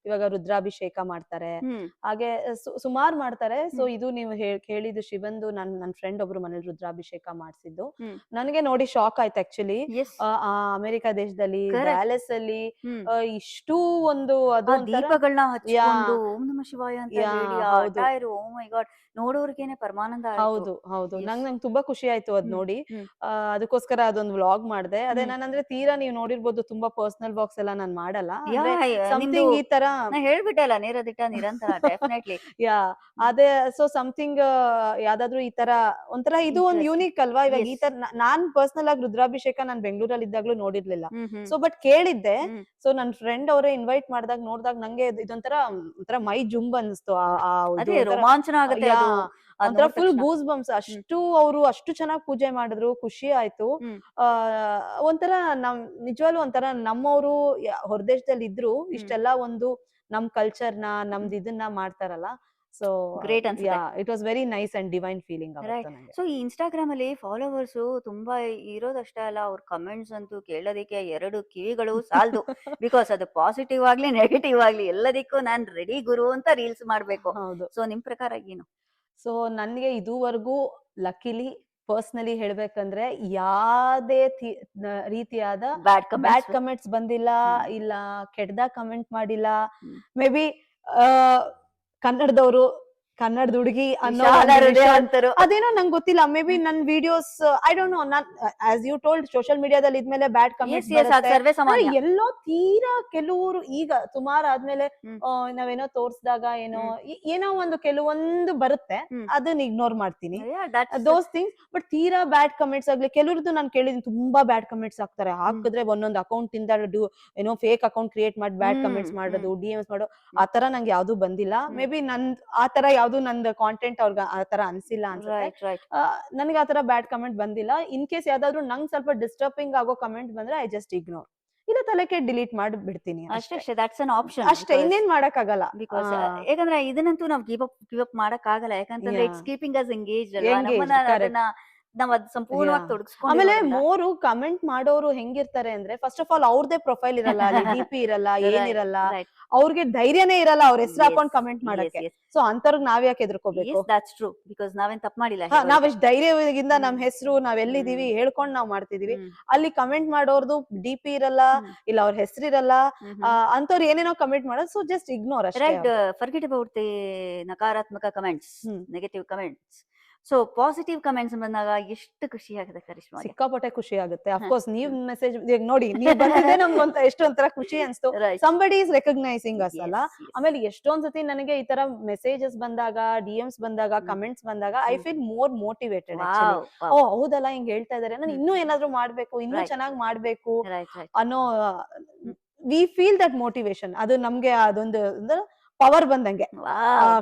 ಇವಾಗ ರುದ್ರಾಭಿಷೇಕ ಮಾಡ್ತಾರೆ, ಹಾಗೆ ಸುಮಾರು ಮಾಡ್ತಾರೆ. ಸೊ ಇದು ನೀವು ಕೇಳಿದ್ದು ಶಿವಂದು, ನನ್ನ ಫ್ರೆಂಡ್ ಒಬ್ರು ಮನೇಲಿ ರುದ್ರಾಭಿಷೇಕ ಮಾಡಿಸಿದ್ದು. ನನಗೆ ನೋಡಿ ಶಾಕ್ ಆಯ್ತು ಆಕ್ಚುಲಿ. ಅಮೆರಿಕ ದೇಶದಲ್ಲಿ ಡ್ಯಾಲಸ್ ಅಲ್ಲಿ ಇಷ್ಟು ಒಂದು ಅದು ದೀಪಗಳನ್ನ ಹಚ್ಚಿಕೊಂಡು ಓಂ ನಮಃ ಶಿವಾಯ ಅಂತ ಹೇಳಿ ಓ ಮೈ ಗಾಡ್, ನೋಡೋರ್ಗೇನೆ ಪರಮಾನಂದ. ಹೌದು ಹೌದು, ನಂಗೆ ತುಂಬಾ ಖುಷಿ ಆಯ್ತು ಅದ್ ನೋಡಿ. ಅದಕ್ಕೋಸ್ಕರ ಅದೊಂದು ವ್ಲಾಗ್ ಮಾಡಿದೆ. ಅದೇ ನಾನಂದ್ರೆ ತೀರಾ ನೀವು ನೋಡಿರ್ಬೋದು, ತುಂಬಾ ಪರ್ಸನಲ್ ವ್ಲಾಗ್ಸ್ ಎಲ್ಲ ನಾನ್ ಮಾಡಲ್ಲ. ಸಮಥಿಂಗ್ ಈ ತರ ಹೇಳ್ಬಿಟ್ಟಲ್ಲ, ನೇರದಿಟ್ಟ ನಿರಂತರ ಡೆಫಿನೆಟ್ಲಿ. ಅದೇ ಸೊ ಸಮಥಿಂಗ್ ಯಾವ್ದಾದ್ರು ಈ ತರ ಒಂಥರ ಇದು ಒಂದು ಯೂನಿಕ್ ಅಲ್ವಾ. ಇವಾಗ ಈ ತರ ನಾನ್ ಪರ್ಸನಲ್ ಆಗಿ ರುದ್ರಾಭಿಷೇಕ ನಾನ್ ಬೆಂಗಳೂರಲ್ಲಿ ಇದ್ದಾಗ್ಲೂ ನೋಡಿರ್ಲಿಲ್ಲ. ಸೊ ಬಟ್ ಕೇಳಿದ್ದೆ. ಸೊ ನನ್ ಫ್ರೆಂಡ್ ಅವರೇ ಇನ್ವೈಟ್ ಮಾಡಿದಾಗ ನೋಡಿದಾಗ ನಂಗೆ ಇದೊಂಥರ ಒಂಥರ ಮೈ ಜುಂಬ್ ಅನ್ಸ್ತು. ರೋಮಾಂಚನ ಆಗುತ್ತೆ, ಒಂಥರ ಫುಲ್ ಗೂಸ್ ಬಂಪ್ಸ್. ಅವರು ಅಷ್ಟು ಚೆನ್ನಾಗಿ ಪೂಜೆ ಮಾಡಿದ್ರು, ಖುಷಿ ಆಯ್ತು. ಒಂಥರ ನಿಜವಾಗ್ಲೂ ಒಂಥರ ನಮ್ಮವರು ಹೊರದೇಶದಲ್ಲಿ ಇದ್ರು ಇಷ್ಟೆಲ್ಲ ಒಂದು ನಮ್ ಕಲ್ಚರ್ನ ನಮ್ದು ಇದನ್ನ ಮಾಡ್ತಾರಲ್ಲ. ಸೊ ಗ್ರೇಟ್ ಅನ್ಸುತ್ತೆ. It was very nice and divine feeling. So ಈ ಇನ್ಸ್ಟಾಗ್ರಾಮ್ ಅಲ್ಲಿ ಫಾಲೋವರ್ಸ್ ತುಂಬಾ ಇರೋದಷ್ಟೇ ಅಲ್ಲ, ಅವ್ರ ಕಮೆಂಟ್ಸ್ ಅಂತೂ ಕೇಳೋದಕ್ಕೆ 2 ಕಿವಿಗಳು ಸಾಲದು. ಬಿಕಾಸ್ ಅದು ಪಾಸಿಟಿವ್ ಆಗ್ಲಿ ನೆಗೆಟಿವ್ ಆಗ್ಲಿ ಎಲ್ಲದಕ್ಕೂ ನಾನ್ ರೆಡಿ ಗುರು ಅಂತ ರೀಲ್ಸ್ ಮಾಡ್ಬೇಕು. ಸೊ ನಿಮ್ ಪ್ರಕಾರ ಏನು? ಸೊ ನನ್ಗೆ ಇದುವರೆಗೂ ಲಕ್ಕಿಲಿ ಪರ್ಸನಲಿ ಹೇಳ್ಬೇಕಂದ್ರೆ ಯಾವ್ದೇ ರೀತಿಯಾದ ಬ್ಯಾಡ್ ಕಮೆಂಟ್ಸ್ ಬಂದಿಲ್ಲ, ಇಲ್ಲ ಕೆಟ್ಟದಾಗ ಕಮೆಂಟ್ ಮಾಡಿಲ್ಲ. ಮೇ ಬಿ ಕನ್ನಡದವರು, ಕನ್ನಡದ ಹುಡುಗಿ ಅನ್ನೋ ಅದೇನೋ ನಂಗೆ ಗೊತ್ತಿಲ್ಲ. ಮೇ ಬಿ ನನ್ ವಿಡಿಯೋಸ್ ಐ ಡೋಂಟ್ ನೋ. ನಾನ್ ಆಸ್ ಯು ಟೋಲ್ಡ್ ಸೋಷಿಯಲ್ ಮೀಡಿಯಾದಲ್ಲಿ ಇದ್ಮೇಲೆ ಬ್ಯಾಡ್ ಕಮೆಂಟ್ಸ್ ಎಲ್ಲೋ ತೀರಾ ಕೆಲವರು ಈಗ ಸುಮಾರು ಆದ್ಮೇಲೆ ನಾವೇನೋ ತೋರ್ಸ್ದಾಗ ಏನೋ ಒಂದು ಕೆಲವೊಂದು ಬರುತ್ತೆ, ಅದನ್ನ ಇಗ್ನೋರ್ ಮಾಡ್ತೀನಿ, ದೋಸ್ ಥಿಂಗ್ಸ್. ಬಟ್ ತೀರಾ ಬ್ಯಾಡ್ ಕಮೆಂಟ್ಸ್ ಆಗ್ಲಿ ಕೆಲವ್ರದ್ದು ನಾನು ಕೇಳಿದೀನಿ, ತುಂಬಾ ಬ್ಯಾಡ್ ಕಮೆಂಟ್ಸ್ ಹಾಕ್ತಾರೆ. ಹಾಕಿದ್ರೆ ಒಂದೊಂದು ಅಕೌಂಟ್ ಇಂದ ಏನೋ ಫೇಕ್ ಅಕೌಂಟ್ ಕ್ರಿಯೇಟ್ ಮಾಡಿ ಬ್ಯಾಡ್ ಕಮೆಂಟ್ಸ್ ಮಾಡೋದು, DMs ಮಾಡೋ ಆತರ ನಂಗೆ ಯಾವ್ದು ಬಂದಿಲ್ಲ. ಮೇ ಬಿ ಆತರ ನಂದು ಕಾಂಟೆಂಟ್ ಅವ್ರಿಗೆ ಆತರ ಅನ್ಸಿಲ್ಲ ಅನ್ಸುತ್ತೆ. ನನಗೆ ಆತರ ಬ್ಯಾಡ್ ಕಮೆಂಟ್ ಬಂದಿಲ್ಲ. ಇನ್ ಕೇಸ್ ಯಾವ್ದಾದ್ರು ನಂಗೆ ಸ್ವಲ್ಪ ಡಿಸ್ಟರ್ಬಿಂಗ್ ಆಗೋ ಕಮೆಂಟ್ ಬಂದ್ರೆ ಐ ಜಸ್ಟ್ ಇಗ್ನೋರ್, ಇಲ್ಲ ತಲೆಕೆ ಡಿಲೀಟ್ ಮಾಡಿ ಬಿಡ್ತೀನಿ ಅಷ್ಟೇ. ದಟ್ಸ್ ಅನ್ ಆಪ್ಷನ್ ಅಷ್ಟೇ, ಇನ್ನೇನ್ ಮಾಡಕ್ ಆಗಲ್ಲ. ಬಿಕಾಸ್ ಯಾಕಂದ್ರೆ ಇದನ್ನಂತೂ ನಾವು ಗಿವ್ ಅಪ್ ಮಾಡಕ್ ಆಗಲ್ಲ. ಯಾಕಂತಂದ್ರೆ ಇಟ್ಸ್ ಕೀಪಿಂಗ್ ಅಸ್ ಎಂಗೇಜ್ಡ್ ಅಲ್ವಾ, ನಾವ್ ಅದ್ ಸಂಪೂರ್ಣವಾಗಿ ತೊಡಗಿಸ್ಕೊಂಡು. ಆಮೇಲೆ ಮೋರು ಕಮೆಂಟ್ ಮಾಡೋರು ಹೆಂಗಿರ್ತಾರೆ ಅಂದ್ರೆ, ಫಸ್ಟ್ ಆಫ್ ಆಲ್ ಅವ್ರದೇ ಪ್ರೊಫೈಲ್ ಇರಲ್ಲ, DP ಇರಲ್ಲ, ಏನಿರಲ್ಲ, ಅವ್ರಿಗೆ ಧೈರ್ಯನೇ ಇರಲ್ಲ ಅವ್ರ ಹೆಸರು ಹಾಕೊಂಡ್ ಕಮೆಂಟ್ ಮಾಡಕ್ಕೆ. ಸೊ ಅಂತವ್ರಿಗೆ ನಾವ್ ಯಾಕೆ ಎದ್ರಕೋಬೇಕು? ದಟ್ಸ್ ಟ್ರೂ, ಬಿಕಾಸ್ ನಾವೇನ್ ತಪ್ಪು ಮಾಡಿಲ್ಲ. ನಾವ್ ಎಷ್ಟ್ ಧೈರ್ಯದಿಂದ ನಮ್ ಹೆಸರು ನಾವ್ ಎಲ್ಲಿದೀವಿ ಹೇಳ್ಕೊಂಡ್ ನಾವ್ ಮಾಡ್ತಿದೀವಿ. ಅಲ್ಲಿ ಕಮೆಂಟ್ ಮಾಡೋರ್ದು DP ಇರಲ್ಲ, ಇಲ್ಲ ಅವ್ರ ಹೆಸರಿರಲ್ಲ, ಅಂತವ್ರು ಏನೇನೋ ಕಮೆಂಟ್ ಮಾಡೋದು. ಸೊ ಜಸ್ಟ್ ಇಗ್ನೋರ್ ಅಷ್ಟೇ. ಫರ್ಗೆಟ್ ಅಬೌಟ್ ದಿ ನಕಾರಾತ್ಮಕ comments, negative comments. So positive comments ಬಂದಾಗ ಎಷ್ಟು ಖುಷಿ ಆಗುತ್ತೆ ಕರಿಷ್ಮಾ? ಸಿಕ್ಕಾಪಟ್ಟೆ ಖುಷಿ ಆಗುತ್ತೆ. ಅಫ್ಕೋರ್ಸ್ ನೀವ್ ಮೆಸೇಜ್ ನೋಡಿ, ನೀವ್ ಬಂದಿದೆ ನಮ್ಗೊಂತ ಎಷ್ಟೊಂಥರ ಖುಷಿ ಅನ್ಸ್ತು. ಸಂಬಡಿ ಇಸ್ ರೆಕಗ್ನೈಸಿಂಗ್ ಅಸ್ ಅಲ್ಲ. ಆಮೇಲೆ ಎಷ್ಟೊಂದ್ ಸತಿ ನನಗೆ ಈ ತರ ಮೆಸೇಜಸ್ ಬಂದಾಗ, DMs ಬಂದಾಗ, ಕಮೆಂಟ್ಸ್ ಬಂದಾಗ ಐ ಫೀಲ್ ಮೋರ್ ಮೋಟಿವೇಟೆಡ್. ಓ ಹೌದಲ್ಲ, ಹಿಂಗ್ ಹೇಳ್ತಾ ಇದಾರೆ, ನಾನು ಇನ್ನೂ ಏನಾದ್ರು ಮಾಡ್ಬೇಕು, ಇನ್ನೂ ಚೆನ್ನಾಗ್ ಮಾಡ್ಬೇಕು ಅನ್ನೋ ವಿ ಫೀಲ್ ದಟ್ ಮೋಟಿವೇಶನ್. ಅದು ನಮ್ಗೆ ಅದೊಂದು ಪವರ್ ಬಂದಂಗೆ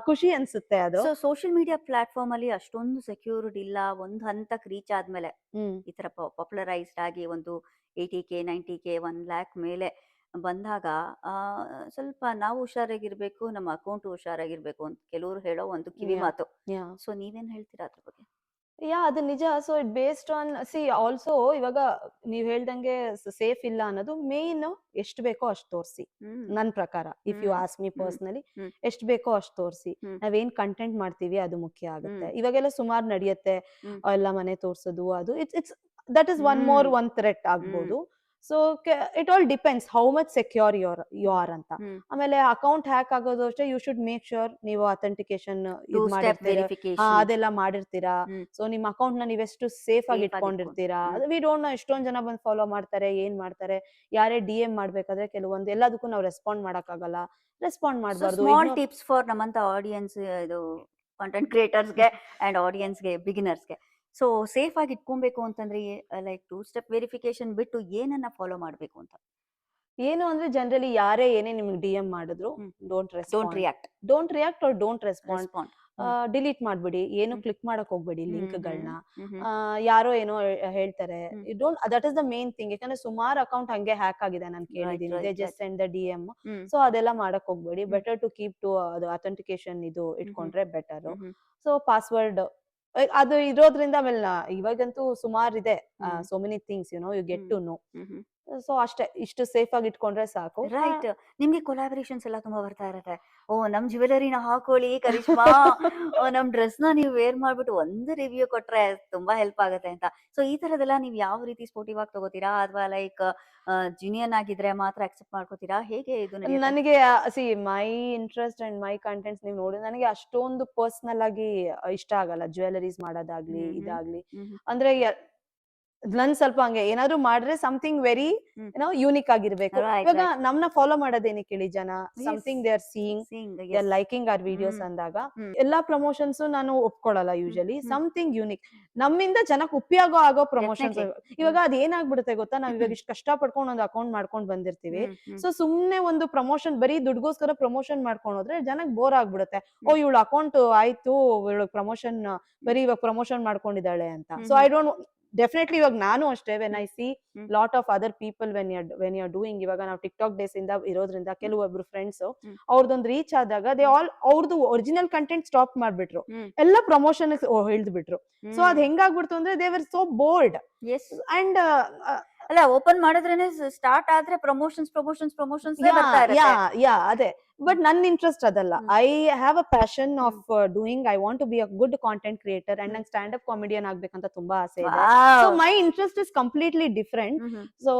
ಖುಷಿ ಅನ್ಸುತ್ತೆ ಅದು. ಸೊ ಸೋಷಿಯಲ್ ಮೀಡಿಯಾ ಪ್ಲಾಟ್ಫಾರ್ಮ್ ಅಲ್ಲಿ ಅಷ್ಟೊಂದು ಸೆಕ್ಯೂರ್ಡ್ ಇಲ್ಲ. ಒಂದ್ ಹಂತಕ್ಕೆ ರೀಚ್ ಆದ್ಮೇಲೆ ಈ ತರ ಪಾಪ್ಯುಲರೈಸ್ಡ್ ಆಗಿ ಒಂದು 80K 90K 1 lakh ಮೇಲೆ ಬಂದಾಗ ಸ್ವಲ್ಪ ನಾವು ಹುಷಾರಾಗಿರ್ಬೇಕು, ನಮ್ಮ ಅಕೌಂಟ್ ಹುಷಾರಾಗಿರ್ಬೇಕು ಅಂತ ಕೆಲವರು ಹೇಳೋ ಒಂದು ಕಿವಿ ಮಾತು. ಸೊ ನೀವೇನ್ ಹೇಳ್ತೀರಾ ಅದ್ರ ಬಗ್ಗೆ? ಅದು ನಿಜ. So it based on also ಇವಾಗ ನೀವ್ ಹೇಳ್ದಂಗೆ ಸೇಫ್ ಇಲ್ಲ ಅನ್ನೋದು ಮೇನ್. ಎಷ್ಟು ಬೇಕೋ ಅಷ್ಟು ತೋರಿಸಿ, ನನ್ ಪ್ರಕಾರ. If you ask me personally, ಎಷ್ಟು ಬೇಕೋ ಅಷ್ಟು ತೋರಿಸಿ. ನಾವೇನ್ ಕಂಟೆಂಟ್ ಮಾಡ್ತೀವಿ ಅದು ಮುಖ್ಯ ಆಗುತ್ತೆ. ಇವಾಗೆಲ್ಲ ಸುಮಾರು ನಡೆಯುತ್ತೆ ಎಲ್ಲ ಮನೆ ತೋರ್ಸೋದು, ಅದು it's that is one threat ಆಗ್ಬೋದು. So it all depends how much secure you are ಅಂತ. ಆಮೇಲೆ ಅಕೌಂಟ್ ಹ್ಯಾಕ್ ಆಗೋದು ಅಷ್ಟೇ. ಯು ಶುಡ್ ಮೇಕ್ ಶ್ಯೂರ್ ನೀವು ಅಥೆಂಟಿಕೇಶನ್ ಅದೆಲ್ಲ ಮಾಡಿರ್ತೀರಾ. ಸೊ ನಿಮ್ ಅಕೌಂಟ್ ನ ನೀವೆಷ್ಟು ಸೇಫ್ ಆಗಿ ಇಟ್ಕೊಂಡಿರ್ತೀರಾ. ವಿ ಡೋಂಟ್ ನೋ ಎಷ್ಟೊಂದ್ ಜನ ಬಂದು ಫಾಲೋ ಮಾಡ್ತಾರೆ, ಏನ್ ಮಾಡ್ತಾರೆ. ಯಾರೇ DM ಮಾಡ್ಬೇಕಾದ್ರೆ ಕೆಲವೊಂದು ಎಲ್ಲದಕ್ಕೂ ನಾವು ರೆಸ್ಪಾಂಡ್ ಮಾಡಕ್ ಆಗಲ್ಲ. ರೆಸ್ಪಾಂಡ್ ಮಾಡಬಾರ್ದು. ಸ್ಮಾಲ್ ಟಿಪ್ಸ್ ಫಾರ್ ನಮ್ಮಂತ ಆಡಿಯನ್ಸ್, ಇದು ಕಂಟೆಂಟ್ ಕ್ರಿಯೇಟರ್ಸ್ಗೆ ಅಂಡ್ ಆಡಿಯನ್ಸ್ಗೆ, ಬಿಗಿನರ್ಸ್ಗೆ. ಸೊ ಸೇಫ್ ಆಗಿ ಇಟ್ಕೊಬೇಕು ಅಂತಂದ್ರೆ ಲೈಕ್ 2 step ವೆರಿಫಿಕೇಶನ್ ಬಿಟ್ಟು ಏನನ್ನ ಫಾಲೋ ಮಾಡ್ಬೇಕು ಅಂತ? ಏನು ಅಂದ್ರೆ ಜನರಲಿ ಯಾರೇ ಏನೇ ನಿಮ್ಗೆ DM ಮಾಡಿದ್ರು, don't react or don't respond. Delete ಮಾಡ್ಬಿಡಿ. ಏನು ಕ್ಲಿಕ್ ಮಾಡಕ್ ಹೋಗ್ಬೇಡಿ ಲಿಂಕ್ಗಳನ್ನ. ಯಾರೋ ಏನೋ ಹೇಳ್ತಾರೆ, that is the main thing. ಯಾಕಂದ್ರೆ ಸುಮಾರು ಅಕೌಂಟ್ ಹಂಗೆ ಹ್ಯಾಕ್ ಆಗಿದೆ, ನಾನು ಕೇಳಿದೀನಿ. They just send the DM. So ಅದೆಲ್ಲ ಮಾಡಕ್ ಹೋಗ್ಬೇಡಿ. ಬೆಟರ್ ಟು ಕೀಪ್ ಟು ಅದು ಅಥೆಂಟಿಕೇಶನ್ ಇದು ಇಟ್ಕೊಂಡ್ರೆ ಬೆಟರ್. ಸೊ ಪಾಸ್ವರ್ಡ್ ಅದು ಇರೋದ್ರಿಂದ ಆಮೇಲೆ ಇವಾಗಂತೂ ಸುಮಾರಿದೆ hmm. So many things you get hmm. To know. Hmm. So ಅಷ್ಟೇ, ಇಷ್ಟು ಸೇಫ್ ಆಗಿ ಇಟ್ಕೊಂಡ್ರೆ ಸಾಕು. ರೈಟ್. ನಿಮ್ಗೆ ಕೊಲಾಬರೇಷನ್ಸ್ ಎಲ್ಲ ತುಂಬಾ ಬರ್ತಾ ಇರತ್ತೆ. ಓ ನಮ್ ಜ್ಯುವೆಲರಿನ ಹಾಕೊಳ್ಳಿ ಕರಿಷ್ಮಾ, ಓ ನಮ್ ಡ್ರೆಸ್ ನ ನೀವು ವೇರ್ ಮಾಡ್ಬಿಟ್ಟು ಒಂದು ರಿವ್ಯೂ ಕೊಟ್ರೆ ತುಂಬಾ ಹೆಲ್ಪ್ ಆಗುತ್ತೆ ಅಂತ. ಸೊ ಈ ತರದೆಲ್ಲ ನೀವು ಯಾವ ರೀತಿ ಸ್ಪೋರ್ಟಿವ್ ಆಗಿ ತಗೋತೀರಾ, ಅಥವಾ ಲೈಕ್ ಜುನಿಯನ್ ಆಗಿದ್ರೆ ಮಾತ್ರ ಅಕ್ಸೆಪ್ಟ್ ಮಾಡ್ಕೋತೀರಾ, ಹೇಗೆ ಇದು ನಡೆಯುತ್ತೆ? ನನಗೆ ಮೈ ಇಂಟ್ರೆಸ್ಟ್ ಅಂಡ್ ಮೈ ಕಂಟೆಂಟ್ಸ್ ನೀವು ನೋಡಿ ನನಗೆ ಅಷ್ಟೊಂದು ಪರ್ಸನಲ್ ಆಗಿ ಇಷ್ಟ ಆಗಲ್ಲ ಜ್ಯುವೆಲರೀಸ್ ಮಾಡೋದಾಗ್ಲಿ ಹ್ಮ್ ಹ್ಮ್. ಇದಾಗ್ಲಿ. ಹ್ಮ್ ಅಂದ್ರೆ ನನ್ ಸ್ವಲ್ಪ ಹಂಗೆ ಏನಾದ್ರು ಮಾಡಿದ್ರೆ ಸಮಥಿಂಗ್ ವೆರಿ ಹ್ಮ್. ಯೂನಿಕ್ ಆಗಿರ್ಬೇಕು. Right, ಇವಾಗ right. ನಮ್ನ ಫಾಲೋ ಮಾಡೋದೇನಕ್ಕೆ ಹೇಳಿ ಜನ, Yes. Something they are seeing, Seeing, they yes. Are liking our videos hmm. ಅಂದಾಗ ಹ್ಮ್. ಎಲ್ಲಾ ಪ್ರಮೋಷನ್ಸ್ ನಾನು ಒಪ್ಕೊಳ್ಳಲ್ಲ ಯೂಶಲಿ. ಹ್ಮ್. ಸಮಥಿಂಗ್ ಯೂನಿಕ್ ನಮ್ಮಿಂದ ಜನಕ್ಕೆ ಉಪಯೋಗ ಆಗೋ ಪ್ರಮೋಷನ್ಸ್. Definitely. ಇವಾಗ ಅದೇನಾಗ್ಬಿಡುತ್ತೆ ಗೊತ್ತಾ, ನಾವ್ ಇವಾಗ ಇಷ್ಟು ಕಷ್ಟ ಪಡ್ಕೊಂಡು ಒಂದು ಅಕೌಂಟ್ ಮಾಡ್ಕೊಂಡ್ ಬಂದಿರ್ತೀವಿ. ಹ್ಮ್. ಹ್ಮ್. ಸೊ ಸುಮ್ನೆ ಒಂದು ಪ್ರಮೋಷನ್ ಬರೀ ದುಡ್ಗೋಸ್ಕರ ಪ್ರಮೋಷನ್ ಮಾಡ್ಕೊಂಡು ಹೋದ್ರೆ ಜನಕ್ಕೆ ಬೋರ್ ಆಗ್ಬಿಡುತ್ತೆ. ಓ ಇವಳು ಅಕೌಂಟ್ ಆಯ್ತು, ಇವಳು ಪ್ರಮೋಷನ್ ಬರೀ ಇವಾಗ ಪ್ರಮೋಷನ್ ಮಾಡ್ಕೊಂಡಿದ್ದಾಳೆ ಅಂತ. ಸೊ ಐ ಡೋಂಟ್ ಡೆಫಿನೆಟ್ಲಿ ಇವಾಗ ನಾನು ಅಷ್ಟೇ when I see hmm. Lot of other people when you are doing, ಇವಾಗ ನಾವು ಟಿಕ್ಟಾಕ್ ಡೇಸ್ ಇಂದ ಇರೋದ್ರಿಂದ ಕೆಲವೊಬ್ರು ಫ್ರೆಂಡ್ಸ್ ಹ್ಮ್. ಅವ್ರದೊಂದು ರೀಚ್ ಆದಾಗ ದೇ ಆಲ್ ಅವ್ರದ್ದು ಒರಿಜಿನಲ್ ಕಂಟೆಂಟ್ ಸ್ಟಾಪ್ ಮಾಡ್ಬಿಟ್ರು, ಹ್ಮ್. ಎಲ್ಲ ಪ್ರಮೋಷನ್ ಹಿಡಿದ್ಬಿಟ್ರು. ಸೊ ಅದ್ ಹೆಂಗಾಗ್ಬಿಡ್ತು ಅಂದ್ರೆ ದೇ ವರ್ ಸೋ ಬೋರ್ಡ್ ಎಸ್. ಅಂಡ್ ಅಲ್ಲ, ಓಪನ್ ಮಾಡಿದ್ರೇನೆ ಸ್ಟಾರ್ಟ್ ಆದ್ರೆ ಪ್ರಮೋಷನ್ಸ್ ಬರ್ತಾ ಇರುತ್ತೆ. ಅದೇ. ಬಟ್ ನನ್ನ ಇಂಟ್ರೆಸ್ಟ್ ಅದಲ್ಲ. Hmm. I have a passion of doing, I want to be a good content creator and ನಂಗೆ ಸ್ಟ್ಯಾಂಡ್ ಅಪ್ ಕಾಮಿಡಿಯನ್ ಆಗ್ಬೇಕಂತ ತುಂಬಾ ಆಸೆ ಇದೆ. So Wow. My interest is completely different. Hmm hmm. So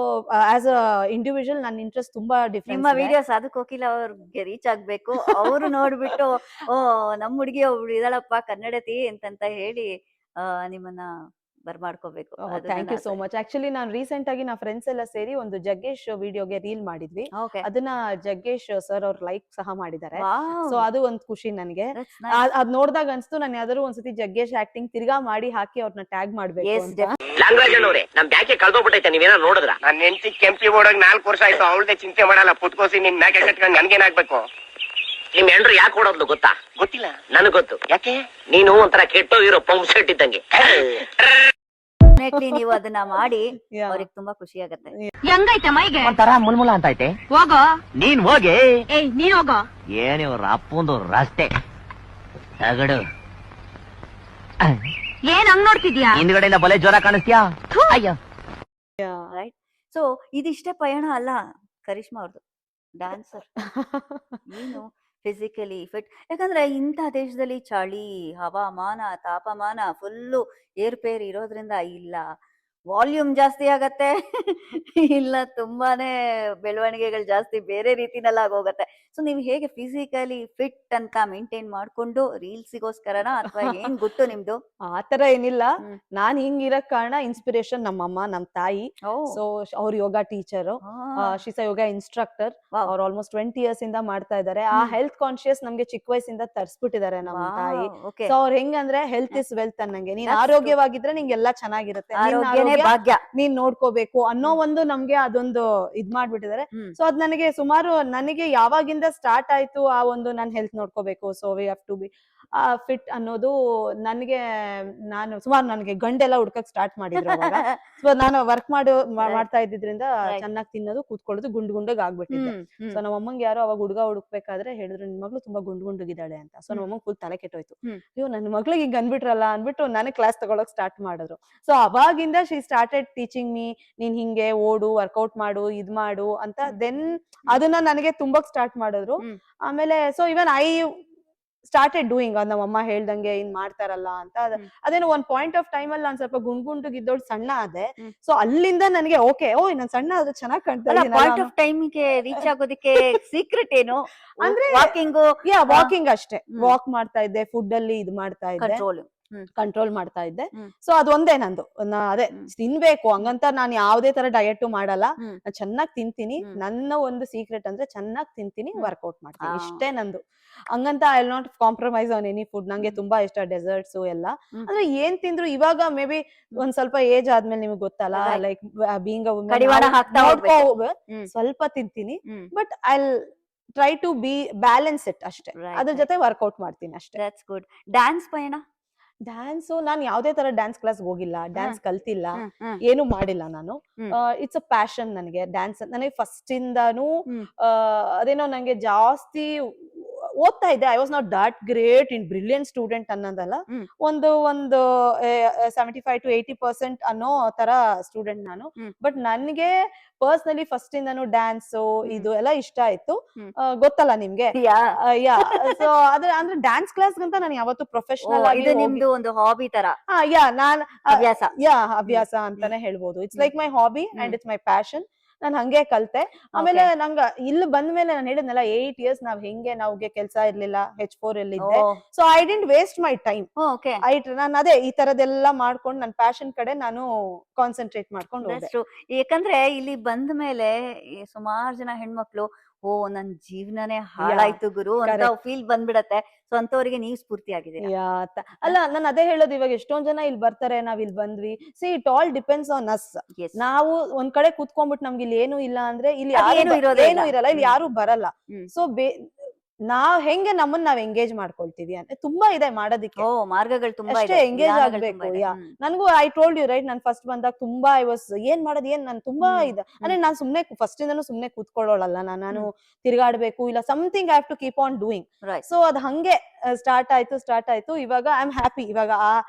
as a individual ನನ್ನ interest ತುಂಬಾ ನಿಮ್ಮ different. Videos ಅದು ಕೋಕಿಲ ಅವ್ರಿಗೆ ರೀಚ್ ಆಗ್ಬೇಕು, ಅವರು ನೋಡ್ಬಿಟ್ಟು ಓ ನಮ್ ಹುಡುಗಿ ಒಬ್ಳು ಇದಾಳಪ್ಪ ಕನ್ನಡತಿ ಅಂತಂತ ಹೇಳಿ ನಿಮ್ಮನ್ನ ಬರ್ಮಾಡ್ಕೋಬೇಕು. ಅದು thank you so much. Actually ನಾನು ರೀಸೆಂಟ್ ಆಗಿ ನಾವು ಫ್ರೆಂಡ್ಸ್ ಎಲ್ಲ ಸೇರಿ ಒಂದು ಜಗ್ಗೇಶ್ ವಿಡಿಯೋಗೆ ರೀಲ್ ಮಾಡಿದ್ವಿ. ಓಕೆ. ಅದನ್ನ ಜಗ್ಗೇಶ್ ಸರ್ ಅವ್ರು ಲೈಕ್ ಸಹ ಮಾಡಿದ್ದಾರೆ. ಸೊ ಅದು ಒಂದು ಖುಷಿ ನನಗೆ. That's nice. ಅದ್ ನೋಡ್ದಾಗ ಅನ್ಸ್ತು ನಾನು ಯಾವ್ದಾದ್ರು ಒಂದ್ಸತಿ ಜಗ್ಗೇಶ್ ಆಕ್ಟಿಂಗ್ ತಿರ್ಗಾ ಮಾಡಿ ಹಾಕಿ ಅವ್ರನ್ನ ಟ್ಯಾಗ್ ಮಾಡ್ಬೇಕು Yes, ಅಂತ. ಲಾಂಗ್ರಾಜಣ್ಣವ್ರೆ ನಮ್ ಬ್ಯಾಕೆ ಕಳ್ದೋಗ್ಬಿಟ್ಟೈತೆ, ನೀವೇನ ನೋಡಿದ್ರ? ನನ್ನ ಹೆಂಡತಿ ಕೆಂಪಿ ಓಡೋಗ್ 4 ವರ್ಷ ಆಯ್ತು, ಅವಳದೇ ಚಿಂತೆ ಮಾಡಲ್ಲ. ಪುಟ್ಕೋಸಿ ನಿನ್ ಮ್ಯಾಕೆ ಕಟ್ಕೊಂಡ್ ನನ್ಗೇನಾಗ್ಬೇಕು? ನಿಮ್ ಹೆಂಡ್ರು ಯಾಕೆ ಓಡೋದ್ಲು ಗೊತ್ತಾ? ಗೊತ್ತಿಲ್ಲ. ನನಗ್ ಗೊತ್ತು. ಯಾಕೆ? ನೀನು ಒಂಥರ ಕೆಟ್ಟೋಗಿರೋ ಪಂಪ್ ಸೆಟ್ ಇದ್ದಂಗೆ. ಡೆಫಿನೆಟ್ಲಿ ನೀವು ಅದನ್ನ ಮಾಡಿ Yeah. ಅವ್ರಿಗೆ ತುಂಬಾ ಖುಷಿ ಆಗತ್ತೆ. ಹೆಂಗೈತೆ ಮೈಗೆ ಒಂಥರ ಮುಲ್ಮುಲ ಅಂತ ಐತೆ. ಹೋಗೋ. ನೀನ್ ಹೋಗಿ. ಏಯ್ ನೀನ್ ಹೋಗೋ. ಏನಿವ್ರ ಅಪ್ಪಂದು ರಸ್ತೆ ತಗಡು ಏನ್ ಹಂಗ್ ನೋಡ್ತಿದ್ಯಾ? ಹಿಂದ್ಗಡೆಯಿಂದ ಬಲೆ ಜ್ವರ ಕಾಣಿಸ್ತೀಯಾ? ಅಯ್ಯೋ. ರೈಟ್. ಸೊ ಇದಿಷ್ಟೇ ಪಯಣ ಅಲ್ಲ ಕರಿಷ್ಮಾ ಅವ್ರದ್ದು, ಡ್ಯಾನ್ಸರ್ ಏನು ಫಿಸಿಕಲಿ ಫಿಟ್. ಯಾಕಂದ್ರೆ ಇಂಥ ದೇಶದಲ್ಲಿ ಚಳಿ, ಹವಾಮಾನ, ತಾಪಮಾನ ಫುಲ್ಲು ಏರ್ಪೇರ್ ಇರೋದ್ರಿಂದ ಇಲ್ಲ ವಾಲ್ಯೂಮ್ ಜಾಸ್ತಿ ಆಗತ್ತೆ, ಇಲ್ಲ ತುಂಬಾನೇ ಬೆಳವಣಿಗೆಗಳು ಜಾಸ್ತಿ ಬೇರೆ ರೀತಿನೆಲ್ಲ ಆಗೋಗತ್ತೆ. ಸೊ ನೀವು ಹೇಗೆ ಫಿಸಿಕಲಿ ಫಿಟ್ ಅಂತ ಮೇಂಟೈನ್ ಮಾಡ್ಕೊಂಡು ರೀಲ್ಸಿಗೋಸ್ಕರನ ಅಥವಾ ಏನ್ ಗೊತ್ತು ನಿಮ್ದು? ಆತರ ಏನಿಲ್ಲ. ಹ್ಮ್. ನಾನ್ ಹಿಂಗಿರಕ್ ಕಾರಣ ಇನ್ಸ್ಪಿರೇಷನ್ ನಮ್ಮಮ್ಮ, ನಮ್ ತಾಯಿ. ಓ ಸೊ ಅವ್ರ ಯೋಗ ಟೀಚರ್, ಶಿಸ ಯೋಗ ಇನ್ಸ್ಟ್ರಕ್ಟರ್. ಅವ್ರು ಆಲ್ಮೋಸ್ಟ್ 20 years ಇಂದ ಮಾಡ್ತಾ ಇದಾರೆ. ಆ ಹೆಲ್ತ್ ಕಾನ್ಶಿಯಸ್ ನಮ್ಗೆ ಚಿಕ್ಕ ವಯಸ್ಸಿಂದ ತರ್ಸ್ಬಿಟ್ಟಿದ್ದಾರೆ ನಮ್ ತಾಯಿ. ಓಕೆ. ಸೊ ಅವ್ರ ಹೆಂಗಂದ್ರೆ ಹೆಲ್ತ್ ಇಸ್ ವೆಲ್ತ್ ಅನ್ನಂಗೆ, ನೀನ್ That's ಆರೋಗ್ಯವಾಗಿದ್ರೆ ನಿಂಗೆ ಎಲ್ಲಾ ಚೆನ್ನಾಗಿರುತ್ತೆ, ನಿನ್ನ ಆರೋಗ್ಯನೇ ಆರೋಗ್ಯ ಭಾಗ್ಯ. ನೀನ್ ನೋಡ್ಕೋಬೇಕು ಅನ್ನೋ ಒಂದು ನಮ್ಗೆ ಅದೊಂದು ಇದ್ ಮಾಡ್ಬಿಟ್ಟಿದ್ದಾರೆ. ಹ್ಮ್. ಸೊ ಅದ್ ನನಗೆ ಸುಮಾರು ನನಗೆ ಯಾವಾಗಿಂದ ಸ್ಟಾರ್ಟ್ ಆಯ್ತು ಆ ಒಂದು ನನ್ ಹೆಲ್ತ್ ನೋಡ್ಕೋಬೇಕು, so we have to be fit ಅನ್ನೋದು ನನಗೆ. ನಾನು ಸುಮಾರು ನನಗೆ ಗಂಡೆಲ್ಲ ಹುಡ್ಕಕ್ ಸ್ಟಾರ್ಟ್ ಮಾಡಿದ್ರು ಅವಾಗ. ಸೊ ನಾನು ವರ್ಕ್ ಮಾಡ್ತಾ ಇದ್ದಿದ್ರಿಂದ Right. ಚೆನ್ನಾಗಿ ತಿನ್ನೋದು, ಕೂತ್ಕೊಳ್ಳೋದು, ಗುಂಡ್ ಆಗ್ಬಿಟ್ಟಿದ್ದೆ. ಸೊ ನಮ್ಮ ಅಮ್ಮಂಗೆ ಯಾರೋ ಅವಾಗ ಹುಡುಗ ಹುಡುಕ್ಬೇಕಾದ್ರೆ ಹೇಳಿದ್ರು ನಿನ್ ಮಗಳು ತುಂಬಾ ಗುಂಡುಗಿದ್ದಾಳೆ ಅಂತ. ಸೊ ನಮ್ಮ ಅಮ್ಮಂಗ್ ಫುಲ್ ತಲೆ ಕೆಟ್ಟೋಯ್ತು. ಹ್ಮ್. ಅಯ್ಯೋ ನನ್ನ ಮಗಳಿಗೆ ಹಿಂಗ್ ಅನ್ಬಿಟ್ರಲ್ಲ ಅನ್ಬಿಟ್ಟು ನನಗೆ ಕ್ಲಾಸ್ ತಗೊಳಕ್ ಸ್ಟಾರ್ಟ್ ಮಾಡಿದ್ರು. ಸೊ ಅವಾಗಿಂದ ಶಿ ಸ್ಟಾರ್ಟೆಡ್ ಟೀಚಿಂಗ್ ಮೀ, ನೀನ್ ಹಿಂಗೆ ಓಡು, ವರ್ಕೌಟ್ ಮಾಡು, ಇದ್ ಮಾಡು ಅಂತ. ದೆನ್ ಅದನ್ನ ನನಗೆ ತುಂಬಕ್ ಸ್ಟಾರ್ಟ್ ಮಾಡಿದ್ರು. ಹ್ಮ್. ಆಮೇಲೆ so even I started doing ಅದ್ ನಮ್ಮ ಅಮ್ಮ ಹೇಳ್ದಂಗೆ ಇನ್ ಮಾಡ್ತಾರಲ್ಲ ಅಂತ. ಅದೇನೋ ಒಂದ್ ಪಾಯಿಂಟ್ ಆಫ್ ಟೈಮ್ ಅಲ್ಲಿ ನಾನ್ ಸ್ವಲ್ಪ ಗುಂಡ್ಗಿದ್ದೋಳ್ ಸಣ್ಣ ಆದೆ. ಹ್ಮ್. ಸೊ ಅಲ್ಲಿಂದ ನನಗೆ ಓಕೆ, ಓ ನಾನ್ ಸಣ್ಣ ಆದ್ರೆ ಚೆನ್ನಾಗ್ ಕಾಣ್ತಾ ಅಲ್ಲ, ಪಾಯಿಂಟ್ ಇದೀನಲ್ಲ. ಆಫ್ ಟೈಮ್ಗೆ ರೀಚ್ ಆಗೋದಕ್ಕೆ ಸೀಕ್ರೆಟ್ ಏನು? ಅಂದ್ರೆ ವಾಕಿಂಗು, ವಾಕಿಂಗ್ ಅಷ್ಟೇ. ಹ್ಮ್. ವಾಕ್ ಮಾಡ್ತಾ ಇದ್ದೆ, ಫುಡ್ ಅಲ್ಲಿ ಇದ್ ಮಾಡ್ತಾ ಇದ್ದೆ, ಕಂಟ್ರೋಲ್. ಕಂಟ್ರೋಲ್ ಮಾಡ್ತಾ ಇದ್ದೆ. ಹ್ಮ್. ಸೊ ಅದೊಂದೇ ನಂದು. ಅದೇ ಹ್ಮ್. ತಿನ್ಬೇಕು ಹಂಗಂತ ನಾನು ಯಾವ್ದೇ ತರ ಡಯಟ್ ಮಾಡಲ್ಲ. ಹ್ಮ್. ನಾನ್ ಚೆನ್ನಾಗ್ ತಿಂತೀನಿ. ಹ್ಮ್. ನನ್ನ ಒಂದು ಸೀಕ್ರೆಟ್ ಅಂದ್ರೆ ಚೆನ್ನಾಗ್ ತಿಂತೀನಿ, ಹ್ಮ್. ವರ್ಕೌಟ್ ಮಾಡ್ತೀನಿ, ಆ. ಇಷ್ಟೇ ನಂದು. ಹಂಗಂತ I will not compromise on any food. ನಂಗೆ ತುಂಬಾ ಇಷ್ಟ ಡೆಸರ್ಟ್ಸ್ ಎಲ್ಲ. ಹ್ಮ್. ಅಂದ್ರೆ ಏನ್ ತಿಂದ್ರು ಇವಾಗ ಮೇ ಬಿ ಒಂದ್ ಸ್ವಲ್ಪ ಏಜ್ ಆದ್ಮೇಲೆ ನಿಮ್ಗೆ ಗೊತ್ತಲ್ಲ, Right. ಲೈಕ್ ಬೀಂಗ್ ಕಡಿವಾಣ ಹಾಕ್ತಾ ಹೋಗ್ಬೇಕು. ಹ್ಮ್. ಸ್ವಲ್ಪ ತಿಂತೀನಿ. Hmm. But I try to be balance it ಅಷ್ಟೇ. Right, ಅದ್ರ right. ಜೊತೆ ವರ್ಕೌಟ್ ಮಾಡ್ತೀನಿ ಅಷ್ಟೇ. That's good. ಡ್ಯಾನ್ಸ್ ಪಯಣ? ಡ್ಯಾನ್ಸ್ ನಾನು ಯಾವ್ದೇ ತರ ಡ್ಯಾನ್ಸ್ ಕ್ಲಾಸ್ ಹೋಗಿಲ್ಲ, ಡ್ಯಾನ್ಸ್ ಕಲ್ತಿಲ್ಲ, ಹ್ಮ್, ಹ್ಮ್, ಏನು ಮಾಡಿಲ್ಲ ನಾನು. ಹ್ಮ್. ಇಟ್ಸ್ ಅ ಪ್ಯಾಷನ್ ನನಗೆ ಡ್ಯಾನ್ಸ್. ನನಗೆ ಫಸ್ಟ್ ಇಂದಾನು ಹ್ಮ್. ಅದೇನೋ ನಂಗೆ ಜಾಸ್ತಿ ಓದ್ತಾ ಇದ್ದೆ. I was not that great in brilliant student ಅನ್ನೋದಲ್ಲ. ಹ್ಮ್. ಒಂದು 75 to 80% ಅನ್ನೋ ತರ ಸ್ಟೂಡೆಂಟ್ ನಾನು. ಹ್ಮ್. ಬಟ್ ನನ್ಗೆ ಪರ್ಸನಲಿ ಫಸ್ಟ್ ಇಂದಾನು ಡ್ಯಾನ್ಸ್ ಇದು ಎಲ್ಲ ಇಷ್ಟ ಆಯ್ತು. ಹ್ಮ್. ಗೊತ್ತಲ್ಲ ನಿಮ್ಗೆ. ಯಾ ಯಾ ಸೊ ಅಂದ್ರೆ ಡ್ಯಾನ್ಸ್ ಕ್ಲಾಸ್ ಗಂತ ನಾನು ಯಾವತ್ತು ಪ್ರೊಫೆಷನಲ್ ಆಗಿ ಇದು ನಿಮ್ದು ಒಂದು ಹಾಬಿ ತರ ನಾನ್ ಹವ್ಯಾಸ. ಹವ್ಯಾಸ ಅಂತಾನೆ ಹೇಳ್ಬೋದು. It's like my hobby and it's my passion. ನಾನ್ ಹಂಗೆ ಕಲ್ತೆ. ಆಮೇಲೆ Okay. ನಂಗ ಇಲ್ಲಿ ಬಂದ್ಮೇಲೆ ನಾನು ಹೇಳಿದ್ನಲ್ಲ 8 years ನಮ್ಗೆ ಕೆಲ್ಸ ಇರ್ಲಿಲ್ಲ, H4 ಇದ್ದೆ. So I didn't waste my time. Okay, ನಾನು ಅದೇ ಈ ತರದೆಲ್ಲ ಮಾಡ್ಕೊಂಡು ನನ್ನ ಪ್ಯಾಷನ್ ಕಡೆ ನಾನು ಕಾನ್ಸಂಟ್ರೇಟ್ ಮಾಡ್ಕೊಂಡು ಹೋದೆ. ಯಾಕಂದ್ರೆ ಇಲ್ಲಿ ಬಂದ ಮೇಲೆ ಸುಮಾರು ಜನ ಹೆಣ್ಮಕ್ಳು ನನ್ ಜೀವನನೇ ಹಾಳಾಯ್ತು ಗುರು ಅಂತ correct. ಫೀಲ್ ಬಂದ್ಬಿಡತ್ತೆ. ಸೊ ಅಂತವರಿಗೆ ನೀವು ಸ್ಫೂರ್ತಿ ಆಗಿದ್ದೀರಾ. ಅಲ್ಲ ನಾನು ಅದೇ ಹೇಳೋದು, ಇವಾಗ ಎಷ್ಟೊಂದ್ ಜನ ಇಲ್ಲಿ ಬರ್ತಾರೆ, ನಾವ್ ಇಲ್ಲಿ ಬಂದ್ವಿ. C it all depends on us. Yes. ನಾವು ಒಂದ್ ಕಡೆ ಕೂತ್ಕೊಂಡ್ಬಿಟ್ಟು ನಮ್ಗೆ ಇಲ್ಲಿ ಏನು ಇಲ್ಲ ಅಂದ್ರೆ ಇಲ್ಲಿ ಅದೇನು ಇರೋದೇ ಏನು ಇಲ್ಲ. ಇರಲ್ಲ, ಇಲ್ಲಿ ಯಾರು ಬರಲ್ಲ. ಹ್ಮ್. ಸೊ ನಾವ್ ಹೆಂಗೆ ನಮ್ಮನ್ನ ನಾವ್ ಎಂಗೇಜ್ ಮಾಡ್ಕೊಳ್ತೀವಿ ಅಂದ್ರೆ ತುಂಬಾ ಇದೆ ಮಾಡೋದಿಕ್ಕೆ. ಮಾರ್ಗಗಳು ತುಂಬಾ ಅಷ್ಟೇ ಇದೆ, ಎಂಗೇಜ್ ವಿಧಾನಗಳು ಆಗ್ಬೇಕು. ತುಂಬಾ ಇದೆ. ನನ್ಗೂ ಐ ಟೋಲ್ಡ್ ಯು ರೈಟ್, ನಾನ್ ಫಸ್ಟ್ ಬಂದಾಗ ತುಂಬಾ ಐ ವಾಸ್ ಏನ್ ಮಾಡೋದು ನನ್ ತುಂಬಾ ಇದೆ ಅಂದ್ರೆ ನಾನ್ ಸುಮ್ನೆ ಫಸ್ಟ್ ಇಂದನು ಸುಮ್ನೆ ಕೂತ್ಕೊಳ್ಳೋಳಲ್ಲ. ನಾನು ತಿರ್ಗಾಡ್ಬೇಕು ಇಲ್ಲ something I have to keep on doing. Right. So ಅದ್ ಹಂಗೆ ಸ್ಟಾರ್ಟ್ ಆಯ್ತು. ಇವಾಗ ಐ ಆಮ್ ಹ್ಯಾಪಿ. ಇವಾಗ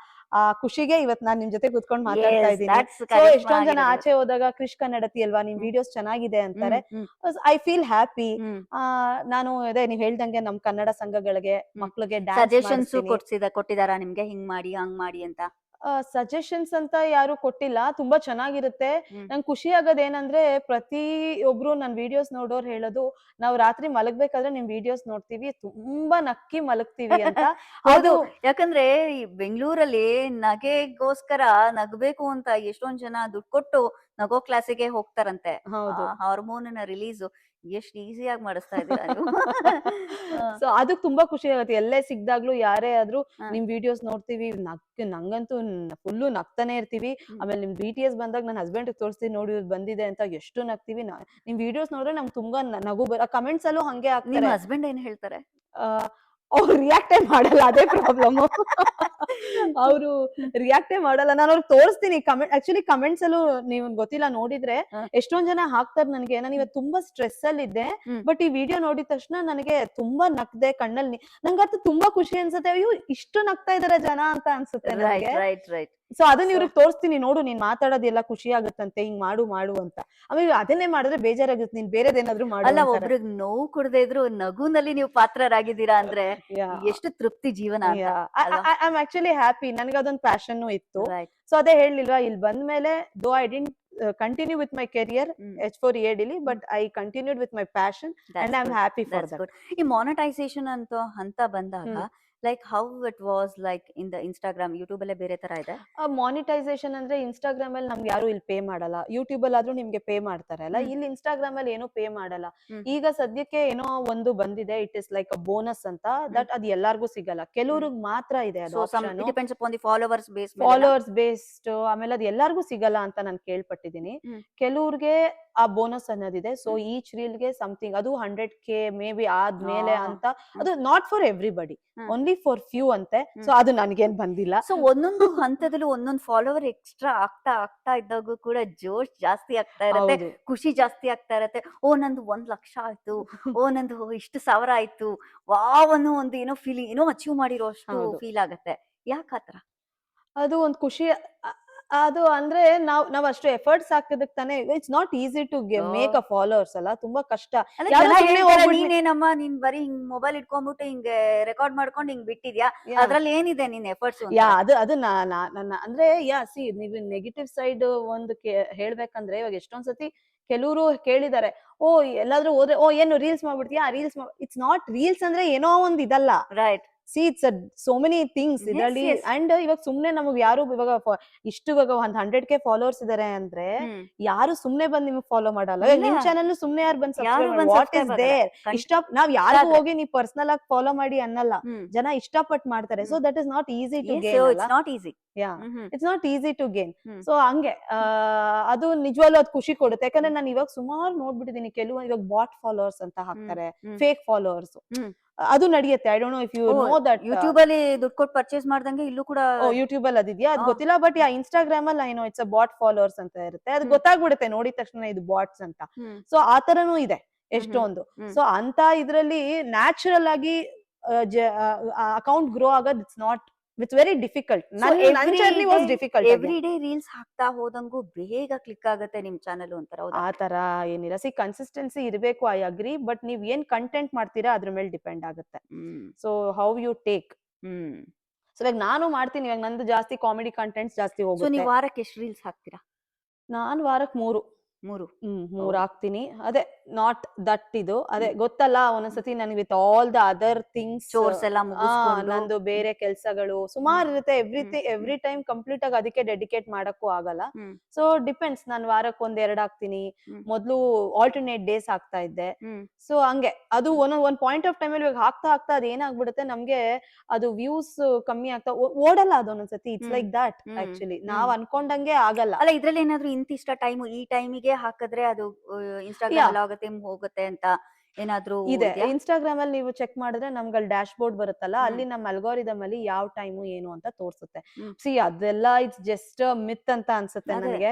ಆ ಖುಷಿಗೆ ಇವತ್ ನಾನ್ ನಿಮ್ ಜೊತೆ ಕೂತ್ಕೊಂಡು ಮಾತಾಡ್ತಾ Yes, ಇದ್ದೀನಿ. that's ಸೊ charisma ಎಷ್ಟೊಂದ್ ಜನ ಆಗಿರೋದು. ಆಚೆ ಹೋದಾಗ ಕೃಷ್ ಕನ್ನಡತಿ ಅಲ್ವಾ, ನಿಮ್ ವಿಡಿಯೋಸ್ ಚೆನ್ನಾಗಿದೆ ಅಂತಾರೆ. ಹ್ಮ್, ಐ ಫೀಲ್ ಹ್ಯಾಪಿ. ಹ್ಮ್. ನಾನು ಅದೇ ನೀವ್ ಹೇಳ್ದಂಗೆ ನಮ್ ಕನ್ನಡ ಸಂಘಗಳಿಗೆ ಮಕ್ಳಿಗೆ ಸಜೆಷನ್ಸ್ ಡ್ಯಾನ್ಸ್ ಕೊಟ್ಟಿದಾರಾ ನಿಮ್ಗೆ, ಹಿಂಗ್ ಮಾಡಿ ಹಂಗ್ ಮಾಡಿ ಅಂತ? ಸಜೆಷನ್ಸ್ ಅಂತ ಯಾರು ಕೊಟ್ಟಿಲ್ಲ. ತುಂಬಾ ಚೆನ್ನಾಗಿರುತ್ತೆ. ಹ್ಮ್. ನಂಗೆ ಖುಷಿ ಆಗೋದೇನಂದ್ರೆ ಪ್ರತಿಯೊಬ್ರು ನನ್ ವಿಡಿಯೋಸ್ ನೋಡೋರ್ ಹೇಳೋದು, ನಾವು ರಾತ್ರಿ ಮಲಗ್ಬೇಕಾದ್ರೆ ನಿಮ್ ವಿಡಿಯೋಸ್ ನೋಡ್ತೀವಿ, ತುಂಬಾ ನಕ್ಕಿ ಮಲಗ್ತೀವಿ ಅಂತ. ಹೌದು, ಯಾಕಂದ್ರೆ ಈ ಬೆಂಗಳೂರಲ್ಲಿ ನಗೆಗೋಸ್ಕರ ನಗ್ಬೇಕು ಅಂತ ಎಷ್ಟೊಂದ್ ಜನ ದುಡ್ಡು ಕೊಟ್ಟು ನಗೋ ಕ್ಲಾಸಿಗೆ ಹೋಗ್ತಾರಂತೆ. ಹೌದು. ಹಾರ್ಮೋನ್ ರಿಲೀಸ್ ಎಷ್ಟ್ ಈಸಿಯಾಗಿ ಮಾಡಿಸ್ತಾ ಇದ್ದೀರಾ ನೀವು. ಸೊ ಅದಕ್ ತುಂಬಾ ಖುಷಿ ಆಗುತ್ತೆ. ಎಲ್ಲೇ ಸಿಗ್ದಾಗ್ಲೂ ಯಾರೇ ಆದ್ರೂ ಹ. ನಿಮ್ ವಿಡಿಯೋಸ್ ನೋಡ್ತೀವಿ, ನಂಗಂತೂ ಫುಲ್ಲು ನಗ್ತಾನೆ ಇರ್ತೀವಿ. ಆಮೇಲೆ ನಿಮ್ BTS ಬಂದಾಗ ನನ್ನ ಹಸ್ಬೆಂಡ್ ತೋರಿಸ್ತೀವಿ, ನೋಡಿ ಇವ್ರು ಬಂದಿದೆ ಅಂತ, ಎಷ್ಟು ನಗ್ತೀವಿ. ನಿಮ್ ವಿಡಿಯೋಸ್ ನೋಡ್ರೆ ನಮ್ಗೆ ತುಂಬಾ ನಗು ಕಮೆಂಟ್ಸ್ ಅಲ್ಲೂ ಹಂಗೆ ನಿಮ್ ಆಗ್ತಾರೆ. ಹಸ್ಬೆಂಡ್ ಏನ್ ಹೇಳ್ತಾರೆ? ಅವ್ರು ರಿಯಾಕ್ಟೇ ಮಾಡಲ್ಲ, ಅದೇ ಪ್ರಾಬ್ಲಮ್. ಅವರು ರಿಯಾಕ್ಟೇ ಮಾಡಲ್ಲ. ನಾನು ಅವ್ರಿಗೆ ತೋರಿಸ್ತೀನಿ ಆಕ್ಚುಲಿ ಕಮೆಂಟ್ಸ್ ಅಲ್ಲೂ ನೀವು ಗೊತ್ತಿಲ್ಲ ನೋಡಿದ್ರೆ ಹ. ಎಷ್ಟೊಂದ್ ಜನ ಹಾಕ್ತಾರೆ ನನಗೆ, ನಾನು ಇವತ್ತು ತುಂಬಾ ಸ್ಟ್ರೆಸ್ ಅಲ್ಲಿ ಇದ್ದೆ, ಹ್ಮ್. ಬಟ್ ಈ ವಿಡಿಯೋ ನೋಡಿದ ತಕ್ಷಣ ನನಗೆ ತುಂಬಾ ನಗ್ದೆ ಕಣ್ಣಲ್ಲಿ. ನಂಗಂತೂ ತುಂಬಾ ಖುಷಿ ಅನ್ಸುತ್ತೆ, ಅಯ್ಯೋ ಇಷ್ಟು ನಗ್ತಾ ಇದಾರೆ ಜನ ಅಂತ ಅನ್ಸುತ್ತೆ ರೈಟ್, ನನಗೆ. Right, right. ಸೊ ಅದನ್ನ ಇವ್ರಿಗೆ ತೋರಿಸ್ತೀನಿ, ನೋಡು ನೀನ್ ಮಾತಾಡೋದೆಲ್ಲ ಖುಷಿ ಆಗುತ್ತಂತೆ, ಹಿಂಗ್ ಮಾಡು ಅಂತ. ಆಮೇಲೆ ಅದನ್ನೇ ಮಾಡಿದ್ರೆ ಬೇಜಾರಾಗುತ್ತೆ, ನೀನ್ ಬೇರೆದೇನಾದ್ರೂ ಮಾಡು ಅಲ್ಲ, ಅಂತಾರೆ. ಒಬ್ರಿಗೆ ನೋವು ಕೊಡದೆ ಇದ್ರು ನಗುನಲ್ಲಿ ನೀವು ಪಾತ್ರರಾಗಿದ್ದೀರಾ ಅಂದ್ರೆ Yeah. ಎಷ್ಟು ತೃಪ್ತಿ ಜೀವನ ಅಂತ. ಅಲ್ವಾ? I am actually happy. ನನಗೆ ಅದೊಂದು ಪ್ಯಾಷನ್ ಇತ್ತು. Right. ಸೊ ಅದೇ ಹೇಳಿಲ್ವಾ, ಇಲ್ಲಿ ಬಂದ್ಮೇಲೆ though I didn't continue with my career hmm. H4 EAD, but I continued with my passion and I am happy for That's that. good. ಈ monetisation ಅಂತ ಹಂತ ಬಂದಾಗ like how it was like in the Instagram, YouTube ಅಲ್ಲೇ ಬೇರೆ ತರ ಇದೆ. Monetisation ಅಂದ್ರೆ Instagram ಅಲ್ಲಿ ನಮ್ಗೆ ಯಾರು ಇಲ್ಲಿ ಪೇ ಮಾಡಲ್ಲ. ಯೂಟ್ಯೂಬ್ ಅಲ್ಲಿ ಆದ್ರೂ ನಿಮ್ಗೆ ಪೇ ಮಾಡ್ತಾರೆ ಅಲ್ಲ, ಇಲ್ಲಿ ಇನ್ಸ್ಟಾಗ್ರಾಮ್ ಅಲ್ಲಿ ಏನು ಪೇ ಮಾಡಲ್ಲ. ಈಗ ಸದ್ಯಕ್ಕೆ ಏನೋ ಒಂದು ಬಂದಿದೆ, it is like a bonus ಅಂತ. ದಟ್ ಅದು ಎಲ್ಲಾರ್ಗೂ ಸಿಗಲ್ಲ, ಕೆಲವ್ರಿಗೆ ಮಾತ್ರ ಇದೆ ಅದು option. Depends upon the followers base. Followers based. ಆಮೇಲೆ ಅದು ಎಲ್ಲಾರ್ಗೂ ಸಿಗಲ್ಲ ಅಂತ ನಾನು ಕೇಳ್ಪಟ್ಟಿದ್ದೀನಿ. ಕೆಲವ್ರಿಗೆ ಆ ಬೋನಸ್ ಅನ್ನೋದಿದೆ. ಸೊ ಈಚ್ ರೀಲ್ಗೆ ಸಮಥಿಂಗ್, ಅದು 100K ಮೇ ಬಿ ಆದ್ಮೇಲೆ ಅಂತ. ಅದು not for everybody, only for few ಅಂತೆ. ಸೊ ಅದು ನನ್ಗೇನ್ ಬಂದಿಲ್ಲ. ಸೊ ಒಂದೊಂದು ಹಂತದಲ್ಲೂ ಒಂದೊಂದು ಫಾಲೋವರ್ ಎಕ್ಸ್ಟ್ರಾ ಆಗ್ತಾ ಇದ್ದಾಗೂ ಕೂಡ ಜೋಶ್ ಜಾಸ್ತಿ ಆಗ್ತಾ ಇರತ್ತೆ, ಹೌದು. ಖುಷಿ ಜಾಸ್ತಿ ಆಗ್ತಾ ಇರತ್ತೆ. ನಂದು 1 ಲಕ್ಷ ಆಯ್ತು, ನಂದು ಇಷ್ಟು ಸಾವಿರ ಆಯ್ತು, ವಾವ್ ಅನ್ನೋ ಒಂದು ಏನೋ ಅಚೀವ್ ಮಾಡಿರೋ ಅಷ್ಟು ಹೌದು. ಫೀಲ್ ಆಗತ್ತೆ. ಯಾಕೆ ಆತರ? ಅದು ಒಂದ್ ಖುಷಿ. ಅದು ಅಂದ್ರೆ ನಾವ್ ಅಷ್ಟು ಎಫರ್ಟ್ಸ್ ಹಾಕೋದಕ್ ತಾನೇ. It's not easy to make a followers ಅಲ್ಲ, ತುಂಬಾ ಕಷ್ಟ. ಯಾರೋ ಸುಮ್ನೆ ಹೋಗ್ಬಿಟ್ಟು ನೀನೇನಮ್ಮ ನೀನ್ ಬರೀ ಹಿಂಗ್ ಮೊಬೈಲ್ ಇಟ್ಕೊಂಡ್ಬಿಟ್ಟು ಹಿಂಗ್ ರೆಕಾರ್ಡ್ ಮಾಡ್ಕೊಂಡು ಹಿಂಗ್ ಬಿಟ್ಟಿದ್ಯಾ, ಅದ್ರಲ್ಲಿ ಏನಿದೆ ನಿನ್ ಎಫರ್ಟ್ಸ್? ಅದು ನನ್ನ ಅಂದ್ರೆ ಸಿ ನೀವು ನೆಗೆಟಿವ್ ಸೈಡ್ ಒಂದು ಹೇಳ್ಬೇಕಂದ್ರೆ, ಇವಾಗ ಎಷ್ಟೊಂದ್ಸತಿ ಕೆಲವರು ಕೇಳಿದಾರೆ, ಎಲ್ಲಾದ್ರೂ ಹೋದ್ರೆ ಏನು ರೀಲ್ಸ್ ಮಾಡ್ಬಿಡ್ತೀಯಾ, ಇಟ್ಸ್ ನಾಟ್ ರೀಲ್ಸ್ ಅಂದ್ರೆ ಏನೋ ಒಂದ್ ಇದಲ್ಲ. Right. C it's so many things Yes, ಇದರಲ್ಲಿ. yes. ಅಂಡ್ ಇವಾಗ ಸುಮ್ನೆ ನಮಗ್ ಯಾರು ಇವಾಗ ಇವಾಗ ಒಂದ್ 100K ಫಾಲೋವರ್ಸ್ ಇದಾರೆ ಅಂದ್ರೆ ಯಾರು ಸುಮ್ನೆ ಬಂದ್ ನಿಮ್ಗೆ ಫಾಲೋ ಮಾಡಲ್ಲ. ಇಲ್ಲ. ನಿಮ್ ಚಾನಲ್ ಸುಮ್ನೆ ಯಾರು ಬಂದ್ ಯಾರು ಸಬ್ಸ್ಕ್ರೈಬ್ ಬಂದ್ ವಾಟ್ ಇಸ್ subscribe ದೇರ್ ಆಗಲ್ಲ. ನಾವ್ ಯಾರಿಗೂ ಅದೇ. ಹೋಗಿ ನೀವು ಪರ್ಸನಲ್ ಆಗಿ ಫಾಲೋ ಮಾಡಿ ಅನ್ನಲ್ಲ, ಜನ ಇಷ್ಟಪಟ್ಟು ಮಾಡ್ತಾರೆ. So that is not easy to gain ಅಲ್ಲ. It's not easy. It's not easy to gain. So ಹಂಗೆ ಅದು ನಿಜವಾಗ್ಲೂ ಅದು ಖುಷಿ ಕೊಡುತ್ತೆ. ಯಾಕಂದ್ರೆ ನಾನು ಇವಾಗ ಸುಮಾರು ನೋಡ್ಬಿಟ್ಟಿದೀನಿ, ಕೆಲವು ಇವಾಗ ಬಾಟ್ ಫಾಲೋವರ್ಸ್ ಅಂತ ಹಾಕ್ತಾರೆ, ಫೇಕ್ ಫಾಲೋವರ್ಸ್. ಅದು ನಡೆಯುತ್ತೆ. I don't know if you know that. YouTube ಅಲ್ಲಿ ದುಡ್ಡು ಕೊಟ್ಟು ಪರ್ಚೇಸ್ ಮಾಡ್ದಂಗೆ ಇಲ್ಲೂ ಕೂಡ ಯೂಟ್ಯೂಬ್ ಅಲ್ಲಿ ಅದಿದ್ಯಾ ಅದು ಗೊತ್ತಿಲ್ಲ. ಬಟ್ ಇನ್ಸ್ಟಾಗ್ರಾಮ್ ಅಲ್ಲಿ ಏನೋ ಇಟ್ಸ್ ಅ ಬಾಟ್ ಫಾಲೋವರ್ಸ್ ಅಂತ ಇರುತ್ತೆ. ಅದು ಗೊತ್ತಾಗ್ಬಿಡುತ್ತೆ ನೋಡಿದ ತಕ್ಷಣ ಇದು ಬಾಟ್ಸ್ ಅಂತ. ಸೊ ಆ ತರನು ಇದೆ ಎಷ್ಟೊಂದು. ಸೊ ಅಂತ ಇದ್ರಲ್ಲಿ ನ್ಯಾಚುರಲ್ ಆಗಿ ಅಕೌಂಟ್ ಗ್ರೋ ಆಗೋದು ಇಟ್ಸ್ ವೆರಿ ಡಿಫಿಕಲ್ಟ್. ನನ್ನ journey was difficult. Every day reels ಹಾಕ್ತಾ ಹೋದಂಗೂ ಬೇಗ ಕ್ಲಿಕ್ ಆಗುತ್ತೆ ನಿಮ್ ಚಾನಲ್ ಅಂತಾರ. ಆ ತರ ಏನಿಲ್ಲ. ಕನ್ಸಿಸ್ಟೆನ್ಸಿ ಇರಬೇಕು, ಐ ಅಗ್ರಿ. ಬಟ್ ನೀವ್ ಏನ್ ಕಂಟೆಂಟ್ ಮಾಡ್ತೀರಾ ಅದ್ರ ಮೇಲೆ ಡಿಪೆಂಡ್ ಆಗುತ್ತೆ. So how you take. So like ನಾನು ಮಾಡ್ತೀನಿ, ಇವಾಗ ನಂದು ಜಾಸ್ತಿ ಕಾಮಿಡಿ ಕಂಟೆಂಟ್ಸ್ ಜಾಸ್ತಿ ಸೊ ಹೋಗುತ್ತೆ. ನೀವು ವಾರಕ್ಕೆ ಎಷ್ಟು ರೀಲ್ಸ್ ಹಾಕ್ತೀರಾ? ನಾನು ವಾರಕ್ಕೆ 3 3 ಹಾಕ್ತೀನಿ. ಅದೇ ನಾಟ್ ದಟ್ ಇದು, ಅದೇ ಗೊತ್ತಲ್ಲ, ಒಂದೊಂದ್ಸತಿ ನನಗೆ with all the other things, chores ಎಲ್ಲ ಮುಗಿಸ್ಕೊಂಡು ನಂದು ಬೇರೆ ಕೆಲ್ಸಗಳು ಸುಮಾರು ಇರುತ್ತೆ. ಎವ್ರಿ ಟೈಮ್ ಕಂಪ್ಲೀಟ್ ಆಗಿ ಅದಕ್ಕೆ ಡೆಡಿಕೇಟ್ ಮಾಡಕ್ಕೂ ಆಗಲ್ಲ. So depends. ನಾನು ವಾರಕ್ಕೆ 1-2 ಹಾಕ್ತೀನಿ. ಮೊದ್ಲು ಆಲ್ಟರ್ನೇಟ್ ಡೇಸ್ ಹಾಕ್ತಾ ಇದ್ದೆ. ಸೊ ಹಂಗೆ ಅದು ಒಂದ್ ಪಾಯಿಂಟ್ ಆಫ್ ಟೈಮ್ ಅಲ್ಲಿ ಹಾಕ್ತಾ ಅದ್ ಏನಾಗ್ಬಿಡುತ್ತೆ, ನಮ್ಗೆ ಅದು ವ್ಯೂಸ್ ಕಮ್ಮಿ ಆಗ್ತಾ ಓಡಲ್ಲ ಅದು ಒಂದೊಂದ್ಸತಿ. It's like that actually. ನಾವ್ ಅನ್ಕೊಂಡಂಗೆ ಆಗಲ್ಲ. ಅಲ್ಲ, ಇದ್ರಲ್ಲಿ ಏನಾದ್ರು ಇಂತಿಷ್ಟ ಟೈಮ್, ಈ ಟೈಮಿಗೆ ಹಾಕಿದ್ರೆ ಅದು ಇನ್ಸ್ಟಾಗ್ರಾಮ್ ಹೋಗುತ್ತೆ ಅಂತ ಏನಾದ್ರು ಇದೆ. ಇನ್ಸ್ಟಾಗ್ರಾಮ್ ಅಲ್ಲಿ ನೀವು ಚೆಕ್ ಮಾಡಿದ್ರೆ ನಮ್ಗೆ ಅಲ್ಲಿ ಡ್ಯಾಶ್ ಬೋರ್ಡ್ ಬರುತ್ತಲ್ಲ, ಅಲ್ಲಿ ನಮ್ಮ ಅಲ್ಗೋರಿದಮ್ ಅಲ್ಲಿ ಯಾವ ಟೈಮು ಏನು ಅಂತ ತೋರ್ಸುತ್ತೆ. ಸಿ ಅದೆಲ್ಲ ಇಟ್ಸ್ ಜಸ್ಟ್ ಮಿತ್ ಅಂತ ಅನ್ಸುತ್ತೆ ನನಗೆ.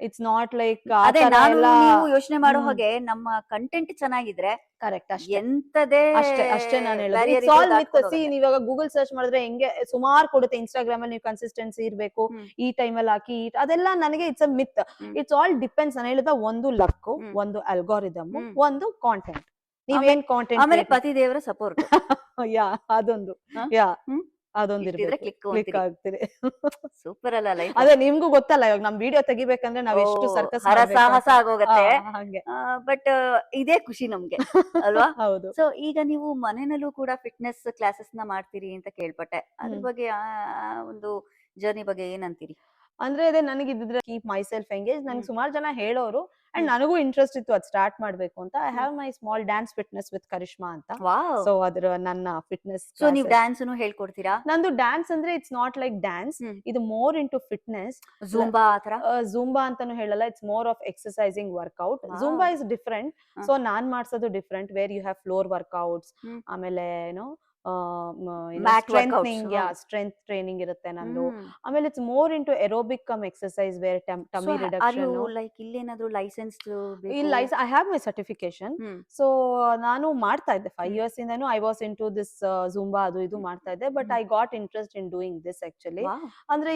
ಇಟ್ಸ್ ನಾಟ್ ಲೈಕ್ ಅದೇ ನಾನು ನೀವು ಯೋಚನೆ ಮಾಡೋ ಹಾಗೆ ನಮ್ಮ ಕಂಟೆಂಟ್ ಚೆನ್ನಾಗಿದ್ರೆ ಕರೆಕ್ಟ್. ಎಂತದೇ ಅಷ್ಟೇ ನಾನು ಹೇಳೋದು. ಸಿ ನೀವಾಗ ಗೂಗಲ್ ಸರ್ಚ್ ಮಾಡಿದ್ರೆ ಹೆಂಗೆ ಸುಮಾರು ಕೊಡುತ್ತೆ. ಇನ್ಸ್ಟಾಗ್ರಾಮ್ ಅಲ್ಲಿ ನೀವು ಕನ್ಸಿಸ್ಟೆನ್ಸಿ ಇರ್ಬೇಕು, ಈ ಟೈಮ್ ಅಲ್ಲಿ ಹಾಕಿ, ಅದೆಲ್ಲ ನನಗೆ it's a myth. It's all depends. ನಾನು ಹೇಳಿದ ಒಂದು ಲಕ್, ಒಂದು ಅಲ್ಗೋರಿದಮ್, ಒಂದು ಕಾಂಟೆಂಟ್. ನೀವೇನ್ ಕಾಂಟೆಂಟ್, ಆಮೇಲೆ ಪತಿ ದೇವರ ಸಪೋರ್ಟ್. ಯಾ ಅದೊಂದು ಅದೊಂದಿರ್ಬೇಕು. ಕ್ಲಿಕ್ ಆಗ್ತಿದೆ. ಸೂಪರ್ ಅಲ್ಲ ಲೈಫ್. ಅದೇ ನಿಮ್ಗೂ ಗೊತ್ತಲ್ಲ, ಇವಾಗ ನಮ್ ವಿಡಿಯೋ ತೆಗಿಬೇಕಂದ್ರೆ ನಾವ್ ಎಷ್ಟು ಸರ್ಕಸ್ ಸಾಹಸ ಆಗೋಗತ್ತೆ. ಹಂಗೆ. ಬಟ್ ಇದೇ ಖುಷಿ ನಮ್ಗೆ ಅಲ್ವಾ? ಹೌದು. ಸೊ ಈಗ ನೀವು ಮನೆಯಲ್ಲೂ ಕೂಡ ಫಿಟ್ನೆಸ್ ಕ್ಲಾಸಸ್ ನ ಮಾಡ್ತೀರಿ ಅಂತ ಕೇಳ್ಪಟ್ಟೆ. ಅದ್ರ ಬಗ್ಗೆ ಒಂದು ಜರ್ನಿ ಬಗ್ಗೆ ಏನಂತೀರಿ? ಅಂದ್ರೆ ಅದೇ ನನಗೆ ಇದ್ದಿದ್ರೆ ಕೀಪ್ ಮೈ ಸೆಲ್ಫ್ ಎಂಗೇಜ್. ನನ್ಗೆ ಸುಮಾರು ಜನ ಹೇಳೋರು, ಅಂಡ್ ನನಗೂ ಇಂಟ್ರೆಸ್ಟ್ ಇತ್ತು ಅದ್ ಸ್ಟಾರ್ಟ್ ಮಾಡ್ಬೇಕು ಅಂತ. I have my small dance fitness with Karishma ಅಂತ. ಸೊ ಅದ್ರ ನನ್ನ ಫಿಟ್ನೆಸ್. ಸೊ ನೀವು ಡ್ಯಾನ್ಸ್ ಹೇಳ್ಕೊಡ್ತೀರಾ? ನಂದು ಡ್ಯಾನ್ಸ್ ಅಂದ್ರೆ ಇಟ್ಸ್ ನಾಟ್ ಲೈಕ್ ಡ್ಯಾನ್ಸ್, ಇದು ಮೋರ್ ಇಂಟು ಫಿಟ್ನೆಸ್. ಜೂಂಬಾ ಆತರ? ಜೂಂಬಾ ಅಂತಾನು ಹೇಳಲ್ಲ, it's more of exercising workout. Zumba is different. So ನಾನ್ ಮಾಡ್ಸೋದು different, where you have floor workouts, ಆಮೇಲೆ ಏನೋ ಸ್ಟ್ರೆಂತ್ ಟ್ರೈನಿಂಗ್ ಇರುತ್ತೆ ನಂದು. ಆಮೇಲೆ it's more into aerobic cum exercise where tummy reduction. Like ಇಲ್ಲೇನಾದ್ರೂ license? I have my certification. So ನಾನು ಮಾಡ್ತಾ ಇದ್ದೆ 5 years ಇಂದನು. I was into this Zumba ಅದು ಇದು ಮಾಡ್ತಾ ಇದ್ದೆ. But I got interest in doing this actually. ಅಂದ್ರೆ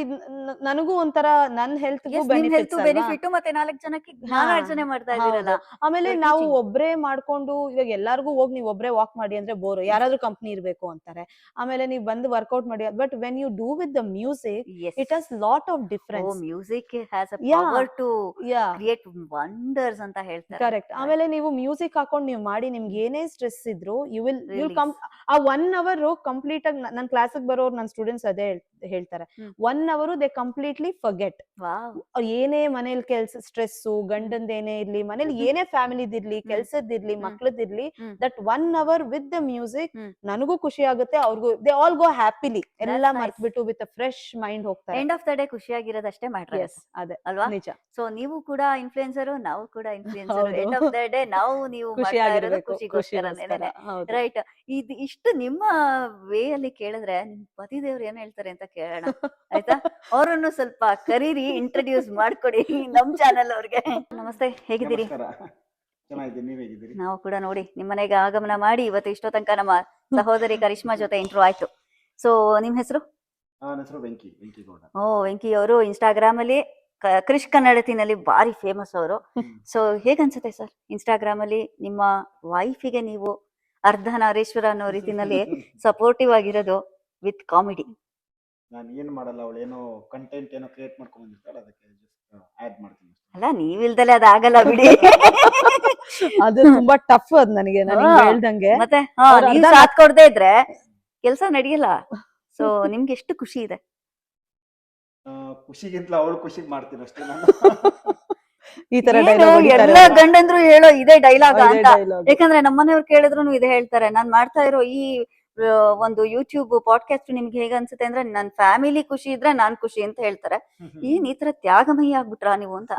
ನನಗೂ ಒಂಥರ ನನ್ನ ಹೆಲ್ತ್ಗೂ ಬೆನಿಫಿಟ್, ಮತ್ತೆ 4 ಜನಕ್ಕೆ ಜ್ಞಾನಾರ್ಜನೆ ಮಾಡ್ತಾ ಇದ್ದೀರಲ್ಲ. ಆಮೇಲೆ ನಾವು ಒಬ್ರೇ ಮಾಡ್ಕೊಂಡು, ಇವಾಗ ಎಲ್ಲಾರ್ಗು ಹೋಗಿ ನೀವು ಒಬ್ರೇ ವಾಕ್ ಮಾಡಿ ಅಂದ್ರೆ ಬೋರ್. ಯಾರಾದ್ರೂ ಕಂಪ್ನಿ ಇರ್ಬೇಕು ಅಂತಾರೆ. ಆಮೇಲೆ ನೀವು ಬಂದು ವರ್ಕೌಟ್ ಮಾಡಿ. But when you do with the music, it has lot of difference. Music has a power to create wonders ಅಂತ ಹೇಳ್ತಾರೆ. ಕರೆಕ್ಟ್. ಆಮೇಲೆ ನೀವು ಮ್ಯೂಸಿಕ್ ಹಾಕೊಂಡು ನೀವು ಮಾಡಿ, ನಿಮ್ಗೆ ಏನೇ ಸ್ಟ್ರೆಸ್ ಇದ್ರು ಯು ವಿಲ್ ಕಮ್. ಆ 1 hour ಕಂಪ್ಲೀಟ್ ಆಗಿ ನನ್ನ ಕ್ಲಾಸಿಗೆ ಬರೋರು ನನ್ನ ಸ್ಟೂಡೆಂಟ್ಸ್ ಅದೇ ಹೇಳ್ತಾರೆ, 1 hour ದೇ ಕಂಪ್ಲೀಟ್ಲಿ ಫರ್ಗೆಟ್. ಅವ್ರು ಏನೇ ಮನೇಲಿ ಕೆಲ್ಸ ಸ್ಟ್ರೆಸ್ಸು, ಗಂಡಂದೇನೇ ಇರ್ಲಿ, ಮನೇಲಿ ಏನೇ ಫ್ಯಾಮಿಲಿದಿರ್ಲಿ, ಕೆಲ್ಸದಿರ್ಲಿ, ಮಕ್ಳದಿರ್ಲಿ, that 1 hour with the music ನನಗೂ ಖುಷಿ ಆಗುತ್ತೆ, ಅವ್ರಿಗೂ. They all go happily. ಎಲ್ಲ ಮರ್ತ್ಬಿಟ್ಟು ವಿತ್ ಫ್ರೆಶ್ ಮೈಂಡ್ ಹೋಗ್ತಾರೆ. ಎಂಡ್ ಆಫ್ ದ ಡೇ ಖುಷಿಯಾಗಿರೋದಷ್ಟೇ ಮ್ಯಾಟರ್. ಅದೇ ಅಲ್ವಾ? ನಿಜ. ಸೊ ನೀವು ಕೂಡ ಇನ್ಫ್ಲುಯೆನ್ಸರ್, ನಾವು ಕೂಡ influencer. End of the day ನೀವು ಖುಷಿಗೋಸ್ಕರನೇ, ರೈಟ್? ಇಷ್ಟು ನಿಮ್ಮ ವೇ ಅಲ್ಲಿ ಕೇಳಿದ್ರೆ ನಿಮ್ ಪತಿ ದೇವ್ರು ಏನ್ ಹೇಳ್ತಾರೆ ಅಂತ ಕೇಳೋಣ, ಆಯ್ತಾ? ಅವರನ್ನು ಸ್ವಲ್ಪ ಕರೀರಿ, ಇಂಟ್ರೊಡ್ಯೂಸ್ ಮಾಡ್ಕೊಡಿ ನಮ್ ಚಾನೆಲ್ ಅವ್ರಿಗೆ. ನಮಸ್ತೆ, ಹೇಗಿದ್ದೀರಿ? ನಾವು ಕೂಡ ನೋಡಿ ನಿಮ್ಮನೆಗೆ ಆಗಮನ ಮಾಡಿ ಇವತ್ತು ಇಷ್ಟೋ ತನಕ ನಮ್ಮ ಸಹೋದರಿ ಕರಿಷ್ಮಾ ಜೊತೆ ಇಂಟ್ರೋ ಆಯ್ತು. ಸೊ ನಿಮ್ ಹೆಸರು? ವೆಂಕಿ ಗೌಡ. ವೆಂಕಿ ಅವರು ಇನ್ಸ್ಟಾಗ್ರಾಮ್ ಅಲ್ಲಿ ಕ್ರಿಶ್ ಕನ್ನಡತಿನಲ್ಲಿ ಬಾರಿ ಫೇಮಸ್ ಅವರು. ಸೊ ಹೇಗನ್ಸುತ್ತೆ ಸರ್ ಇನ್ಸ್ಟಾಗ್ರಾಮ್ ಅಲ್ಲಿ ನಿಮ್ಮ ವೈಫಿಗೆ ನೀವು ಅರ್ಧನಾರೀಶ್ವರ ಅನ್ನೋ ರೀತಿನಲ್ಲಿ ಸಪೋರ್ಟಿವ್ ಆಗಿರೋದು ವಿತ್ ಕಾಮಿಡಿ? ನಾನು ಏನ್ ಮಾಡಲ್ಲ, ಅವಳು ಏನೋ ಕಂಟೆಂಟ್ ಏನೋ ಕ್ರಿಯೇಟ್ ಮಾಡ್ಕೊಂಡು ಬಂದಿರ್ತಾಳೆ, ಅದಕ್ಕೆ ಆಡ್ ಮಾಡ್ತೀನಿ. ಅಲ್ಲ, ನೀವಿಲ್ದಲೆ ಅದಾಗಲ್ಲ ಬಿಡಿ. ಅದು ತುಂಬಾ ಟಫ್ ಅದ್ ನನಗೆ ಹೇಳ್ದಂಗೆ. ಮತ್ತೆ ನೀವು ಸಾಥ್ ಕೊಡದೇ ಇದ್ರೆ ಕೆಲಸ ನಡೆಯಲ್ಲ. ಸೊ ನಿಮ್ಗೆ ಎಷ್ಟು ಖುಷಿ ಇದೆ? ಖುಷಿಗಿಂತ ಅವಳು ಖುಷಿಗೆ ಮಾಡ್ತೀನಿ ಅಷ್ಟೇ ನಾನು. ಈ ತರ ಎಲ್ಲ ಗಂಡಂದ್ರು ಹೇಳೋ ಇದೇ ಡೈಲಾಗ್ ಅಂತ. ಯಾಕಂದ್ರೆ ನಮ್ಮನೆಯವ್ರು ಕೇಳಿದ್ರು ಇದೇ ಹೇಳ್ತಾರೆ. ನಾನ್ ಮಾಡ್ತಾ ಇರೋ ಈ ಒಂದು ಯೂಟ್ಯೂಬ್ ಪಾಡ್ಕಾಸ್ಟ್ ನಿಮ್ಗೆ ಹೇಗ ಅನ್ಸುತ್ತೆ ಅಂದ್ರೆ, ನನ್ ಫ್ಯಾಮಿಲಿ ಖುಷಿ ಇದ್ರೆ ನಾನ್ ಖುಷಿ ಅಂತ ಹೇಳ್ತಾರೆ. ಏನ್ ಈ ತರ ತ್ಯಾಗಮಯಿ ಆಗ್ಬಿಟ್ರಾ ನೀವು ಅಂತ.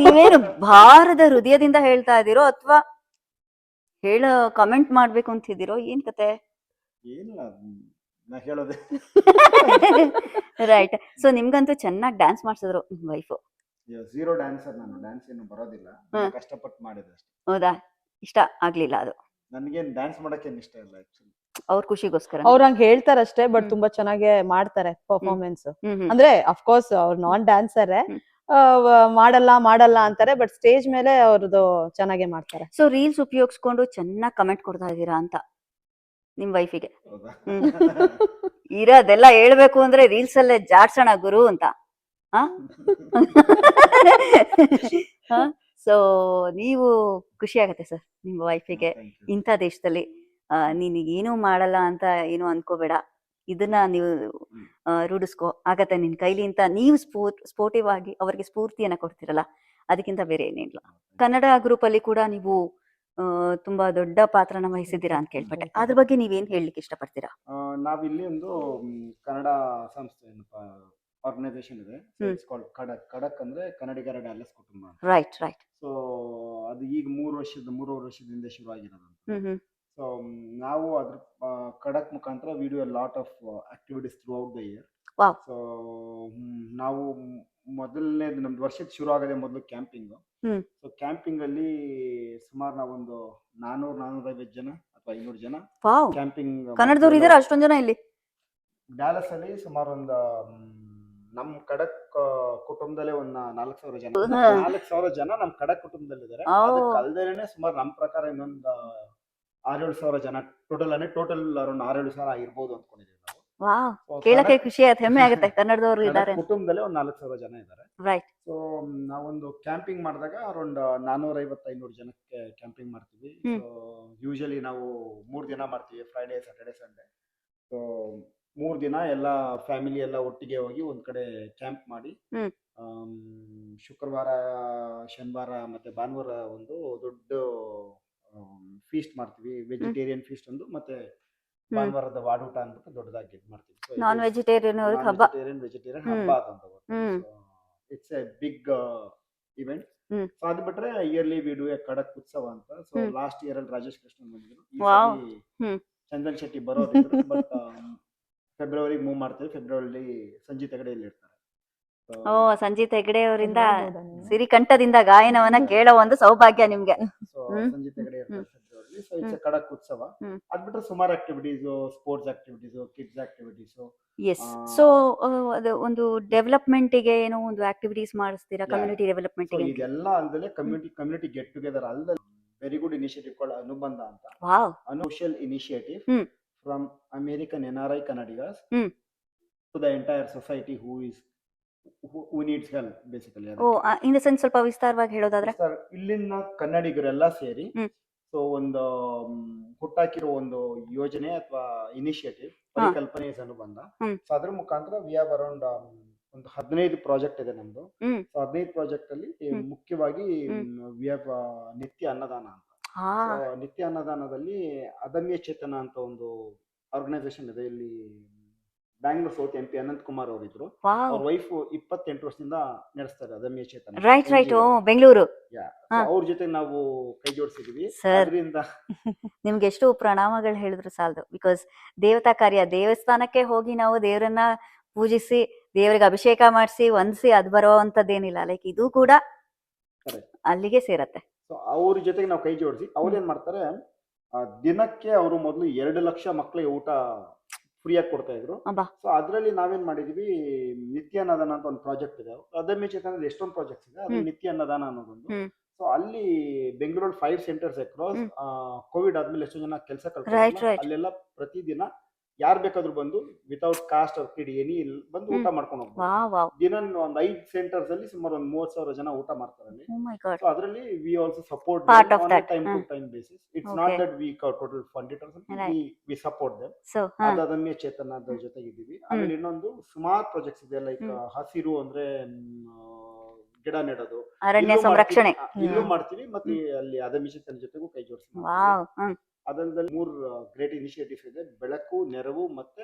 ನೀವೇನು ಭಾರದ ಹೃದಯದಿಂದ ಹೇಳ್ತಾ ಇದೀರೋ ಅಥವಾ ಹೇಳೋ ಕಮೆಂಟ್ ಮಾಡ್ಬೇಕು ಅಂತಿದ್ದೀರೋ, ಏನ್ ಕತೆ? ರೈಟ್. ಸೊ ನಿಮ್ಗಂತೂ ಚೆನ್ನಾಗಿ ಡ್ಯಾನ್ಸ್ ಮಾಡ್ಸಿದ್ರು ನಿಮ್ ವೈಫು. ಝೀರೋ ಡ್ಯಾನ್ಸರ್ ನಾನು. ಡ್ಯಾನ್ಸ್ ಏನು ಬರೋದಿಲ್ಲ, ಕಷ್ಟಪಟ್ಟು ಮಾಡಿದೆ ಅಷ್ಟೇ. ಹೌದಾ? ಇಷ್ಟ ಆಗ್ಲಿಲ್ಲ ಅದು? ನನ್ಗೇನ್ ಡ್ಯಾನ್ಸ್ ಮಾಡಕ್ಕೇನ್ ಇಷ್ಟ ಇಲ್ಲ ಆಕ್ಚುಲಿ. ಅವ್ರ ಖುಷಿಗೋಸ್ಕರ. ಅವ್ರು ಹಂಗ್ ಹೇಳ್ತಾರಷ್ಟೇ, ಬಟ್ ಹ್ಮ್. ತುಂಬಾ ಚೆನ್ನಾಗೆ ಮಾಡ್ತಾರೆ ಪರ್ಫಾರ್ಮೆನ್ಸ್. ಹ್ಮ್ ಹ್ಮ್ ಅಂದ್ರೆ ಅಫ್ಕೋರ್ಸ್ ಅವ್ರು ನಾನ್ ಡ್ಯಾನ್ಸರೇ, ಹ್ಮ್. ಮಾಡಲ್ಲ ಅಂತಾರೆ, ಬಟ್ ಸ್ಟೇಜ್ ಮೇಲೆ ಅವ್ರದ್ದು ಚೆನ್ನಾಗೆ ಮಾಡ್ತಾರೆ. ಸೊ ರೀಲ್ಸ್ ಉಪಯೋಗಿಸ್ಕೊಂಡು ಚೆನ್ನಾಗಿ ಕಮೆಂಟ್ ಕೊಡ್ತಾ ಇದ್ದೀರಾ ಅಂತ ನಿಮ್ ವೈಫಿಗೆ. ಹೌದಾ? ಹ್ಮ್. ಇರೋದೆಲ್ಲ ಹೇಳ್ಬೇಕು ಅಂದ್ರೆ ರೀಲ್ಸ್ ಅಲ್ಲೇ ಜಾಡ್ಸೋಣ ಗುರು ಅಂತ. ಸೊ ನೀವು ಖುಷಿ ಆಗತ್ತೆ ಸರ್ ನಿಮ್ಮ ವೈಫಿಗೆ Thank you. ಇಂಥ ದೇಶದಲ್ಲಿ ನೀನು ಏನೂ ಮಾಡಲ್ಲ ಅಂತ ಏನೂ ಅನ್ಕೋಬೇಡ, ಇದನ್ನ ನೀವು ರೂಢಿಸ್ಕೋ, ಆಗತ್ತೆ ನಿನ್ ಕೈಲಿ ಅಂತ ನೀವು ಸ್ಪೋರ್ಟಿವ್ ಆಗಿ ಅವ್ರಿಗೆ ಸ್ಫೂರ್ತಿಯನ್ನ ಕೊಡ್ತಿರಲ್ಲ, ಅದಕ್ಕಿಂತ ಬೇರೆ ಏನಿಲ್ಲ. ಕನ್ನಡ ಗ್ರೂಪ್ ಅಲ್ಲಿ ಕೂಡ ನೀವು ತುಂಬಾ ದೊಡ್ಡ ಪಾತ್ರನ ವಹಿಸಿದ್ದೀರಾ ಅಂತ ಕೇಳ್ಪಟ್ಟೆ. ಅದ್ರ ಬಗ್ಗೆ ನೀವೇನ್ ಹೇಳಲಿಕ್ಕೆ ಇಷ್ಟಪಡ್ತೀರಾ? ನಾವಿಲ್ಲಿ ಒಂದು ಕನ್ನಡ ಸಂಸ್ಥೆ ಆರ್ಗನೈಸೇಷನ್ ಇದೆ. ಇಟ್ಸ್ ಕಾಲ್ಡ್ ಖಡಕ್. ಖಡಕ್ ಅಂದ್ರೆ ಕನ್ನಡಿಗರ ಡ್ಯಾಲಸ್ ಕುಟುಂಬ ಅಂತ. Right right. ಸೊ ಅದು ಈಗ 3 ವರ್ಷದಿಂದ ಶುರು ಆಗಿರೋದು. ಹ್ಮ್ ಹ್ಮ್ ಸೊ ನಾವು ಅದ್ರ ಖಡಕ್ ಮುಖಾಂತರ we do A lot of activities through out the year. Wow. So ನಾವು ಮೊದಲನೇ ನಮ್ದು ವರ್ಷದ ಶುರು ಆಗದೆ ಮೊದಲು ಕ್ಯಾಂಪಿಂಗ್. ಹ್ಮ್. ಸೊ ಕ್ಯಾಂಪಿಂಗ್ ಅಲ್ಲಿ ಸುಮಾರು ನಾವೊಂದು 400-450 ಜನ ಅಥವಾ 500 ಜನ ವಾವ್. ಕ್ಯಾಂಪಿಂಗ್ ಕನ್ನಡದವ್ರು ಇದಾರೆ ಅಷ್ಟೊಂದ್ ಜನ ಇಲ್ಲಿ? ಡ್ಯಾಲಸ್ ಅಲ್ಲಿ ಸುಮಾರು ಒಂದು ನಮ್ ಖಡಕ್ ಕುಟುಂಬದಲ್ಲೇ ಒಂದು 4,000 ಜನ. 4,000 ಜನ ನಮ್ ಖಡಕ್ ಕುಟುಂಬದಲ್ಲಿದ್ದಾರೆ. ಅದಕ್ಕೆ ಅಲ್ದೇನೆ ಸುಮಾರು ನಮ್ ಪ್ರಕಾರ ಇನ್ನೊಂದು 6,000-7,000 ಜನ ಟೋಟಲ್ ಅರೌಂಡ್ 6,000-7,000 ಆಗಿರ್ಬೋದು ಅನ್ಕೊಂಡಿದೀವಿ ನಾವು. ವಾವ್. So, ಕೇಳಕ್ಕೆ ಖುಷಿ ಆಯ್ತು, ಹೆಮ್ಮೆ ಆಗುತ್ತೆ ಕನ್ನಡದವ್ರು ಇದ್ದಾರೆ. ಕುಟುಂಬದಲ್ಲೇ ಒಂದು 4,000 ಜನ ಇದ್ದಾರೆ. ರೈಟ್. ಸೊ ನಾವೊಂದು ಕ್ಯಾಂಪಿಂಗ್ ಮಾಡಿದಾಗ ಅರೌಂಡ್ 450-500 ಜನಕ್ಕೆ ಕ್ಯಾಂಪಿಂಗ್ ಮಾಡ್ತೀವಿ. ಸೊ ಯೂಶಲಿ ನಾವು 3 ದಿನ ಮಾಡ್ತೀವಿ, ಫ್ರೈಡೇ, ಸ್ಯಾಟರ್ಡೆ, ಸಂಡೇ. ಸೊ 3 ದಿನ ಎಲ್ಲ ಫ್ಯಾಮಿಲಿ ಎಲ್ಲ ಒಟ್ಟಿಗೆ ಹೋಗಿ ಒಂದ್ ಕಡೆ ಕ್ಯಾಂಪ್ ಮಾಡಿ, ಶುಕ್ರವಾರ, ಶನಿವಾರ ಮತ್ತೆ ಭಾನುವಾರ ಒಂದು ದೊಡ್ಡ ಫೀಸ್ಟ್ ಮಾಡ್ತೀವಿ. ವೆಜಿಟೇರಿಯನ್ ಫೀಸ್ಟ್ ಒಂದು, ಮತ್ತೆ ಭಾನುವಾರದ ವಾಡೂಟ ಅಂದ್ಬಿಟ್ಟು ದೊಡ್ಡದಾಗಿ ಮಾಡ್ತೀವಿ. ನಾನ್ ವೆಜಿಟೇರಿಯನ್ ಅವ್ರಿಗೆ ಹಬ್ಬ. ವೆಜಿಟೇರಿಯನ್ ಹಬ್ಬ ಅದಂತ. It's a big event. So ಅದು ಬಿಟ್ರೆ ಇಯರ್ಲಿ ವಿ ಡು ಎ ಖಡಕ್ ಉತ್ಸವ ಅಂತ. ಸೊ ಲಾಸ್ಟ್ ಇಯರ್ ಅಲ್ಲಿ ರಾಜೇಶ್ ಕೃಷ್ಣನ್ ಬಂದಿದ್ರು. ಈ ಸರಿ ಚಂದನ್ ಶೆಟ್ಟಿ ಬರೋದಿದ್ರು, ಬಟ್ ಫೆಬ್ರವರಿ ಮೂವ್ ಮಾಡ್ತೀವಿ. ಫೆಬ್ರವರಿ ಸಂಜೀತ್ ಹೆಗಡೆಯಲ್ಲಿ ಇರ್ತಾರೆ. ಓ, ಸಂಜೀತ್ ಹೆಗಡೆ ಅವರಿಂದ ಸಿರಿಕಂಠದಿಂದ ಗಾಯನವನ್ನ ಕೇಳೋ ಒಂದು ಸೌಭಾಗ್ಯ ನಿಮ್ಗೆ. ಸೊ ಸಂಜೀತ್ ಹೆಗಡೆ ಇರ್ತಾರೆ ಫೆಬ್ರವರಿ. ಸೊ ಇಟ್ಸ್ ಎ ಖಡಕ್ ಉತ್ಸವ. ಅದ್ಬಿಟ್ರೆ ಸುಮಾರು activities, sports activities, kids activities. Yes. So ಅದು ಒಂದು ಡೆವಲಪ್ಮೆಂಟ್ ಗೆ ಏನೋ ಒಂದು ಆಕ್ಟಿವಿಟೀಸ್ ಮಾಡಿಸ್ತೀರಾ, ಕಮ್ಯುನಿಟಿ ಡೆವಲಪ್ಮೆಂಟ್ ಗೆ? ಇದೆಲ್ಲ ಅಲ್ದಲೆ ಕಮ್ಯುನಿಟಿ ಗೆಟ್ ಟುಗೆದರ್ ಅಲ್ದಲೆ ವೆರಿ ಗುಡ್ ಇನಿಷಿಯೇಟಿವ್ ಕೊಳ್ಳ ಅನುಬಂಧ ಅಂತ. Wow. And social initiative from American NRI Kannadigas to the entire society who needs help basically. Oh, in the sense ಸ್ವಲ್ಪ ವಿಸ್ತಾರವಾಗಿ ಹೇಳೋದಾದ್ರೆ? ಇಲ್ಲಿನ ಕನ್ನಡಿಗರೆಲ್ಲ ಸೇರಿ ಸೊ ಒಂದು ಹುಟ್ಟಾಕಿರೋ ಒಂದು ಯೋಜನೆ ಅಥವಾ ಇನಿಷಿಯೇಟಿವ್, ಪರಿಕಲ್ಪನೆ ಅನುಬಂಧ. ಸೊ ಅದ್ರ ಮುಖಾಂತರ ವಿ ಹ್ಯಾವ್ ಅರೌಂಡ್ ಒಂದು 15 ಪ್ರಾಜೆಕ್ಟ್ ಇದೆ ನಮ್ದು. ಸೊ 15 ಪ್ರಾಜೆಕ್ಟ್ ಅಲ್ಲಿ ಮುಖ್ಯವಾಗಿ ವಿ ಹ್ಯಾವ್ ನಿತ್ಯ ಅನ್ನದಾನ ಅಂತ. ನಿತ್ಯ ಅನ್ನದಾನದಲ್ಲಿ ಅದಮ್ಯ ಚೇತನ ಅಂತ ಒಂದು ಆರ್ಗನೈಸೇಷನ್ ಇದೆ. ಇಲ್ಲಿ ಬ್ಯಾಂಗ್ಳೂರ್ ಸೌತ್ MP ಅನಂತ್ ಕುಮಾರ್ ಅವರಿದ್ರು. ಅವ್ರ ವೈಫ್ 28 ವರ್ಷದಿಂದ ನಡೆಸ್ತಾರೆ ಅದಮ್ಯ ಚೇತನ. Right right. ಬೆಂಗಳೂರು. ಅವ್ರ ಜೊತೆ ನಾವು ಕೈ ಜೋಡಿಸಿದೀವಿ. ಅದರಿಂದ ನಿಮ್ಗೆ ಎಷ್ಟು ಪ್ರಣಾಮಗಳು ಹೇಳಿದ್ರು ಸಾಲದು. ಬಿಕಾಸ್ ದೇವತಾ ಕಾರ್ಯ, ದೇವಸ್ಥಾನಕ್ಕೆ ಹೋಗಿ ನಾವು ದೇವರನ್ನ ಪೂಜಿಸಿ ದೇವರಿಗೆ ಅಭಿಷೇಕ ಮಾಡಿಸಿ ವಂದಿಸಿ ಅದ್ ಬರೋವಂಥದ್ದೇನಿಲ್ಲ. ಲೈಕ್ ಇದು ಕೂಡ ಅಲ್ಲಿಗೆ ಸೇರತ್ತೆ. ಸೊ ಅವ್ರ ಜೊತೆಗೆ ನಾವು ಕೈ ಜೋಡಿಸಿ ಅವ್ರೇನ್ ಮಾಡ್ತಾರೆ, ದಿನಕ್ಕೆ ಅವರು ಮೊದಲು 2 ಲಕ್ಷ ಮಕ್ಕಳಿಗೆ ಊಟ ಫ್ರೀಯಾಗಿ ಕೊಡ್ತಾ ಇದ್ರು. ಸೊ ಅದ್ರಲ್ಲಿ ನಾವೇನ್ ಮಾಡಿದೀವಿ, ನಿತ್ಯ ಅನ್ನದಾನ ಅಂತ ಒಂದು ಪ್ರಾಜೆಕ್ಟ್ ಇದೆ. ಅದಮ್ಯ ಚೇತನದಲ್ಲಿ ಎಷ್ಟೊಂದು ಪ್ರಾಜೆಕ್ಟ್ಸ್ ಇದೆ, ಅದು ನಿತ್ಯ ಅನ್ನದಾನ ಅನ್ನೋದೊಂದು. ಸೊ ಅಲ್ಲಿ ಬೆಂಗಳೂರಲ್ಲಿ 5 ಸೆಂಟರ್ಸ್ ಅಕ್ರಾಸ್ ಕೋವಿಡ್ ಆದ್ಮೇಲೆ ಎಷ್ಟೋ ಜನ ಕೆಲಸ ಕಳ್ಕೊಂಡ್ರು. ಅಲ್ಲೆಲ್ಲ ಪ್ರತಿದಿನ ಯಾರು ಬೇಕಾದ್ರೂ ಬಂದು without cost or creed any ಬಂದು ಊಟ ಮಾಡ್ಕೊಂಡು ಹೋಗ್ಬೋದು. ದಿನ ಒಂದು 5 ಸೆಂಟರ್ಸ್ ಅಲ್ಲಿ ಸುಮಾರು ಒಂದು 30,000 ಜನ ಊಟ ಮಾಡ್ತಾರೆ ಅಲ್ಲಿ. ಸೊ ಅದರಲ್ಲಿ we also support time to time basis. It's not that we total fund it, we support them. ಅದಮ್ಯ ಚೇತನದ ಜೊತೆಗಿದ್ದೀವಿ. ಆಮೇಲೆ ಇನ್ನೊಂದು ಸುಮಾರು ಪ್ರಾಜೆಕ್ಟ್ಸ್ ಇದೆ. ಲೈಕ್ ಹಸಿರು ಅಂದ್ರೆ ಗಿಡ ನೆಡೋದು, ಅರಣ್ಯ ಸಂರಕ್ಷಣೆ ಇಲ್ಲೂ ಮಾಡ್ತೀವಿ. ಮತ್ತೆ ಅಲ್ಲಿ ಅದಮ್ಯ ಚೇತನ ಜೊತೆಗೂ ಕೈ ಜೋಡಿಸ್ತೀವಿ. ಅದಲ್ಲದೆ 3 ಗ್ರೇಟ್ ಇನಿಷಿಯೇಟಿವ್ಸ್ ಇದೆ, ಬೆಳಕು, ನೆರವು ಮತ್ತೆ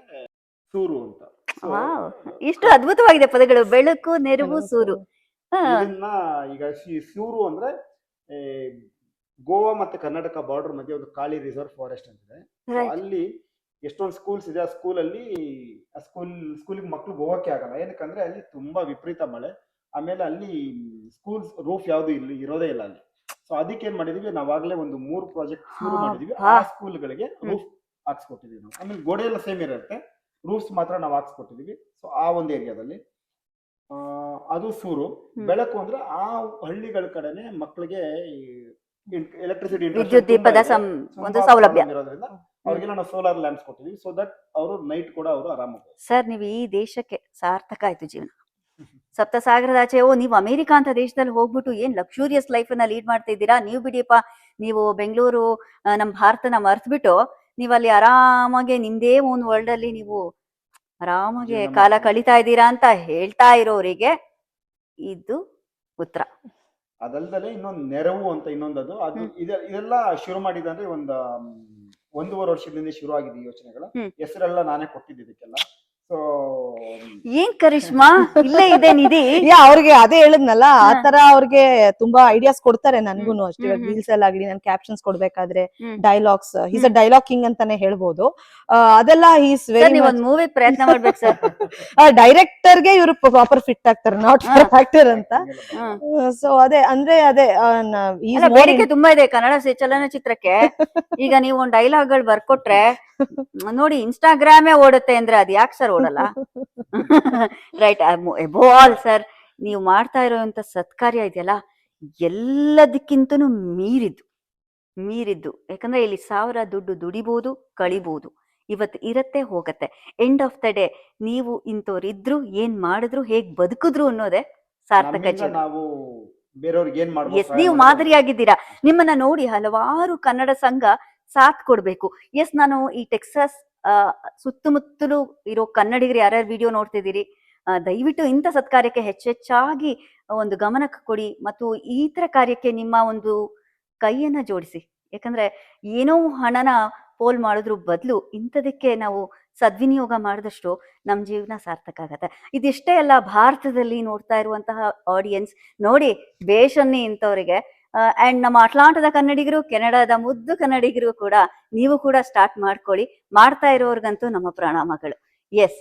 ಸೂರು ಅಂತ. ಇಷ್ಟು ಅದ್ಭುತವಾಗಿದೆ ಪದಗಳು, ಬೆಳಕು, ನೆರವು, ಸೂರು. ಇದನ್ನ ಈಗ ಸೂರು ಅಂದ್ರೆ ಗೋವಾ ಮತ್ತೆ ಕರ್ನಾಟಕ ಬಾರ್ಡರ್ ಮಧ್ಯೆ ಒಂದು ಕಾಳಿ ರಿಸರ್ವ್ ಫಾರೆಸ್ಟ್ ಅಂತಿದೆ. ಅಲ್ಲಿ ಎಷ್ಟೊಂದು ಸ್ಕೂಲ್ಸ್ ಇದೆ. ಆ ಸ್ಕೂಲಿಗೆ ಮಕ್ಳು ಹೋಗಕ್ಕೆ ಆಗಲ್ಲ. ಏನಕ್ಕಂದ್ರೆ ಅಲ್ಲಿ ತುಂಬಾ ವಿಪರೀತ ಮಳೆ. ಆಮೇಲೆ ಅಲ್ಲಿ ಸ್ಕೂಲ್ಸ್ ರೂಫ್ ಯಾವ್ದು ಇಲ್ಲಿ ಇರೋದೇ ಇಲ್ಲ ಅಲ್ಲಿ. ಸೊ ಅದಕ್ಕೆ ಏನ್ ಮಾಡಿದೀವಿ, ನಾವಾಗ್ಲೇ ಒಂದು 3 ಪ್ರಾಜೆಕ್ಟ್ ಶುರು ಮಾಡಿದೀವಿ. ಆ ಸ್ಕೂಲ್ಗಳಿಗೆ ರೂಫ್ ಹಾಕ್ಸ್ಕೊಟ್ಟಿದೀವಿ ನಾವು. ಆಮೇಲೆ ಗೋಡೆ ಎಲ್ಲ ಸೇಮ್ ಇರುತ್ತೆ, ರೂಫ್ಸ್ ಮಾತ್ರ ನಾವು ಹಾಕ್ಸ್ಕೊಟ್ಟಿದೀವಿ. ಸೊ ಆ ಒಂದು ಏರಿಯಾದಲ್ಲಿ ಅದು ಸೂರು. ಬೆಳಕು ಅಂದ್ರೆ ಆ ಹಳ್ಳಿಗಳ ಕಡೆನೆ ಮಕ್ಕಳಿಗೆ ಎಲೆಕ್ಟ್ರಿಸಿಟಿ ವಿದ್ಯುತ್ ದೀಪದ ಒಂದು ಸೌಲಭ್ಯ ಇರೋದ್ರಿಂದ ಅವ್ರಿಗೆಲ್ಲ ನಾವು ಸೋಲಾರ್ ಲ್ಯಾಂಪ್ಸ್ ಕೊಟ್ಟಿದೀವಿ. ಸೊ ದಟ್ ಅವರು ನೈಟ್ ಕೂಡ ಅವರು ಆರಾಮಾಗಿ. ಸರ್, ನೀವು ಈ ದೇಶಕ್ಕೆ ಸಾರ್ಥಕ ಆಯ್ತು ಜೀವನ. ಸಪ್ತಸಾಗರದಾಚೆ ನೀವು ಅಮೆರಿಕಾ ಅಂತ ದೇಶದಲ್ಲಿ ಹೋಗ್ಬಿಟ್ಟು ಏನ್ ಲಕ್ಸುರಿಯಸ್ ಲೈಫ್ ಅನ್ನ ಲೀಡ್ ಮಾಡ್ತಾ ಇದ್ದೀರಾ. ನೀವು ಬಿಡಿಯಪ್ಪ, ನೀವು ಬೆಂಗಳೂರು ನಮ್ಮ ಭಾರತನ ಮರ್ತ್ಬಿಟ್ಟು ನೀವು ಅಲ್ಲಿ ಆರಾಮಾಗಿ ನಿಮ್ದೇ ಓನ್ ವರ್ಲ್ಡ್ ಅಲ್ಲಿ ನೀವು ಆರಾಮಾಗಿ ಕಾಲ ಕಳೀತಾ ಇದ್ದೀರಾ ಅಂತ ಹೇಳ್ತಾ ಇರೋರಿಗೆ ಇದು ಉತ್ತರ. ಅದಲ್ದಲೆ ಇನ್ನೊಂದು ನೆರವು ಅಂತ ಇನ್ನೊಂದದು ಅದು ಇದೆಲ್ಲ ಶುರು ಮಾಡಿದಂದ್ರೆ 1.5 ವರ್ಷದಿಂದ ಶುರು ಆಗಿದೆ ಈ ಯೋಚನೆಗಳು. ಹೆಸರೆಲ್ಲ ನಾನೇ ಕೊಟ್ಟಿದ್ದಕ್ಕೆಲ್ಲ. ಸೊ ಏನ್ ಕರಿಷ್ಮಾ ಇಲ್ಲೇ ಇದೆ ನಿಧಿ. ಅವ್ರಿಗೆ ಅದೇ ಹೇಳಿದ್ನಲ್ಲ, ಆತರ ಅವ್ರಿಗೆ ತುಂಬಾ ಐಡಿಯಾಸ್ ಕೊಡ್ತಾರೆ ನನ್ಗೂನು ಅಷ್ಟೇ. ಇವಾಗ ರೀಲ್ಸ್ ಅಲ್ಲಿ ಆಗ್ಲಿ, ನಾನು ಕ್ಯಾಪ್ಷನ್ಸ್ ಕೊಡ್ಬೇಕಾದ್ರೆ dialogues, is a dialogue king ಅಂತಾನೆ ಹೇಳ್ಬೋದು. ಅದೆಲ್ಲ ಈಸ್ ವೆರಿ ಒಂದ್ ಮೂವಿ ಪ್ರಯತ್ನ ಮಾಡ್ಬೇಕು ಸರ್. ಡೈರೆಕ್ಟರ್ ಗೆ ಇವ್ರು ಪ್ರಾಪರ್ ಫಿಟ್ ಆಗ್ತಾರೆ, ನಾಟ್ ಆಕ್ಟರ್ ಅಂತ. ಸೊ ಅದೇ ಅಂದ್ರೆ ಅದೇ ಬೇಡಿಕೆ ತುಂಬಾ ಇದೆ ಕನ್ನಡ ಚಲನಚಿತ್ರಕ್ಕೆ. ಈಗ ನೀವು ಒಂದ್ ಡೈಲಾಗ್ ಗಳು ಬರ್ಕೊಟ್ರೆ ನೋಡಿ ಇನ್ಸ್ಟಾಗ್ರಾಮೇ ಓಡುತ್ತೆ ಅಂದ್ರೆ ಅದ್ ಯಾಕೆ ಸರ್ ಓಡಲ್ಲ? ರೈಟ್. ಆಲ್ ಸರ್, ನೀವು ಮಾಡ್ತಾ ಇರೋಂತ ಸತ್ಕಾರ್ಯ ಇದೆಯಲ್ಲ ಎಲ್ಲದಕ್ಕಿಂತನೂ ಮೀರಿದ್ದು. ಯಾಕಂದ್ರೆ ಇಲ್ಲಿ 1000 ದುಡ್ಡು ದುಡಿಬಹುದು, ಕಳಿಬಹುದು. ಇವತ್ತು ಇರತ್ತೆ, ಹೋಗತ್ತೆ. ಎಂಡ್ ಆಫ್ ದ ಡೇ ನೀವು ಇಂಥವ್ರಿದ್ರು, ಏನ್ ಮಾಡಿದ್ರು, ಹೇಗ್ ಬದುಕಿದ್ರು ಅನ್ನೋದೇ ಸಾರ್ಥಕ ಜೀವನ. ನಾವು ಬೇರೆಯವ್ರಿಗೆ ಏನ್ ಮಾಡ್ಬೇಕು, ನೀವು ಮಾದರಿಯಾಗಿದ್ದೀರಾ. ನಿಮ್ಮನ್ನ ನೋಡಿ ಹಲವಾರು ಕನ್ನಡ ಸಂಘ ಸಾಥ್ ಕೊಡ್ಬೇಕು. ನಾನು ಈ ಟೆಕ್ಸಾಸ್ ಸುತ್ತಮುತ್ತಲು ಇರೋ ಕನ್ನಡಿಗರು ಯಾರ್ಯಾರು ವಿಡಿಯೋ ನೋಡ್ತಿದ್ದೀರಿ, ದಯವಿಟ್ಟು ಇಂಥ ಸತ್ಕಾರ್ಯಕ್ಕೆ ಹೆಚ್ಚೆಚ್ಚಾಗಿ ಒಂದು ಗಮನಕ್ಕೆ ಕೊಡಿ ಮತ್ತು ಈ ತರ ಕಾರ್ಯಕ್ಕೆ ನಿಮ್ಮ ಒಂದು ಕೈಯನ್ನ ಜೋಡಿಸಿ. ಯಾಕಂದ್ರೆ ಏನೋ ಹಣನ ಪೋಲ್ ಮಾಡೋದ್ರ ಬದಲು ಇಂಥದಕ್ಕೆ ನಾವು ಸದ್ವಿನಿಯೋಗ ಮಾಡಿದಷ್ಟು ನಮ್ಮ ಜೀವನ ಸಾರ್ಥಕ ಆಗತ್ತೆ. ಇದಿಷ್ಟೇ ಅಲ್ಲ, ಭಾರತದಲ್ಲಿ ನೋಡ್ತಾ ಇರುವಂತಹ ಆಡಿಯನ್ಸ್ ನೋಡಿ ಬೇಷನ್ನಿ ಇಂಥವ್ರಿಗೆ. ಅಂಡ್ ನಮ್ಮ ಅಟ್ಲಾಂಟದ ಕನ್ನಡಿಗರು, ಕೆನಡಾದ ಮುದ್ದು ಕನ್ನಡಿಗರು ಕೂಡ ನೀವು ಕೂಡ ಸ್ಟಾರ್ಟ್ ಮಾಡ್ಕೊಳ್ಳಿ. ಮಾಡ್ತಾ ಇರೋರ್ಗಂತೂ ನಮ್ಮ ಪ್ರಣಾಮಗಳು. ಎಸ್.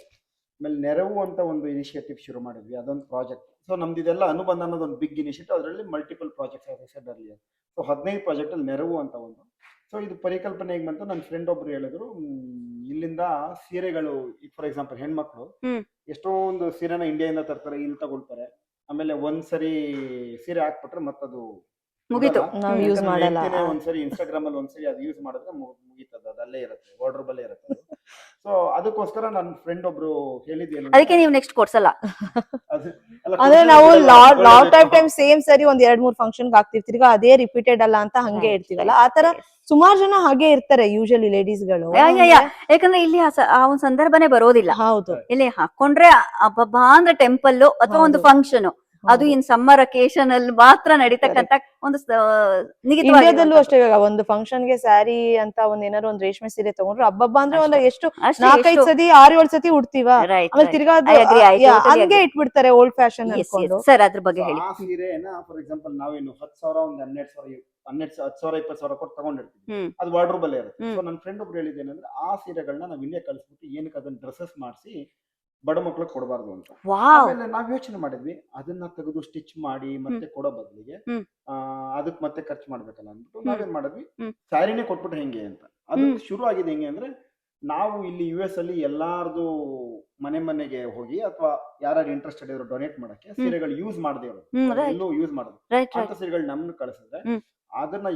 ಆಮೇಲೆ ನೆರವು ಅಂತ ಒಂದು ಇನಿಷಿಯೇಟಿವ್ ಶುರು ಮಾಡಿದ್ವಿ, ಅದೊಂದು ಪ್ರಾಜೆಕ್ಟ್. ಸೊ ನಮ್ದು ಇದೆಲ್ಲ ಅನುಬಂಧ ಅನ್ನೋದು ಒಂದು ಬಿಗ್ ಇನಿಷಿಯೇಟಿವ್. ಅದರಲ್ಲಿ ಮಲ್ಟಿಪಲ್ ಪ್ರಾಜೆಕ್ಟ್ಸ್ ಅಲ್ಲಿ. ಸೊ 15 ಪ್ರಾಜೆಕ್ಟ್ ಅಲ್ಲಿ ನೆರವು ಅಂತ ಒಂದು. ಸೊ ಇದು ಪರಿಕಲ್ಪನೆ ಹೇಗೆ ಬಂತು, ನನ್ನ ಫ್ರೆಂಡ್ ಒಬ್ರು ಹೇಳಿದ್ರು, ಇಲ್ಲಿಂದ ಸೀರೆಗಳು, ಫಾರ್ ಎಕ್ಸಾಂಪಲ್ ಹೆಣ್ಮಕ್ಳು ಎಷ್ಟೊಂದು ಸೀರೆನ ಇಂಡಿಯಾದಿಂದ ತರ್ತಾರೆ, ಇಲ್ಲಿ ತಗೊಳ್ತಾರೆ. ಆಮೇಲೆ ಒಂದ್ಸರಿ ಸೀರೆ ಹಾಕ್ಬಿಟ್ರೆ ಮತ್ತದು ಮುಗೀತು, ನಾವು ಯೂಸ್ ಮಾಡಲ್ಲ. ಒಂದ್ಸರಿ ಇನ್ಸ್ಟಾಗ್ರಾಮ್ ಅಲ್ಲಿ ಒಂದ್ಸರಿ ಅದು ಯೂಸ್ ಮಾಡಿದ್ರೆ ಮುಗೀತದ, ಅದು ಅಲ್ಲೇ ಇರುತ್ತೆ, ವಾರ್ಡ್ರೋಬ್ ಅಲ್ಲೇ ಇರುತ್ತೆ. ಸೊ ಅದಕ್ಕೋಸ್ಕರ ನನ್ನ ಫ್ರೆಂಡ್ ಒಬ್ರು ಹೇಳಿದ್ದೇನು, ಅದಕ್ಕೆ ನೀವು ನೆಕ್ಸ್ಟ್ ಕೊಡ್ಸಲ್ಲ. ಅಂದ್ರೆ ನಾವು ಲಾಟ್ ಆಫ್ ಟೈಮ್ ಸೇಮ್ ಸರಿ 1-2-3 ಫಂಕ್ಷನ್ ಹಾಕ್ತಿರ್ತೀವಿ, ಅದೇ ರಿಪೀಟೆಡ್ ಅಲ್ಲ ಅಂತ ಹಂಗೆ ಇರ್ತೀವಲ್ಲ. ಆತರ ಸುಮಾರು ಜನ ಹಾಗೆ ಇರ್ತಾರೆ ಯೂಶಲಿ ಲೇಡೀಸ್ ಗಳು. ಯಾಕಂದ್ರೆ ಇಲ್ಲಿ ಆ ಒಂದು ಸಂದರ್ಭನೇ ಬರೋದಿಲ್ಲ. ಹೌದು, ಇಲ್ಲಿ ಹಾಕೊಂಡ್ರೆ ಅಬ್ಬಬ್ಬಾ ಅಂದ್ರೆ ಟೆಂಪಲ್ ಅಥವಾ ಒಂದು ಫಂಕ್ಷನ್, ಅದು ಇನ್ ಸಮ್ಮರ್ ಅಕೇಶನ್ ಅಲ್ಲಿ ಮಾತ್ರ ನಡೀತಕ್ಕಂತ ಒಂದು ಇಂಡಿಯಾದಲ್ಲೂ ಅಷ್ಟೇ. ಇವಾಗ ಒಂದು ಫಂಕ್ಷನ್ ಗೆ ಸ್ಯಾರಿ ಅಂತ ಏನಾದ್ರು ಒಂದ್ ರೇಷ್ಮೆ ಸೀರೆ ತಗೊಂಡ್ರು ಹಬ್ಬಬ್ಬ ಅಂದ್ರೆ ಒಂದು ಎಷ್ಟು 4-5 ಸತಿ 6-7 ಸತಿ ಉಡ್ತೀವ, ಆಮೇಲೆ ತಿರ್ಗಾ ಹಂಗೆ ಇಟ್ಬಿಡ್ತಾರೆ ಓಲ್ಡ್ ಫ್ಯಾಷನ್ ಅನ್ಕೊಂಡು. ಸರ್ ಅದ್ರ ಬಗ್ಗೆ ಹೇಳಿ. ಆ ಸೀರೆನ ಫಾರ್ ಎಕ್ಸಾಂಪಲ್ ನಾವೇನು 10,000 ಒಂದು 12,000 ಕೊಟ್ಟು ತಗೊಂಡಿರ್ತೀವಿ, ಅದು ವಾರ್ಡ್ರೋಬ್ ಅಲ್ಲೇ ಇರುತ್ತೆ. ಸೊ ನನ್ನ ಫ್ರೆಂಡ್ ಒಬ್ರು ಹೇಳಿದ್ದೇನಂದ್ರೆ, ಆ ಸೀರೆಗಳನ್ನ ನಾವು ಇಂಡಿಯಾ ಕಳಿಸ್ಬಿಟ್ಟು ಏನಕ್ಕೆ ಅದನ್ನ ಡ್ರೆಸ್ಸಸ್ ಮಾಡಿಸಿ ಬಡ ಮಕ್ಳಿಗೆ ಕೊಡಬಾರ್ದು ಅಂತ. ಆಮೇಲೆ ನಾವ್ ಯೋಚನೆ ಮಾಡಿದ್ವಿ, ಅದನ್ನ ತೆಗೆದು ಸ್ಟಿಚ್ ಮಾಡಿ ಮತ್ತೆ ಕೊಡೋ ಬದಲಿಗೆ ಅದಕ್ಕೆ ಮತ್ತೆ ಖರ್ಚು ಮಾಡ್ಬೇಕಲ್ಲ ಅಂದ್ಬಿಟ್ಟು ನಾವೇನ್ ಮಾಡಿದ್ವಿ, ಸ್ಯಾರಿನೇ ಕೊಟ್ಬಿಟ್ರೆ ಹೆಂಗೆ ಅಂತ. ಅದಕ್ಕೆ ಶುರು ಆಗಿದೆ ಹೆಂಗೆ ಅಂದ್ರೆ, ನಾವು ಇಲ್ಲಿ US ಅಲ್ಲಿ ಎಲ್ಲಾರ್ದು ಮನೆಗೆ ಹೋಗಿ ಅಥವಾ ಯಾರು ಇಂಟ್ರೆಸ್ಟೆಡ್ ಇರೋ ಡೊನೇಟ್ ಮಾಡಕ್ಕೆ ಸೀರೆಗಳು ಯೂಸ್ ಮಾಡದೇ ಇರೋ ಎಲ್ಲೂ ಯೂಸ್ ಮಾಡೋದು ಅಂತ ಸೀರೆಗಳು ನಮ್ನ ಕಳಿಸಿದ್ರೆ, ಅದನ್ನ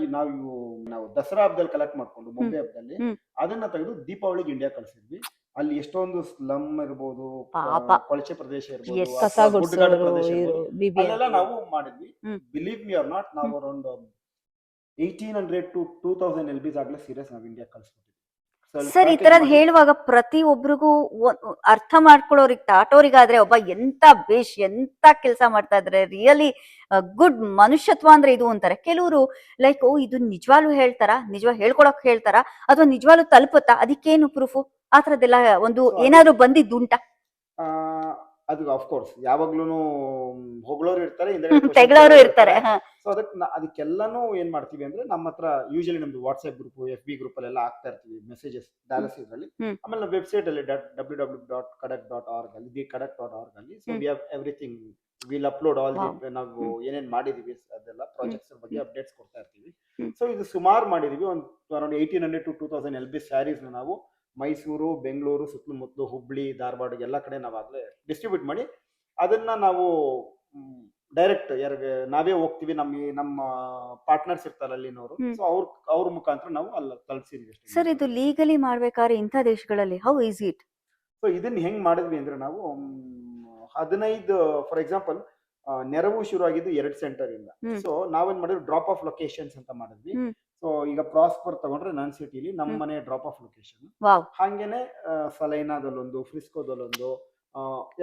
ನಾವು ದಸರಾ ಹಬ್ಬದಲ್ಲಿ ಕಲೆಕ್ಟ್ ಮಾಡ್ಕೊಂಡು ಬೊಂಬೆ ಹಬ್ಬದಲ್ಲಿ ಅದನ್ನ ತೆಗೆದು ದೀಪಾವಳಿಗೆ ಇಂಡಿಯಾ ಕಳಿಸಿದ್ವಿ. ಅಲ್ಲಿ ಎಷ್ಟೊಂದು ಸ್ಲಮ್ ಇರ್ಬೋದು, ಕೊಳಚೆ ಪ್ರದೇಶ ಇರ್ಬೋದು, ಪ್ರದೇಶ ಅಲ್ಲೆಲ್ಲ ನಾವು ಮಾಡಿದ್ವಿ. ಬಿಲೀವ್ ಮಿ ಆರ್ ನಾಟ್, ನಾವು ಅರೌಂಡ್ 1800 to 2000 LBs ಆಗ್ಲೇ ಸೀರೆಸ್ ನಾವು ಇಂಡಿಯಾ ಕಳಿಸ್ಬಿಟ್ಟಿದ್ವಿ. ಸರ್, ಈ ತರದ್ ಹೇಳುವಾಗ ಪ್ರತಿ ಒಬ್ರಿಗೂ ಅರ್ಥ ಮಾಡ್ಕೊಳ್ಳೋರಿಗೆ, ಟಾಟೋರಿಗಾದ್ರೆ ಒಬ್ಬ ಎಂತ ಕೆಲಸ ಮಾಡ್ತಾ ಇದ್ರೆ, ರಿಯಲಿ ಗುಡ್ ಮನುಷ್ಯತ್ವ ಅಂದ್ರೆ ಇದು ಅಂತಾರೆ. ಕೆಲವರು ಲೈಕ್ ಇದು ನಿಜವಾಗ್ಲೂ ಹೇಳ್ತಾರ, ಹೇಳ್ಕೊಳಕ್ ಹೇಳ್ತಾರ, ಅಥವಾ ನಿಜವಾಗ್ಲೂ ತಲುಪುತ್ತಾ, ಅದಕ್ಕೇನು ಪ್ರೂಫು, ಆ ತರದ್ದೆಲ್ಲ ಒಂದು ಏನಾದ್ರು ಬಂದಿದ್ದುಂಟಾ? ಅದು ಅಫ್ಕೋರ್ಸ್ ಯಾವಾಗ್ಲೂ ಹೊಗಳೋರು ಇರ್ತಾರೆ, ತೆಗಳೋರು ಇರ್ತಾರೆ. ಸೊ ಅದಕ್ಕೆಲ್ಲಾನು ಏನ್ ಮಾಡ್ತೀವಿ ಅಂದ್ರೆ, ನಮ್ಮ ಹತ್ರ ಯೂಶಲಿ ನಮ್ದು ವಾಟ್ಸ್ಆಪ್ ಗ್ರೂಪ್, FB ಗ್ರೂಪ್ ಅಲ್ಲೆಲ್ಲ ಆಗ್ತಾ ಇರ್ತೀವಿ ಮೆಸೇಜಸ್ ಡಾಲಸ್ ಇದ್ರಲ್ಲಿ. ಆಮೇಲೆ ನಮ್ಮ ವೆಬ್ಸೈಟ್ ಅಲ್ಲಿ www.kadak.org ಅಲ್ಲಿ thekadak.org ಅಲ್ಲಿ so we have everything, will upload all ನಾವು ಏನೇನ್ ಮಾಡಿದೀವಿ ಅದೆಲ್ಲ ಪ್ರಾಜೆಕ್ಟ್ಸ್ ಬಗ್ಗೆ ಅಪ್ಡೇಟ್ಸ್ ಕೊಡ್ತಾ ಇರ್ತೀವಿ. ಹ್ಮ್. ಸೊ ಇದು ಸುಮಾರು ಮಾಡಿದೀವಿ, ಒಂದು ಅರೌಂಡ್ 1800 to 2000 LB ಸ್ಯಾರೀಸ್ನ ನಾವು ಮೈಸೂರು, ಬೆಂಗಳೂರು, ಸುತ್ತಮುತ್ತಲು ಹುಬ್ಳಿ, ಧಾರವಾಡ ಎಲ್ಲ ಕಡೆ ನಾವಾಗಲೇ ಡಿಸ್ಟ್ರಿಬ್ಯೂಟ್ ಮಾಡಿ ಅದನ್ನ ನಾವು ಡೈರೆಕ್ಟ್ ಯಾರಿಗೆ ನಾವೇ ಹೋಗ್ತೀವಿ, ನಮ್ಮ ಪಾರ್ಟ್ನರ್ಸ್ ಇರ್ತಾರೆ ಅಲ್ಲಿನವರು, ಹ್ಮ್. ಸೊ ಅವ್ರ ಮುಖಾಂತರ ನಾವು ಅಲ್ಲಿ ತಲುಪಿಸಿದೀವಿ ಸರ್, ಇದು ಲೀಗಲಿ ಮಾಡ್ಬೇಕಾದ್ರೆ ಇಂಥ ದೇಶಗಳಲ್ಲಿ ಹೌ ಈಸಿ ಇಟ್? ಸೊ ಇದನ್ನ ಹೆಂಗ್ ಮಾಡಿದ್ವಿ ಅಂದ್ರೆ ನಾವು 15 ಫಾರ್ ಎಕ್ಸಾಂಪಲ್ ನೆರವು ಶುರು ಆಗಿದ್ದು 2 ಸೆಂಟರ್ ಇಂದ. ಹ್ಮ್. ಸೊ ನಾವೇನ್ ಮಾಡಿದ್ವಿ, ಡ್ರಾಪ್ ಆಫ್ ಲೊಕೇಶನ್ಸ್ ಅಂತ ಮಾಡಿದ್ವಿ. ಹ್ಮ್. ಸೊ ಈಗ ಪ್ರಾಸ್ಪರ್ ತಗೊಂಡ್ರೆ ನನ್ ಸಿಟಿಲಿ ನಮ್ಮ ಹ್ಮ್. ಮನೆ ಡ್ರಾಪ್ ಆಫ್ ಲೊಕೇಶನ್, ವಾವ್. ಹಾಗೇನೆ ಸಲೈನಾದಲ್ಲೊಂದು, ಫ್ರಿಸ್ಕೋದಲ್ಲೊಂದು,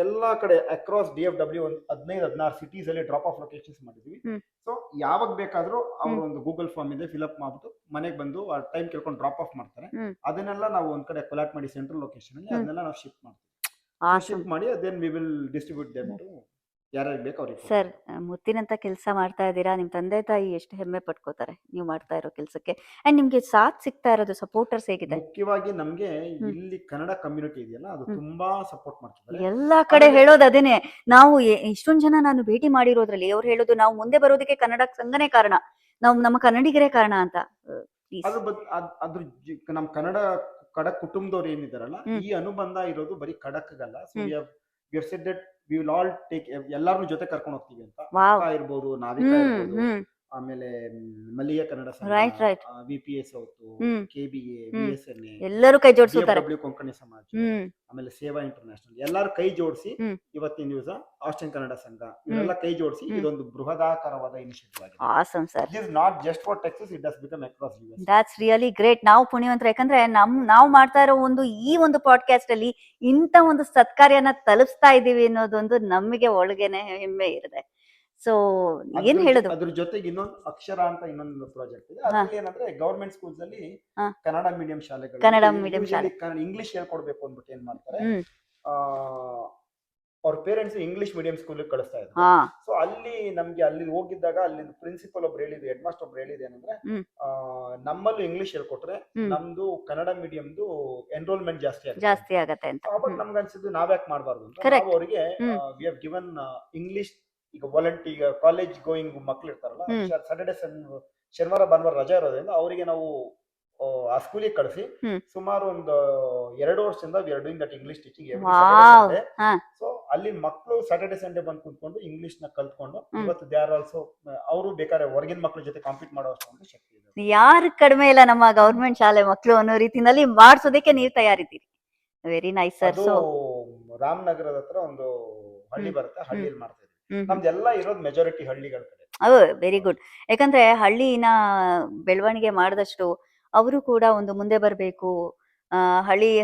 ಎಲ್ಲಾ ಕಡೆ ಅಕ್ರಾಸ್ DFW ಒಂದು 15-16 ಸಿಟೀಸ್ ಅಲ್ಲಿ ಡ್ರಾಪ್ ಆಫ್ ಲೊಕೇಶನ್ಸ್ ಮಾಡಿದ್ವಿ. ಹ್ಮ್. ಸೊ ಯಾವಾಗ ಬೇಕಾದ್ರೂ ಅವ್ರು ಒಂದು ಗೂಗಲ್ ಫಾರ್ಮ್ ಇದೆ ಫಿಲ್ ಅಪ್ ಮಾಡ್ಬಿಟ್ಟು ಮನೆಗೆ ಬಂದು ಆ ಟೈಮ್ ಕೇಳ್ಕೊಂಡು ಡ್ರಾಪ್ ಆಫ್ ಮಾಡ್ತಾರೆ. ಹ್ಮ್. ಅದನ್ನೆಲ್ಲ ನಾವು ಒಂದ್ ಕಡೆ ಕೊಲಾಟ್ ಮಾಡಿ ಸೆಂಟ್ರಲ್ ಲೊಕೇಶನ್ ಅಲ್ಲಿ ಹ್ಮ್. ಅದನ್ನೆಲ್ಲ ನಾವು ಶಿಫ್ಟ್ ಮಾಡ್ತೀವಿ. ಆಸಮ್. ಶಿಫ್ಟ್ ಮಾಡಿ then we will distribute them to ಯಾರ್ಯಾರಿಗೆ ಬೇಕು ಅವ್ರಿಗೆ. ಸರ್, ಮುತ್ತಿನಂತ ಕೆಲಸ ಮಾಡ್ತಾ ಇದ್ದೀರಾ. ನಿಮ್ ತಂದೆ ತಾಯಿ ಎಷ್ಟು ಹೆಮ್ಮೆ ಪಟ್ಕೋತಾರೆ ನೀವು ಮಾಡ್ತಾ ಇರೋ ಕೆಲಸಕ್ಕೆ. ಅಂಡ್ ನಿಮ್ಗೆ ಸಾಥ್ ಸಿಗ್ತಾ ಇರೋದು, ಸಪೋರ್ಟರ್ಸ್ ಹೇಗಿದೆ? ಮುಖ್ಯವಾಗಿ ನಮ್ಗೆ ಹ್ಮ್. ಇಲ್ಲಿ ಕನ್ನಡ ಕಮ್ಯುನಿಟಿ ಇದೆಯಲ್ಲ, ಅದು ಹ್ಮ್. ತುಂಬಾ ಸಪೋರ್ಟ್ ಮಾಡ್ತಿದ್ದಾರೆ. ಎಲ್ಲಾ ಕಡೆ ಆಮೇಲೆ- ಹೇಳೋದು ಅದೇನೆ. ನಾವು ಇಷ್ಟೊಂದ್ ಜನ ನಾನು ಭೇಟಿ ಮಾಡಿರೋದ್ರಲ್ಲಿ ಅವ್ರು ಹೇಳೋದು, ನಾವು ಮುಂದೆ ಬರೋದಕ್ಕೆ ಕನ್ನಡ ಸಂಘನೇ ಕಾರಣ, ನಾವು ನಮ್ಮ ಕನ್ನಡಿಗರೇ ಕಾರಣ ಅಂತ. Please. ಅದ್ರ ನಮ್ ಕಡಕ್ ಕುಟುಂಬದವ್ರು ಏನಿದಾರಲ್ಲ, ಹ್ಮ್. ಈ ಅನುಬಂಧ ಇರೋದು ಬರೀ ಕಡಕ್ಗಲ್ಲ. So hmm. We have said that we will all take ಎಲ್ಲಾರನ್ನೂ ಜೊತೆ ಕರ್ಕೊಂಡು ಹೋಗ್ತೀವಿ ಅಂತ. Wow. ಅಕ್ಕ ಇರ್ಬೋದು, ನಾವಿಕಾ ಹ್ಮ್. ಇರ್ಬೋದು, ಹ್ಮ್. ಆಮೇಲೆ ಮಲ್ಲಿಗೆ ಕನ್ನಡ ಸಂಘ, Right. VPS ಸೌತ್, ಹ್ಮ್. KBA, ಹ್ಮ್. VSNA, ಎಲ್ಲರೂ ಕೈ ಜೋಡಿಸುತ್ತಾರೆ. DFW ಕೊಂಕಣಿ ಸಮಾಜ, ಹ್ಮ್. ಆಮೇಲೆ ಸೇವಾ ಇಂಟರ್ನ್ಯಾಷನಲ್, ಎಲ್ಲಾರು ಕೈ ಜೋಡಿಸಿ ಹ್ಮ್. ಇವತ್ತಿನ ದಿವಸ ಆಸ್ಟ್ರೇಲಿಯನ್ ಕನ್ನಡ ಸಂಘ ಇವರೆಲ್ಲ ಕೈ ಜೋಡಿಸಿ ಹ್ಮ್. ಇದೊಂದು ಬೃಹದಾಕಾರವಾದ ಇನಿಷಿಯೇಟಿವ್ ಆಗಿದೆ. Awesome sir. It is not just for Texas, it has become across US. That's really great. ನಾವು ಪುಣ್ಯವಂತರು, ಯಾಕಂದ್ರೆ ನಾವು ಮಾಡ್ತಾ ಇರೋ ಈ ಒಂದು ಪಾಡ್ಕಾಸ್ಟ್ ಅಲ್ಲಿ ಇಂಥ ಒಂದು ಸತ್ಕಾರ್ಯನ ತಲುಪಿಸ್ತಾ ಇದ್ದೀವಿ ಅನ್ನೋದೊಂದು ನಮಗೆ ಒಳಗೇನೆ ಹೆಮ್ಮೆ ಇರುತ್ತೆ. ಸೊ ಏನ್ ಹೇಳೋದು? ಅದ್ರ ಜೊತೆಗೆ ಇನ್ನೊಂದು ಅಕ್ಷರ ಅಂತ ಇನ್ನೊಂದು ಪ್ರಾಜೆಕ್ಟ್ ಇದೆ. ಅದ್ರಲ್ಲಿ ಏನಂದ್ರೆ ಗವರ್ಮೆಂಟ್ ಸ್ಕೂಲ್ಸ್ ಅಲ್ಲಿ ಹಾ. ಕನ್ನಡ ಮೀಡಿಯಂ ಶಾಲೆಗಳು, ಕನ್ನಡ medium ಶಾಲೆ. ಇಂಗ್ಲಿಷ್ ಹೇಳ್ಕೊಡ್ಬೇಕು ಅಂದ್ಬಿಟ್ಟು ಏನ್ ಮಾಡ್ತಾರೆ, ಹ್ಮ್. ಅವ್ರ ಪೇರೆಂಟ್ಸ್ ಇಂಗ್ಲಿಷ್ ಮೀಡಿಯಂ ಸ್ಕೂಲ್ ಕಳಿಸ್ತಾ ಇದ್ರು. ಹಾ. ಸೊ ನಮ್ಗೆ ಅಲ್ಲಿ ಹೋಗಿದ್ದಾಗ ಅಲ್ಲಿ ಪ್ರಿನ್ಸಿಪಲ್ ಒಬ್ರು ಹೇಳಿದ್ರು, ಹೆಡ್ ಮಾಸ್ಟರ್ ಒಬ್ರು ಹೇಳಿದ್ರು ಏನಂದ್ರೆ, ಹ್ಮ್. ನಮ್ಮಲ್ಲೂ ಇಂಗ್ಲಿಷ್ ಹೇಳ್ಕೊಟ್ರೆ ಹ್ಮ್. ನಮ್ದು ಕನ್ನಡ ಮೀಡಿಯಂದು ಎನ್ರೋಲ್ಮೆಂಟ್ ಜಾಸ್ತಿ ಜಾಸ್ತಿ ಆಗತ್ತೆ ಅಂತ. ಅವಾಗ ನಮ್ಗೆ ಅನ್ಸಿದ್ದು ನಾವ್ಯಾಕೆ ಮಾಡ್ಬಾರ್ದು ಅಂತ Correct. ನಾವು ಅವರಿಗೆ hmm. We have given English. ಈಗ ವಾಲಂಟಿ, ಈಗ ಕಾಲೇಜ್ ಗೋಯಿಂಗ್ ಮಕ್ಳು ಇರ್ತಾರಲ್ಲ, ಹ್ಮ್. ಸಾಟರ್ಡೆ ಶನಿವಾರ ಭಾನುವಾರ ರಜಾ ಇರೋದ್ರಿಂದ ಅವರಿಗೆ ನಾವು ಆ ಸ್ಕೂಲಿಗೆ ಕಳಿಸಿ ಹ್ಮ್. ಸುಮಾರು ಒಂದು 2 ವರ್ಷದಿಂದ we are doing that English teaching wow. ಹಾ. ಸೊ ಅಲ್ಲಿ ಮಕ್ಕಳು ಸ್ಯಾಟರ್ಡೆ ಸಂಡೇ ಬಂದು ಕುಂತ್ಕೊಂಡು ಇಂಗ್ಲಿಷ್ ನ ಕಲ್ತ್ಕೊಂಡು ಹ್ಮ್. ಇವತ್ತು ದೇ ಆರ್ ಆಲ್ಸೋ, ಅವರು ಬೇಕಾದ್ರೆ ಹೊರಗಿನ ಮಕ್ಳ ಜೊತೆ ಕಾಂಪೀಟ್ ಮಾಡೋ ಅಷ್ಟು ಶಕ್ತಿ ಇದೆ. ಯಾರು ಕಡಿಮೆ ಇಲ್ಲ ನಮ್ಮ ಗವರ್ಮೆಂಟ್ ಶಾಲೆ ಮಕ್ಕಳು ಅನ್ನೋ ರೀತಿನಲ್ಲಿ ಮಾಡಿಸೋದಕ್ಕೆ ನೀವು ತಯಾರಿದ್ದೀರಿ. Very nice sir. ಅದು ಸೊ ರಾಮನಗರದ ಹತ್ರ ಒಂದು ಹಳ್ಳಿ ಹ್ಮ್. ಬರುತ್ತೆ, ಹಳ್ಳಿಯಲ್ಲಿ ಮಾಡ್ತಾ ಇದ್ದೀವಿ. ಹ್ಮ್. ನಮ್ದೆಲ್ಲ ಇರೋದು ಮೆಜಾರಿಟಿ ಹಳ್ಳಿಗಳ ಕಡೆ. Very good. ಯಾಕಂದ್ರೆ ಹಳ್ಳಿನ ಬೆಳವಣಿಗೆ ಮಾಡಿದಷ್ಟು ಅವರು ಕೂಡ ಒಂದು ಮುಂದೆ ಬರಬೇಕು.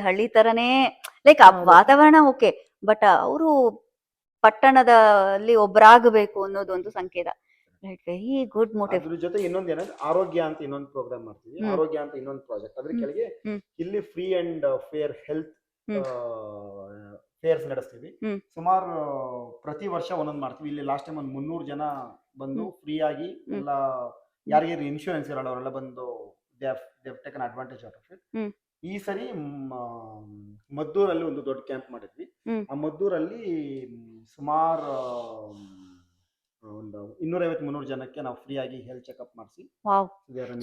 ಹಳ್ಳಿ ತರನೇ ಲೈಕ್ ಆ ಹೌದು. ವಾತಾವರಣ ಓಕೆ, ಬಟ್ ಅವರು ಪಟ್ಟಣದಲ್ಲಿ ಒಬ್ಬರಾಗಬೇಕು ಅನ್ನೋದೊಂದು ಸಂಕೇತ. Right, very good motive. ಅದ್ರ ಜೊತೆ ಇನ್ನೊಂದು ಏನಂದ್ರೆ ಆರೋಗ್ಯ ಅಂತ ಇನ್ನೊಂದು ಪ್ರೋಗ್ರಾಮ್ ಮಾಡ್ತೀವಿ. ಹ್ಮ್. ಆರೋಗ್ಯ ಅಂತ ಇನ್ನೊಂದು ಪ್ರಾಜೆಕ್ಟ್. ಅದ್ರ ಹ್ಮ್. ಕೆಳಗೆ ಹ್ಮ್. ಇಲ್ಲಿ free and fair health hmm. Fairs ನಡೆಸ್ತೀವಿ. ಹ್ಮ್. ಸುಮಾರು ಪ್ರತಿ ವರ್ಷ ಒಂದೊಂದು ಮಾಡ್ತೀವಿ. ಇಲ್ಲಿ ಲಾಸ್ಟ್ ಟೈಮ್ ಒಂದು 300 ಜನ ಬಂದು ಹ್ಮ್. ಫ್ರೀ ಆಗಿ ಹ್ಮ್. ಎಲ್ಲ ಯಾರಿಗೆ ಇನ್ಶೂರೆನ್ಸ್ ಇರಲ್ಲ ಅವರೆಲ್ಲ ಬಂದು they have taken advantage of it. Hmm. ಈ ಸರಿ ಮದ್ದೂರಲ್ಲಿ ಒಂದು ದೊಡ್ಡ ಕ್ಯಾಂಪ್ ಮಾಡಿದ್ವಿ. ಹ್ಮ್. ಆ ಮದ್ದೂರಲ್ಲಿ ಸುಮಾರು ಒಂದು 250-300 ಜನಕ್ಕೆ ನಾವು ಫ್ರೀ ಆಗಿ ಹೆಲ್ತ್ ಚೆಕ್ಅಪ್ ಮಾಡಿಸಿ. ವಾವ್.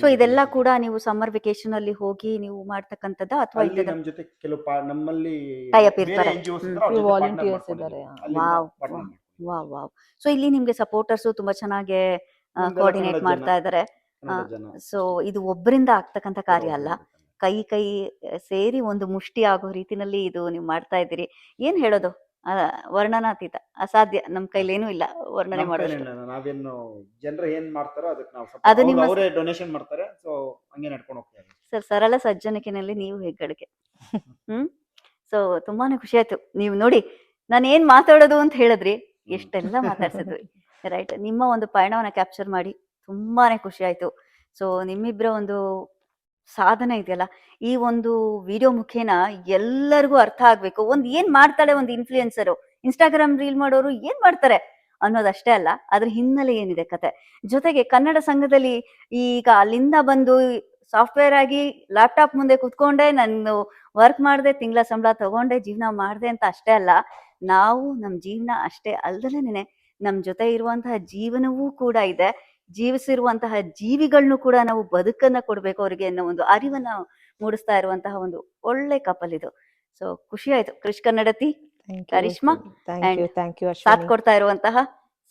ಸೊ ಇದೆಲ್ಲ ಕೂಡ ನೀವು ಸಮ್ಮರ್ ವೆಕೇಶನ್ ಅಲ್ಲಿ ಹೋಗಿ ನೀವು ಮಾಡ್ತಕ್ಕಂಥದ್ದು ಅಥವಾ ಅಲ್ಲಿ ನಮ್ ಜೊತೆ ಕೆಲವು ನಮ್ಮಲ್ಲಿ Tie up ಬೇರೆ ಇರ್ತಾರೆ. NGOs ಹ್ಮ್. ಇದ್ರೆ ಅವ್ರ ಜೊತೆ Volunteers partner ಇದ್ದಾರೆ. ಮಾಡ್ಕೊಂಡಿದ್ದೀವಿ. ಅಲ್ಲಿಂದ ವಾವ್. partner ಮಾಡ್ಕೊಂಡಿದ್ದೀವಿ. Wow wow. ಸೊ ಇಲ್ಲಿ ನಿಮ್ಗೆ ಸಪೋರ್ಟರ್ಸ್ ತುಂಬಾ ಚೆನ್ನಾಗಿ ನಮ್ದೆಲ್ಲ ಕೋಆರ್ಡಿನೇಟ್ ಕನ್ನಡ ಮಾಡ್ತಾ ಇದ್ದಾರೆ. ಕನ್ನಡ ಜನ. ಸೊ ಇದು ಒಬ್ಬರಿಂದ ಆಗ್ತಕ್ಕಂಥ ಕಾರ್ಯ ಅಲ್ಲ, ಕೈ ಸೇರಿ ಒಂದು ಮುಷ್ಟಿ ಆಗೋ ರೀತಿನಲ್ಲಿ ಇದು ನೀವು ಮಾಡ್ತಾ ಇದ್ದೀರಿ. ಏನ್ ಹೇಳೋದು, ವರ್ಣನಾತೀತ, ಅಸಾಧ್ಯ. ನಮ್ ಕೈಲೇನೂ ಇಲ್ಲ ವರ್ಣನೆ ನಮ್ ಮಾಡೋಷ್ಟು. ಕೈಲೇನಿಲ್ಲ. ನಾವೇನು ಜನರು ಏನ್ ಮಾಡ್ತಾರೋ ಅದಕ್ಕೆ ನಾವು ಅದು ನಿಮ್ಮ- ಅವರೇ ಡೊನೇಷನ್ ಮಾಡ್ತಾರೆ. ಸೊ ಹಂಗೆ ನಡ್ಕೊಂಡು ಹೋಗ್ತಾರೆ. ಸರ್, ಸರಳ ಸಜ್ಜನಿಕೆನಲ್ಲಿ ನೀವು ಹೆಗ್ಗಳಿಕೆ. ಸೊ ತುಂಬಾನೇ ಖುಷಿ ಆಯ್ತು. ನೀವು ನೋಡಿ ನಾನು ಏನ್ ಮಾತಾಡೋದು ಅಂತ ಹೇಳಿದ್ರಿ, ಎಷ್ಟೆಲ್ಲ ಮಾತಾಡ್ಸಿದ್ವಿ. ರೈಟ್, ನಿಮ್ಮ ಒಂದು ಪಯಣವನ್ನ ಕ್ಯಾಪ್ಚರ್ ಮಾಡಿ ತುಂಬಾನೇ ಖುಷಿ ಆಯ್ತು. ಸೊ ನಿಮ್ಮಿಬ್ಬರ ಒಂದು ಸಾಧನೆ ಇದೆಯಲ್ಲ, ಈ ಒಂದು ವಿಡಿಯೋ ಮುಖೇನ ಎಲ್ಲರಿಗೂ ಅರ್ಥ ಆಗ್ಬೇಕು. ಒಂದ್ ಏನ್ ಮಾಡ್ತಾಳೆ ಒಂದು ಇನ್ಫ್ಲೂಯೆನ್ಸರು, ಇನ್ಸ್ಟಾಗ್ರಾಮ್ ರೀಲ್ ಮಾಡೋರು ಏನ್ ಮಾಡ್ತಾರೆ ಅನ್ನೋದಷ್ಟೇ ಅಲ್ಲ, ಅದ್ರ ಹಿನ್ನೆಲೆ ಏನಿದೆ ಕತೆ. ಜೊತೆಗೆ ಕನ್ನಡ ಸಂಘದಲ್ಲಿ ಈಗ ಅಲ್ಲಿಂದ ಬಂದು ಸಾಫ್ಟ್ವೇರ್ ಆಗಿ ಲ್ಯಾಪ್ಟಾಪ್ ಮುಂದೆ ಕುತ್ಕೊಂಡೆ ನಾನು ವರ್ಕ್ ಮಾಡಿದೆ, ತಿಂಗಳ ಸಂಬಳ ತಗೊಂಡೆ, ಜೀವನ ಮಾಡಿದೆ ಅಂತ ಅಷ್ಟೇ ಅಲ್ಲ, ನಾವು ನಮ್ಮ ಜೀವನ ಅಷ್ಟೇ ಅಲ್ದಲೇನೆ ನಮ್ಮ ಜೊತೆ ಇರುವಂತಹ ಜೀವನವೂ ಕೂಡ ಇದೆ. ಜೀವಿಸಿರುವಂತಹ ಜೀವಿಗಳನ್ನು ಕೂಡ ನಾವು ಬದುಕನ್ನ ಕೊಡ್ಬೇಕು ಅವ್ರಿಗೆ ಅನ್ನೋ ಒಂದು ಅರಿವನ್ನ ಮೂಡಿಸ್ತಾ ಇರುವಂತಹ ಒಂದು ಒಳ್ಳೆ ಕಪಲ್ ಇದು. ಸೊ ಖುಷಿ ಆಯ್ತು. ಕೃಷ್ ಕನ್ನಡತಿ, ಕರಿಷ್ಮಾ ಥ್ಯಾಂಕ್ ಯು ಸಾಥ್ ಕೊಡ್ತಾ ಇರುವಂತಹ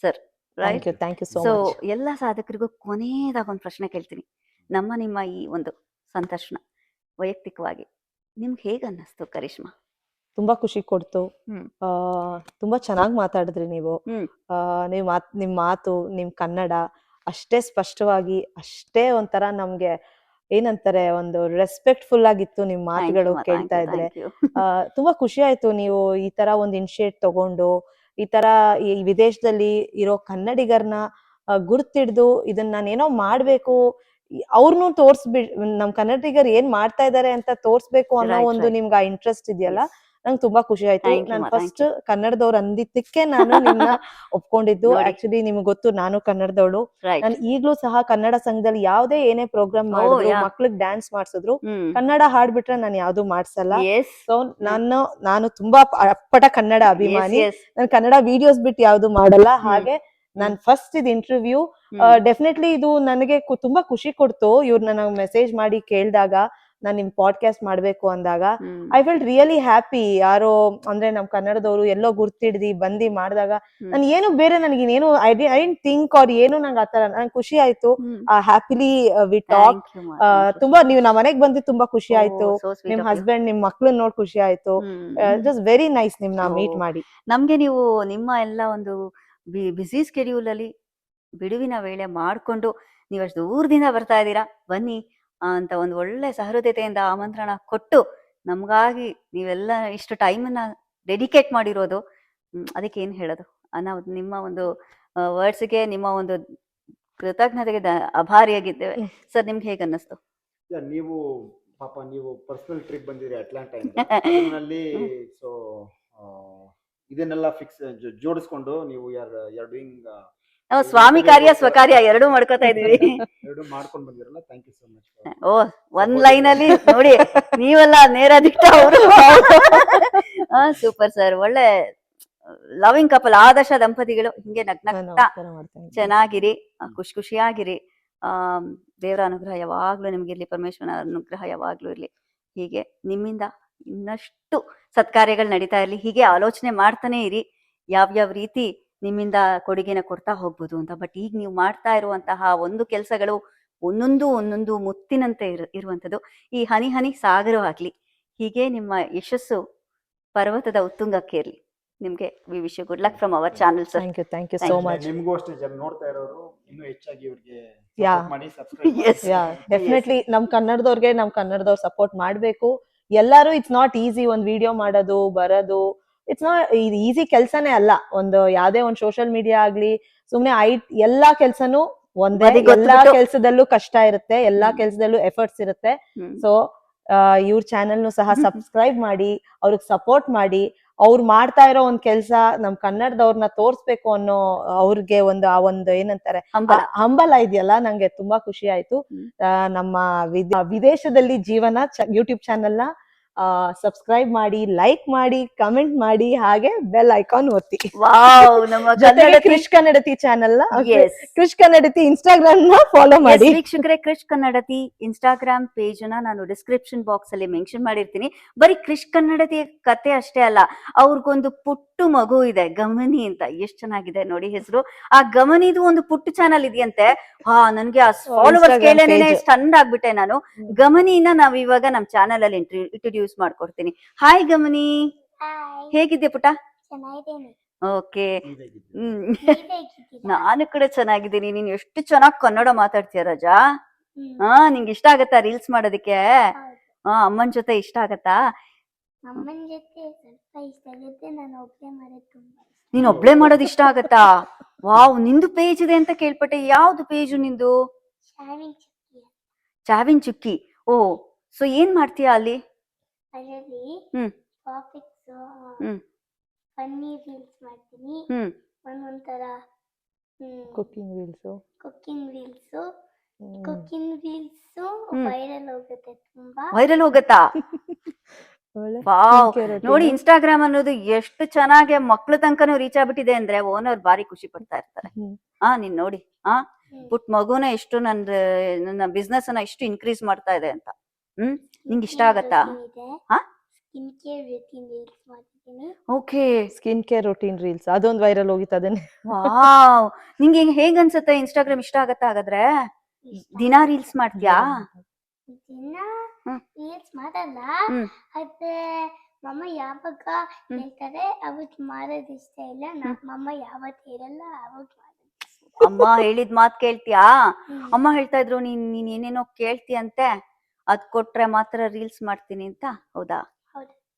sir. Right. Thank you so so much. ಎಲ್ಲ ಸಾಧಕರಿಗೂ ಕೊನೆಯದಾಗ ಒಂದು ಪ್ರಶ್ನೆ ಕೇಳ್ತೀನಿ. ನಿಮ್ಮ ಈ ಒಂದು ಸಂದರ್ಶನ ವೈಯಕ್ತಿಕವಾಗಿ ನಿಮ್ಗೆ ಹೇಗೆ ಅನ್ನಿಸ್ತು ಕರಿಷ್ಮಾ? ತುಂಬಾ ಖುಷಿ ಕೊಡ್ತು. ಹ್ಮ್. ತುಂಬಾ ಚೆನ್ನಾಗಿ ಮಾತಾಡಿದ್ರಿ ನೀವು. ಹ್ಮ್. ನಿಮ್ ಮಾತು, ನಿಮ್ ಕನ್ನಡ ಅಷ್ಟೇ ಸ್ಪಷ್ಟವಾಗಿ, ಅಷ್ಟೇ ಒಂಥರ ನಮ್ಗೆ ಏನಂತಾರೆ, ಒಂದು ರೆಸ್ಪೆಕ್ಟ್ಫುಲ್ ಆಗಿತ್ತು ನಿಮ್ ಮಾತುಗಳು ಕೇಳ್ತಾ ಇದ್ರೆ. ತುಂಬಾ ಖುಷಿ ಆಯ್ತು ನೀವು ಈ ತರ ಒಂದು ಇನಿಷಿಯೇಟ್ ತಗೊಂಡು ಈ ತರ ಈ ವಿದೇಶದಲ್ಲಿ ಇರೋ ಕನ್ನಡಿಗರನ್ನ ಗುರ್ತಿಡ್ದು ಇದನ್ನ ನಾನೇನೋ ಮಾಡ್ಬೇಕು, ಅವ್ರನ್ನೂ ನಮ್ ಕನ್ನಡಿಗರು ಏನ್ ಮಾಡ್ತಾ ಇದಾರೆ ಅಂತ ತೋರ್ಸ್ಬೇಕು ಅನ್ನೋ ಒಂದು ನಿಮ್ಗೆ ಆ ಇಂಟ್ರೆಸ್ಟ್ ಇದೆಯಲ್ಲ, ನಂಗೆ ತುಂಬಾ ಖುಷಿ ಆಯ್ತು. ನಾನು ಫಸ್ಟ್ ಕನ್ನಡದವ್ರು ಅಂದಿದ್ದಕ್ಕೆ ನಾನು ನಿಮ್ನ ಒಪ್ಕೊಂಡಿದ್ದು. ಆಕ್ಚುಲಿ ನಿಮ್ಗೆ ಗೊತ್ತು, ನಾನು ಕನ್ನಡದವಳು. ನಾನು ಈಗ್ಲೂ ಸಹ ಕನ್ನಡ ಸಂಘದಲ್ಲಿ ಯಾವ್ದೇ ಏನೇ ಪ್ರೋಗ್ರಾಮ್ ಮಾಡಿದ್ರು, ಮಕ್ಳಿಗೆ ಡ್ಯಾನ್ಸ್ ಮಾಡ್ಸಿದ್ರು, ಕನ್ನಡ ಹಾಡ್ಬಿಟ್ರೆ ನಾನು ಯಾವ್ದು ಮಾಡ್ಸಲ್ಲ. ಸೊ ನಾನು ತುಂಬಾ ಅಪ್ಪಟ ಕನ್ನಡ ಅಭಿಮಾನಿ. ನಾನು ಕನ್ನಡ ವಿಡಿಯೋಸ್ ಬಿಟ್ಟು ಯಾವ್ದು ಮಾಡಲ್ಲ. ಹಾಗೆ ನಾನ್ ಫಸ್ಟ್ ಇದು ಇಂಟರ್ವ್ಯೂ ಡೆಫಿನೆಟ್ಲಿ ಇದು ನನಗೆ ತುಂಬಾ ಖುಷಿ ಕೊಡ್ತು. ಇವ್ರು ನನಗೆ ಮೆಸೇಜ್ ಮಾಡಿ ಕೇಳಿದಾಗ, ನಾನ್ ನಿಮ್ ಪಾಡ್ಕಾಸ್ಟ್ ಮಾಡ್ಬೇಕು ಅಂದಾಗ ಐ ಫೆಲ್ಟ್ ರಿಯಲಿ ಹ್ಯಾಪಿ. ಯಾರೋ ಅಂದ್ರೆ ನಮ್ ಕನ್ನಡದವ್ರು ಎಲ್ಲೋ ಗುರ್ತಿಡ್ದಿ ಬಂದಿ ಮಾಡಿದಾಗ ನನ್ ಏನು ಬೇರೆ ನನಗೇನು ಐ ಡಿಂಟ್ ಥಿಂಕ್ ಅವ್ರ ಏನು ನಂಗೆ ಆತರ ನಂಗೆ ಖುಷಿ ಆಯ್ತು. Happily we talk. ತುಂಬಾ ನೀವು ನಮ್ಮ ಮನೆಗ್ ಬಂದಿದ್ದು ತುಂಬಾ ಖುಷಿ ಆಯ್ತು. ನಿಮ್ ಹಸ್ಬೆಂಡ್, ನಿಮ್ ಮಕ್ಳನ್ನ ನೋಡ್ ಖುಷಿ ಆಯ್ತು. ಇಟ್ ವಾಸ್ ವೆರಿ ನೈಸ್ ನಿಮ್ನ ಮೀಟ್ ಮಾಡಿ. ನಮ್ಗೆ ನೀವು ನಿಮ್ಮ ಎಲ್ಲ ಒಂದು ಬಿಸಿ ಸ್ಕೆಡ್ಯೂಲ್ ಅಲ್ಲಿ ಬಿಡುವಿನ ವೇಳೆ ಮಾಡ್ಕೊಂಡು ನೀವು ಅಷ್ಟು ದೂರದಿಂದ ಬರ್ತಾ ಇದ್ದೀರಾ, ಬನ್ನಿ ಅಂತ ಒಂದು ಒಳ್ಳೆ ಸಹೃದಯತೆಯಿಂದ ಆಮಂತ್ರಣ ಕೊಟ್ಟು ನಮ್ಗಾಗಿ ನೀವೆಲ್ಲ ಇಷ್ಟು ಟೈಮನ್ನ ಡೆಡಿಕೇಟ್ ಮಾಡಿರೋದು, ಅದಕ್ಕೆ ಏನ್ ಹೇಳೋದು ಅನ್ನೋ ನಿಮ್ಮ ಒಂದು ವರ್ಡ್ಸ್ಗೆ, ನಿಮ್ಮ ಒಂದು ಕೃತಜ್ಞತೆಗೆ ಆಭಾರಿಯಾಗಿದ್ದೇವೆ ಸರ್. ನಿಮ್ಗೆ ಹೇಗೆ ಅನ್ನಿಸ್ತು? ನೀವು ಪಾಪ ನೀವು ಪರ್ಸನಲ್ ಟ್ರಿಪ್ ಬಂದಿರಿ ಅಟ್ಲಾಂಟಾ ಇಂದ. ಸೊ ಇದನ್ನೆಲ್ಲ ಜೋಡಿಸ್ಕೊಂಡು ನೀವು ಯಾರ್ ಡೂಯಿಂಗ್ ಸ್ವಾಮಿ ಕಾರ್ಯ ಸ್ವಕಾರ್ಯ ಎರಡೂ ಮಾಡ್ಕೋತಾ ಇದೀವಿ. ಎರಡು ಮಾಡ್ಕೊಂಡು ಬಂದಿರಲ್ಲ. Thank you so much. ಒಂದ್ ಲೈನ್ ಅಲ್ಲಿ ನೋಡಿ, ನೀವೆಲ್ಲ ನೇರ ದಿಟ್ಟ ಅವರು. Super sir. ಒಳ್ಳೆ ಲವಿಂಗ್ ಕಪಲ್, ಆದರ್ಶ ದಂಪತಿಗಳು. ಹಿಂಗೆ ನಗ್ನಗ್ತಾ ಚೆನ್ನಾಗಿರಿ, ಖುಷಿಯಾಗಿರಿ. ದೇವರ ಅನುಗ್ರಹ ಯಾವಾಗ್ಲೂ ನಿಮ್ಗಿರ್ಲಿ, ಪರಮೇಶ್ವರನ ಅನುಗ್ರಹ ಯಾವಾಗ್ಲೂ ಇರ್ಲಿ. ಹೀಗೆ ನಿಮ್ಮಿಂದ ಇನ್ನಷ್ಟು ಸತ್ಕಾರ್ಯಗಳು ನಡೀತಾ ಇರ್ಲಿ. ಹೀಗೆ ಆಲೋಚನೆ ಮಾಡ್ತಾನೆ ಇರಿ, ಯಾವ್ಯಾವ ರೀತಿ ನಿಮ್ಮಿಂದ ಕೊಡುಗೆನ ಕೊಡ್ತಾ ಹೋಗ್ಬೋದು ಅಂತ. ಬಟ್ ಈಗ ನೀವು ಮಾಡ್ತಾ ಇರುವಂತಹ ಒಂದು ಕೆಲಸಗಳು ಒಂದೊಂದು ಮುತ್ತಿನಂತೆ ಇರುವಂಥದ್ದು. ಈ ಹನಿ ಹನಿ ಸಾಗರವಾಗ್ಲಿ. ಹೀಗೆ ನಿಮ್ಮ ಯಶಸ್ಸು ಪರ್ವತದ ಉತ್ತುಂಗಕ್ಕೆ ಇರ್ಲಿ. ನಿಮ್ಗೆ we wish you good luck from our channel sir. Thank you so much. ನಿಮಗೂ ಅಷ್ಟೇ, ಜನ ನೋಡ್ತಾ ಇರೋರು ಇನ್ನೂ ಹೆಚ್ಚಾಗಿ ಇವ್ರಿಗೆ ಮಾಡಿ ಡೆಫಿನೆಟ್ಲಿ ನಮ್ ಕನ್ನಡದವ್ರು ಸಪೋರ್ಟ್ ಮಾಡ್ಬೇಕು. ಎಲ್ಲಾರು ಇಟ್ಸ್ ನಾಟ್ ಈಸಿ ಒಂದ್ ವಿಡಿಯೋ ಮಾಡೋದು ಬರೋದು. ಇಟ್ಸ್ ನಾಟ್ ಈಸಿ ಕೆಲ್ಸನೇ ಅಲ್ಲ. ಒಂದು ಯಾವ್ದೇ ಒಂದ್ ಸೋಷಿಯಲ್ ಮೀಡಿಯಾ ಆಗ್ಲಿ, ಸುಮ್ನೆ ಎಲ್ಲಾ ಕೆಲ್ಸನೂ ಒಂದೇ. ಎಲ್ಲಾ ಕೆಲ್ಸದಲ್ಲೂ ಕಷ್ಟ ಇರುತ್ತೆ, ಎಲ್ಲಾ ಕೆಲ್ಸದಲ್ಲೂ ಎಫರ್ಟ್ಸ್ ಇರುತ್ತೆ. ಸೊ ಇವ್ರ ಚಾನೆಲ್ನು ಸಹ ಸಬ್ಸ್ಕ್ರೈಬ್ ಮಾಡಿ, ಅವ್ರಿಗೆ ಸಪೋರ್ಟ್ ಮಾಡಿ. ಅವ್ರು ಮಾಡ್ತಾ ಇರೋ ಒಂದ್ ಕೆಲ್ಸ ನಮ್ ಕನ್ನಡದವ್ರನ್ನ ತೋರ್ಸ್ಬೇಕು ಅನ್ನೋ ಅವ್ರಿಗೆ ಆ ಒಂದು ಏನಂತಾರೆ ಹಂಬಲ ಇದೆಯಲ್ಲ, ನಂಗೆ ತುಂಬಾ ಖುಷಿ ಆಯ್ತು. ನಮ್ಮ ವಿದೇಶದಲ್ಲಿ ಜೀವನ ಯೂಟ್ಯೂಬ್ ಚಾನೆಲ್ ನ ಸಬ್ಸ್ಕ್ರೈಬ್ ಮಾಡಿ, ಲೈಕ್ ಮಾಡಿ, ಕಮೆಂಟ್ ಮಾಡಿ, ಹಾಗೆ ಬೆಲ್ ಐಕಾನ್ ಒತ್ತಿ. ಜೊತೆಗೆ ಕೃಷ್ ಕನ್ನಡತಿ ಚಾನೆಲ್ ನ, ಕೃಷ್ ಕನ್ನಡತಿ ಇನ್ಸ್ಟಾಗ್ರಾಮ್ ನ ಫಾಲೋ ಮಾಡಿ. ವೀಕ್ಷಕರೇ, ಕೃಷ್ ಕನ್ನಡತಿ ಇನ್ಸ್ಟಾಗ್ರಾಮ್ ಪೇಜ್ ನ ನಾನು ಡಿಸ್ಕ್ರಿಪ್ಷನ್ ಬಾಕ್ಸ್ ಅಲ್ಲಿ ಮೆನ್ಷನ್ ಮಾಡಿರ್ತೀನಿ. ಬರೀ ಕೃಷ್ ಕನ್ನಡತಿ ಕತೆ ಅಷ್ಟೇ ಅಲ್ಲ, ಅವ್ರಿಗೊಂದು ಪುಟ್ಟು ಮಗು ಇದೆ, ಗಮನಿ ಅಂತ. ಎಷ್ಟ್ ಚೆನ್ನಾಗಿದೆ ನೋಡಿ ಹೆಸರು. ಆ ಗಮನಿದು ಒಂದು ಪುಟ್ಟು ಚಾನಲ್ ಇದೆಯಂತೆ. ನನ್ಗೆ ಆ ಫಾಲೋವರ್ಸ್ ಕೇಳೇನೆ ಸ್ಟಂಡ್ ಆಗ್ಬಿಟ್ಟೆ ನಾನು. ಗಮನಿನ ನಾವ್ ಇವಾಗ ನಮ್ ಚಾನಲ್ ಅಲ್ಲಿ ಇಂಟ್ರೊಡ್ಯೂಸ್ ಮಾಡ್ಕೊಡ್ತೀನಿ. ಹಾಯ್ ಗಮನಿ, ಹೇಗಿದ್ದೆ ಪುಟ? ಓಕೆ, ನಾನು ಕೂಡ ಚೆನ್ನಾಗಿದ್ದೀನಿ. ನೀನ್ ಎಷ್ಟು ಚೆನ್ನಾಗಿ ಕನ್ನಡ ಮಾತಾಡ್ತೀಯ ರಜಾ. ನಿಂಗೆ ಇಷ್ಟ ಆಗತ್ತಾ ರೀಲ್ಸ್ ಮಾಡೋದಿಕ್ಕೆ? ಅಮ್ಮನ ಜೊತೆ ಇಷ್ಟ ಆಗತ್ತಾ? ನೀನ್ ಒಬ್ಳೆ ಮಾಡೋದು ಇಷ್ಟ ಆಗತ್ತಾ? ವಾವ್, ನಿಂದು ಪೇಜ್ ಇದೆ ಅಂತ ಕೇಳ್ಪಟ್ಟೆ. ಯಾವ್ದು ಪೇಜು ನಿಂದು? ಚಾವಿನ್ ಚುಕ್ಕಿ. ಓ, ಸೊ ಏನ್ ಮಾಡ್ತೀಯ ಅಲ್ಲಿ? ಕುಕಿಂಗ್ ರೀಲ್ಸ್ ವೈರಲ್ ಹೋಗತ್ತಾ? ವಾವ್, ನೋಡಿ ಇನ್ಸ್ಟಾಗ್ರಾಮ್ ಅನ್ನೋದು ಎಷ್ಟು ಚೆನ್ನಾಗಿ ಮಕ್ಳ ತನಕನೂ ರೀಚ್ ಆಗ್ಬಿಟ್ಟಿದೆ ಅಂದ್ರೆ ಓನರ್ ಬಾರಿ ಖುಷಿ ಪಡ್ತಾ ಇರ್ತಾರೆ. ನೀನ್ ನೋಡಿ, ಪುಟ್ ಮಗುನ ಎಷ್ಟು ನನ್ನ ಬಿಸ್ನೆಸ್ ಅನ್ನ ಎಷ್ಟು ಇನ್ಕ್ರೀಸ್ ಮಾಡ್ತಾ ಇದೆ ಅಂತ. ನಿಂಗೆ ಇಷ್ಟ ಆಗತ್ತಾ? ಹಾ? Okay. Skin care routine reels ಅದೊಂದು ವೈರಲ್ ಹೋಗಿತ್ತು ಅದನ್ನೇ. ವಾವ್, ನಿಂಗೆ ಹೇಗ್ ಅನ್ಸುತ್ತೆ? ಇನ್ಸ್ಟಾಗ್ರಾಮ್ ಇಷ್ಟ ಆಗತ್ತಾ ಹಾಗಾದ್ರೆ? ದಿನಾ ರೀಲ್ಸ್ ಮಾಡ್ತೀಯಾ? ರೀಲ್ಸ್ ಮಾಡಲ್ಲ, ಆದ್ರೆ ಮಮ್ಮ ಯಾವಾಗ ಹೇಳ್ತಾರೆ ಅವತ್ ಮಾಡೋದ್ ಇಷ್ಟ ಇಲ್ಲ. ಮಮ್ಮ ಯಾವತ್ ಇರಲ್ಲ ಅವತ್ ಮಾಡೋದ್. ಅಮ್ಮ ಹೇಳಿದ್ ಮಾತ್ ಕೇಳ್ತೀಯಾ? ಅಮ್ಮ ಹೇಳ್ತಾ ಇದ್ರು ನೀನ್ ಏನೇನೋ ಕೇಳ್ತೀಯಂತೆ, ಅದ್ ಕೊಟ್ರೆ ಮಾತ್ರ ರೀಲ್ಸ್ ಮಾಡ್ತೀನಿ ಅಂತ. ಹೌದಾ?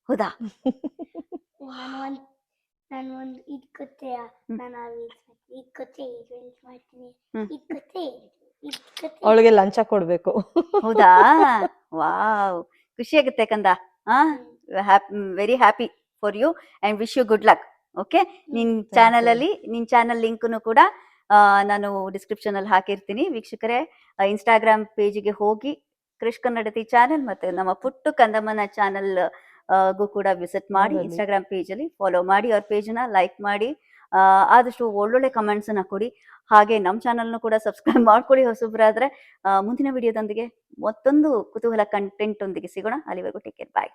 ಹೌದಾ? ನಾನು ಒಂದ್ ಇದ್ ಕೊಟ್ಟೆ ನಾನು ರೀಲ್ಸ್ ಮಾಡ್ತೀನಿ, ಇದ್ ಕೊಟ್ಟೆ ರೀಲ್ಸ್ ಮಾಡ್ತೀನಿ, ಇದ್ ಕೊಟ್ಟೆ ಇದ್ ಕೊಟ್ಟೆ. ಅವಳಿಗೆ ಲಂಚ ಕೊಡ್ಬೇಕು. ಹೌದಾ? ವಾವ್, ಖುಷಿ ಆಗುತ್ತೆ ಕಂದ. Very happy for you and wish you good luck. Okay, ನಿನ್ ಚಾನಲ್ ಲಿಂಕ್ನು ಕೂಡ ನಾನು ಡಿಸ್ಕ್ರಿಪ್ಷನ್ ಅಲ್ಲಿ ಹಾಕಿರ್ತೀನಿ. ವೀಕ್ಷಕರೇ, ಇನ್ಸ್ಟಾಗ್ರಾಮ್ ಪೇಜ್ಗೆ ಹೋಗಿ ಕ್ರಿಶ್ ಕನ್ನಡತಿ ಚಾನೆಲ್ ಮತ್ತೆ ನಮ್ಮ ಪುಟ್ಟು ಕಂದಮ್ಮನ ಚಾನೆಲ್ ಗು ಕೂಡ ವಿಸಿಟ್ ಮಾಡಿ, ಇನ್ಸ್ಟಾಗ್ರಾಮ್ ಪೇಜ್ ಅಲ್ಲಿ ಫಾಲೋ ಮಾಡಿ, ಅವ್ರ ಪೇಜ್ ನ ಲೈಕ್ ಮಾಡಿ, ಆದಷ್ಟು ಒಳ್ಳೊಳ್ಳೆ ಕಮೆಂಟ್ಸ್ ಅನ್ನ ಕೊಡಿ. ಹಾಗೆ ನಮ್ಮ ಚಾನಲ್ನು ಕೂಡ ಸಬ್ಸ್ಕ್ರೈಬ್ ಮಾಡ್ಕೊಳ್ಳಿ ಹೊಸಬ್ರಾದ್ರೆ. ಮುಂದಿನ ವಿಡಿಯೋದೊಂದಿಗೆ ಮತ್ತೊಂದು ಕುತೂಹಲ ಕಂಟೆಂಟ್ ಒಂದಿಗೆ ಸಿಗೋಣ. ಅಲ್ಲಿವರೆಗೂ ಟೇಕ್ ಕೇರ್, ಬಾಯ್.